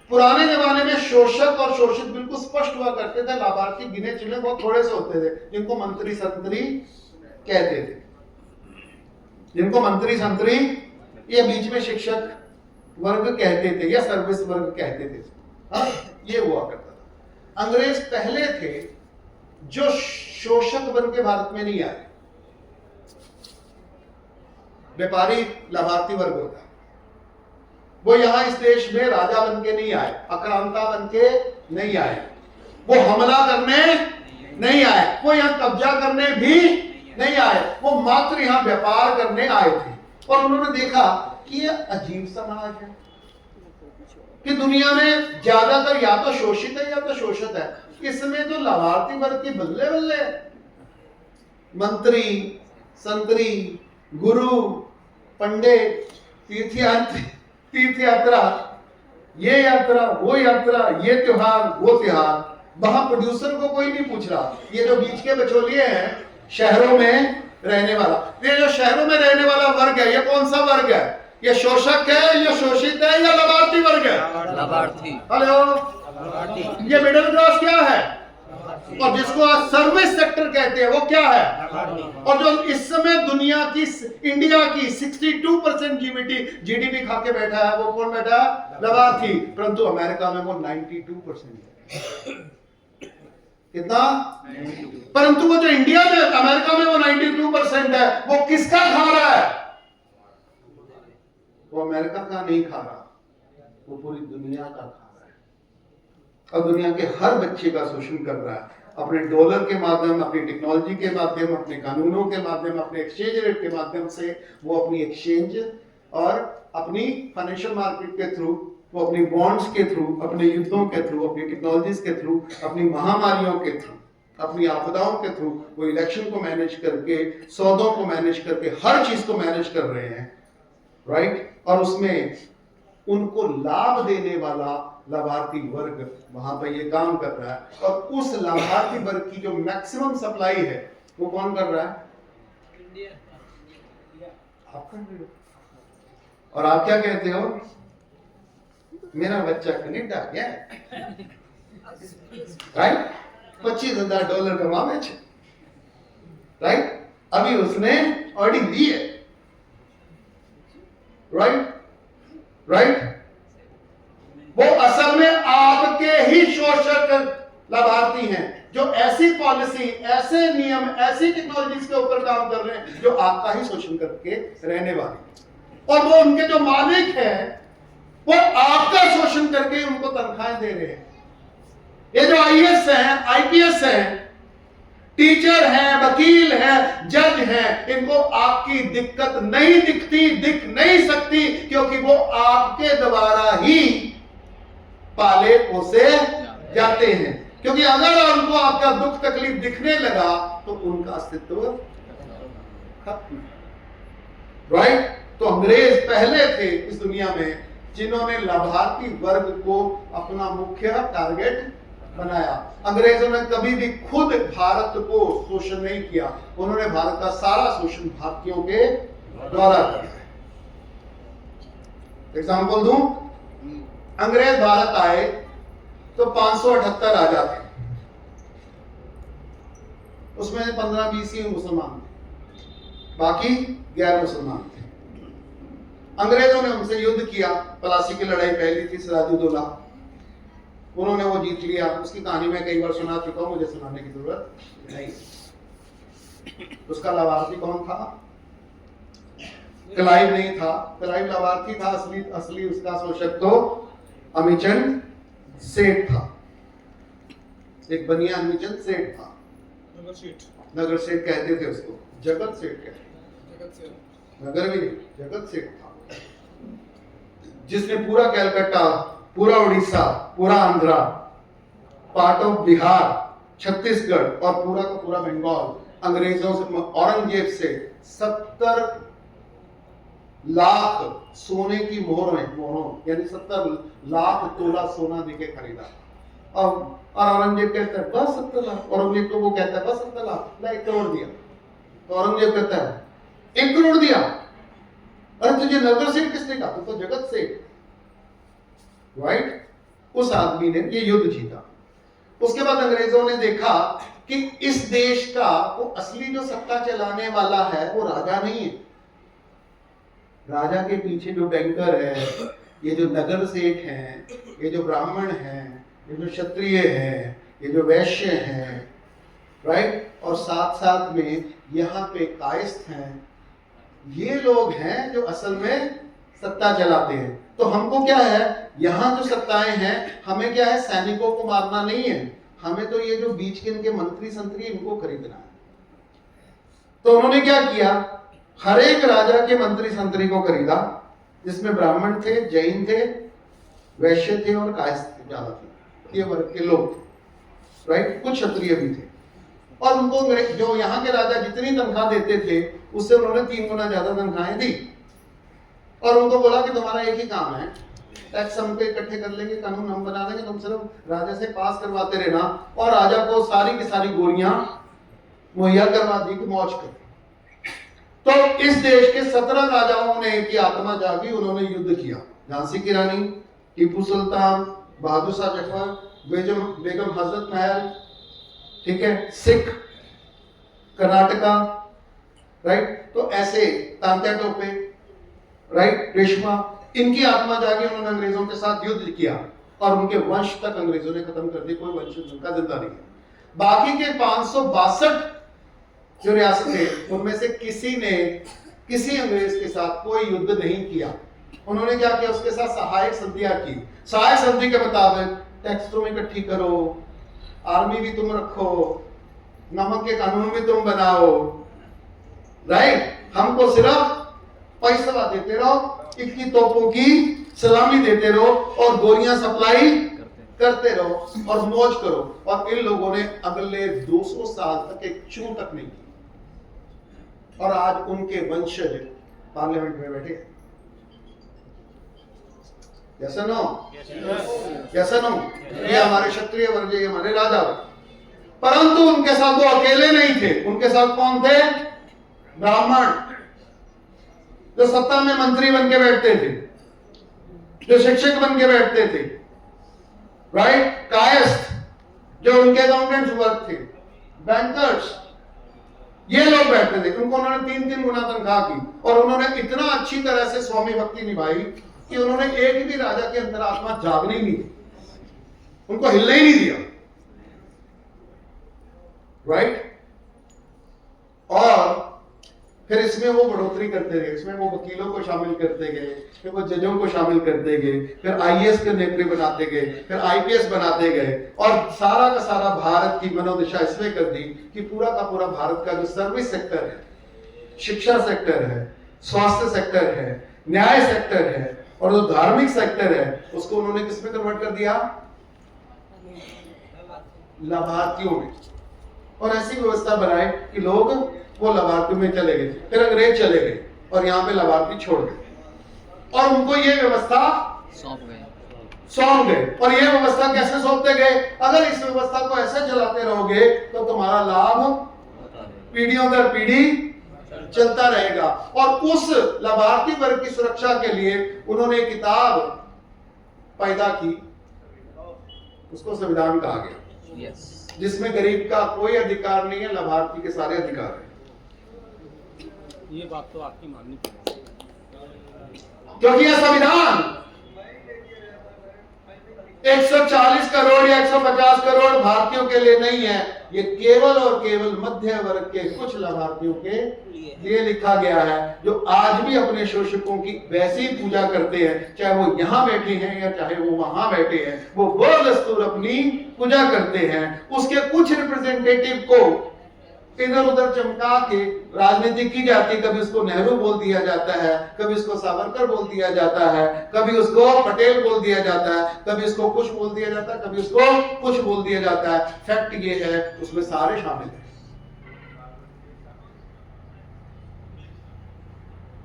पुराने जमाने में शोषक और शोषित बिल्कुल स्पष्ट हुआ करते थे। लाभार्थी गिने चुने बहुत थोड़े से होते थे, जिनको मंत्री संतरी कहते थे, जिनको मंत्री संतरी या बीच में शिक्षक वर्ग कहते थे, या सर्विस वर्ग कहते थे। हाँ, ये हुआ करता था। अंग्रेज पहले थे जो शोषक बन के भारत में नहीं आए। व्यापारी लाभार्थी वर्ग होता है। वो यहां इस देश में राजा बन के नहीं आए, आक्रांता बन के नहीं आए, वो हमला करने नहीं आए, वो यहां कब्जा करने भी नहीं आए, वो मात्र यहां व्यापार करने आए थे। और उन्होंने देखा कि ये अजीब समाज है कि दुनिया में ज्यादातर या तो शोषित है या तो शोषित है। इसमें तो लाभार्थी वर्ग की बल्ले बल्ले, मंत्री, संतरी, गुरु, पंडित, तीर्थ यात्रा, ये यात्रा, वो यात्रा, ये त्योहार, वो त्योहार। वहां प्रोड्यूसर को कोई नहीं पूछ रहा। ये जो बीच के बचोलिए हैं, शहरों में रहने वाला, ये जो शहरों में रहने वाला वर्ग है, ये कौन सा वर्ग है? ये शोषक है, या शोषित है, या लाभार्थी वर्ग है? लाभार्थी। हेलो, ये मिडिल क्लास क्या है? और जिसको आज सर्विस सेक्टर कहते हैं, वो क्या है? और जो इस समय दुनिया की, इंडिया की 62% जीडीपी खा के बैठा है, वो कौन बैठा है? लाभार्थी। परंतु अमेरिका में वो 92% है। कितना? परंतु वो जो इंडिया में, अमेरिका में वो 92% है, वो किसका खा रहा है? वो अमेरिका का नहीं खा रहा, वो पूरी दुनिया का खा रहा है। और दुनिया के हर बच्चे का शोषण कर रहा है, अपने डॉलर के माध्यम, अपनी टेक्नोलॉजी के माध्यम, अपने कानूनों के माध्यम, अपने एक्सचेंज रेट के माध्यम से। वो अपनी एक्सचेंज और अपनी फाइनेंशियल मार्केट के थ्रू, वो अपनी बॉन्ड्स के थ्रू, अपने युद्धों के थ्रू, अपनी टेक्नोलॉजीज के थ्रू, अपनी महामारियों के थ्रू, अपनी आपदाओं के थ्रू, वो इलेक्शन को मैनेज करके, सौदों को मैनेज करके, हर चीज को मैनेज कर रहे हैं, राइट। और उसमें उनको लाभ देने वाला लाभार्थी वर्ग वहां पर ये काम कर रहा है, और उस लाभार्थी वर्ग की जो मैक्सिमम सप्लाई है वो कौन कर रहा है? आप कर रहे हो। और आप क्या कहते हो? मेरा बच्चा कनेडा गया, राइट, $25,000 कमावे छे, राइट, अभी उसने ऑडी ली है, राइट, राइट। वो असल में आपके ही शोषक लाभार्थी हैं, जो ऐसी पॉलिसी, ऐसे नियम, ऐसी टेक्नोलॉजीज के ऊपर काम कर रहे हैं जो आपका ही शोषण करके रहने वाले, और वो उनके जो मालिक हैं वो आपका शोषण करके उनको तनख्वाहें दे रहे हैं। ये जो आईएएस हैं, आईपीएस हैं, टीचर हैं, वकील हैं, जज हैं, इनको आपकी दिक्कत नहीं दिखती, दिख नहीं सकती, क्योंकि वो आपके द्वारा ही पाले पोसे जाते हैं। क्योंकि अगर उनको आपका दुख तकलीफ दिखने लगा तो उनका अस्तित्व खत्म, राइट। तो अंग्रेज पहले थे इस दुनिया में जिन्होंने लाभार्थी वर्ग को अपना मुख्य टारगेट बनाया। अंग्रेजों ने कभी भी खुद भारत को शोषण नहीं किया, उन्होंने भारत का सारा शोषण भारतीयों के द्वारा किया। एग्जाम्पल दूं, अंग्रेज भारत आए तो 578 राजा थे, उसमें 15-20 ही मुसलमान थे, बाकी गैर मुसलमान थे। अंग्रेजों ने उनसे युद्ध किया, पलासी की लड़ाई पहली थी, सिराजुद्दौला, उन्होंने वो जीत लिया। उसकी कहानी मैं कई बार सुना चुका हूं, मुझे सुनाने की जरूरत नहीं। उसका लाभार्थी कौन था? क्लाइव नहीं था, क्लाइव लाभार्थी था, असली उसका शोषक तो अमीचंद सेठ था, एक बनिया अमीचंद सेठ था, नगर सेठ कहते थे उसको, जगत सेठ कहते, नगर भी नहीं, जगत सेठ था, जिसने पूरा कैलकाटा, पूरा उड़ीसा, पूरा आंध्रा, पार्ट ऑफ बिहार, छत्तीसगढ़ और पूरा का पूरा बंगाल अंग्रेजों से, औरंगजेब से 70 लाख सोने की मोहरों यानी 70 लाख तोला सोना देके खरीदा। और औरंगजेब कहता है बस 70 लाख, औरंगजेब को वो कहता है बस 70 लाख, ना 1 करोड़ दिया। तो औरंगजेब कहता है 1 करोड़ दिया, अरे तुझे नगर सेठ किसने कहा? तो जगत सेठ, राइट। उस आदमी ने ये युद्ध जीता। उसके बाद अंग्रेजों ने देखा कि इस देश का वो असली जो सत्ता चलाने वाला है वो राजा नहीं है, राजा के पीछे जो बैंकर है, ये जो नगर सेठ हैं, ये जो ब्राह्मण हैं, ये जो क्षत्रिय हैं, ये जो वैश्य हैं, राइट, और साथ साथ में यहाँ पे कायस्थ हैं, ये लोग हैं जो असल में सत्ता चलाते हैं। तो हमको क्या है, यहाँ जो सत्ताएं हैं, हमें क्या है, सैनिकों को मारना नहीं है, हमें तो ये जो बीच के इनके मंत्री संतरी इनको खरीदना है। तो उन्होंने क्या किया, हर एक राजा के मंत्री संतरी को खरीदा, जिसमें ब्राह्मण थे, जैन थे, वैश्य थे और कायस्थ थे, ज्यादा थे, ये वर्ग के लोग थे, राइट। कुछ क्षत्रिय भी थे। और उनको जो यहाँ के राजा जितनी तनख्वाह देते थे उससे उन्होंने 3 गुना ज्यादा तनख्वाहें दी, और उनको बोला कि तुम्हारा एक ही काम है, टैक्स हम पे इकट्ठे कर लेंगे, कानून हम बना देंगे, तुम सिर्फ राजा से पास करवाते रहना। और राजा को सारी की सारी गोलियां मुहैया करवा दी कि मौज कर। तो इस देश के 17 राजाओं ने की आत्मा जागी, उन्होंने युद्ध किया। झांसी की रानी, टीपू सुल्तान, बहादुर शाह जफर, बेगम हजरत महल, ठीक है, सिख, कर्नाटका, राइट। तो ऐसे तांत्या टोपे, राइट, रेशमा, इनकी आत्मा जागी, उन्होंने अंग्रेजों के साथ युद्ध किया और उनके वंश तक अंग्रेजों ने खत्म कर दिया, कोई वंश उनका जिंदा नहीं है। बाकी के 562 जो रियासतें, उनमें से किसी ने किसी अंग्रेज के साथ कोई युद्ध नहीं किया। उन्होंने क्या किया, उसके साथ सहायक संधियां की। सहायक संधि के मुताबिक टैक्स तुम इकट्ठी करो, आर्मी भी तुम रखो, नमक के कानून भी तुम बनाओ, राइट, हमको सिर्फ पैसा देते रहो, इक्की तोपों की सलामी देते रहो और गोलियां सप्लाई करते रहो और मौज करो। और इन लोगों ने अगले 200 साल तक एक चूं तक नहीं की और आज उनके वंशज पार्लियामेंट में बैठे। कैसा नो कैसा नो, ये हमारे क्षत्रिय वर्ग, ये हमारे राजा। परंतु उनके साथ वो अकेले नहीं थे, उनके साथ कौन थे? ब्राह्मण, जो सत्ता में मंत्री बन के बैठते थे, जो शिक्षक बन के बैठते थे, राइट, कायस्थ, जो उनके अकाउंटेंट्स वर्ग थे, बैंकर्स, ये लोग बैठते थे। उनको उन्होंने 3-3 गुना तनख्वाह की और उन्होंने इतना अच्छी तरह से स्वामी भक्ति निभाई कि उन्होंने एक भी राजा की अंतरात्मा जागने ही नहीं दी, उनको हिलने ही नहीं दिया, राइट। और फिर इसमें वो बढ़ोतरी करते गए, इसमें वो वकीलों को शामिल करते गए, फिर वो जजों को शामिल करते गए, फिर आईएएस के नेत्री बनाते गए, फिर आईपीएस बनाते गए और सारा का सारा भारत की मनोदशा इसमें कर दी कि पूरा का पूरा भारत का जो सर्विस सेक्टर है, शिक्षा सेक्टर है, स्वास्थ्य सेक्टर है, न्याय सेक्टर है और जो धार्मिक सेक्टर है, उसको उन्होंने किसमें कन्वर्ट कर दिया? लाभार्थियों में। और ऐसी व्यवस्था बनाए कि लोग वो लाभार्थियों में चले गए, फिर अंग्रेज चले गए और यहाँ पे लाभार्थी छोड़ गए और उनको ये व्यवस्था सौंप गए। और ये व्यवस्था कैसे सौंपते गए? अगर इस व्यवस्था को ऐसे चलाते रहोगे तो तुम्हारा लाभ पीढ़ियों दर पीढ़ी चलता रहेगा। और उस लाभार्थी वर्ग की सुरक्षा के लिए उन्होंने एक किताब पैदा की, उसको संविधान कहा गया, जिसमें गरीब का कोई अधिकार नहीं है, लाभार्थी के सारे अधिकार हैं। ये बात तो आपकी माननी पड़ेगी, क्योंकि यह संविधान 140 करोड़ या 150 करोड़ भारतीयों के लिए नहीं है, ये केवल और केवल मध्य वर्ग के कुछ लाभार्थियों के लिए लिखा गया है, जो आज भी अपने शोषकों की वैसी पूजा करते हैं, चाहे वो यहां बैठे हैं या चाहे वो वहां बैठे हैं, वो बदस्तूर अपनी पूजा करते हैं। उसके कुछ रिप्रेजेंटेटिव को इधर उधर चमका के राजनीति की जाती है, कभी उसको नेहरू बोल दिया जाता है, कभी उसको सावरकर बोल दिया जाता है, कभी उसको पटेल बोल दिया जाता है, कभी उसको कुछ बोल दिया जाता है, कभी उसको कुछ बोल दिया जाता है। फैक्ट ये है, उसमें सारे शामिल हैं,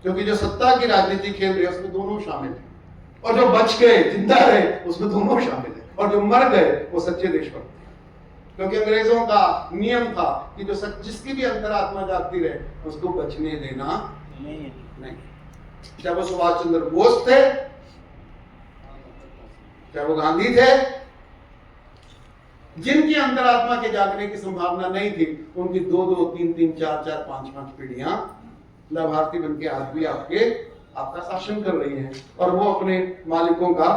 क्योंकि जो सत्ता की राजनीति खेल रही है उसमें दोनों शामिल हैं, और जो बच गए, जिंदा रहे, उसमें दोनों शामिल हैं, और जो मर गए वो सच्चे देशभक्त। क्योंकि अंग्रेजों का नियम था कि जो जिसकी भी अंतरात्मा जागती रहे उसको बचने देना नहीं। चाहे वो सुभाष चंद्र बोस थे, चाहे वो गांधी थे, जिनकी अंतरात्मा के जागने की संभावना नहीं थी, उनकी 2-2, 3-3, 4-4, 5-5 पीढ़ियां लाभार्थी बन के आज भी आपका शासन कर रही हैं और वो अपने मालिकों का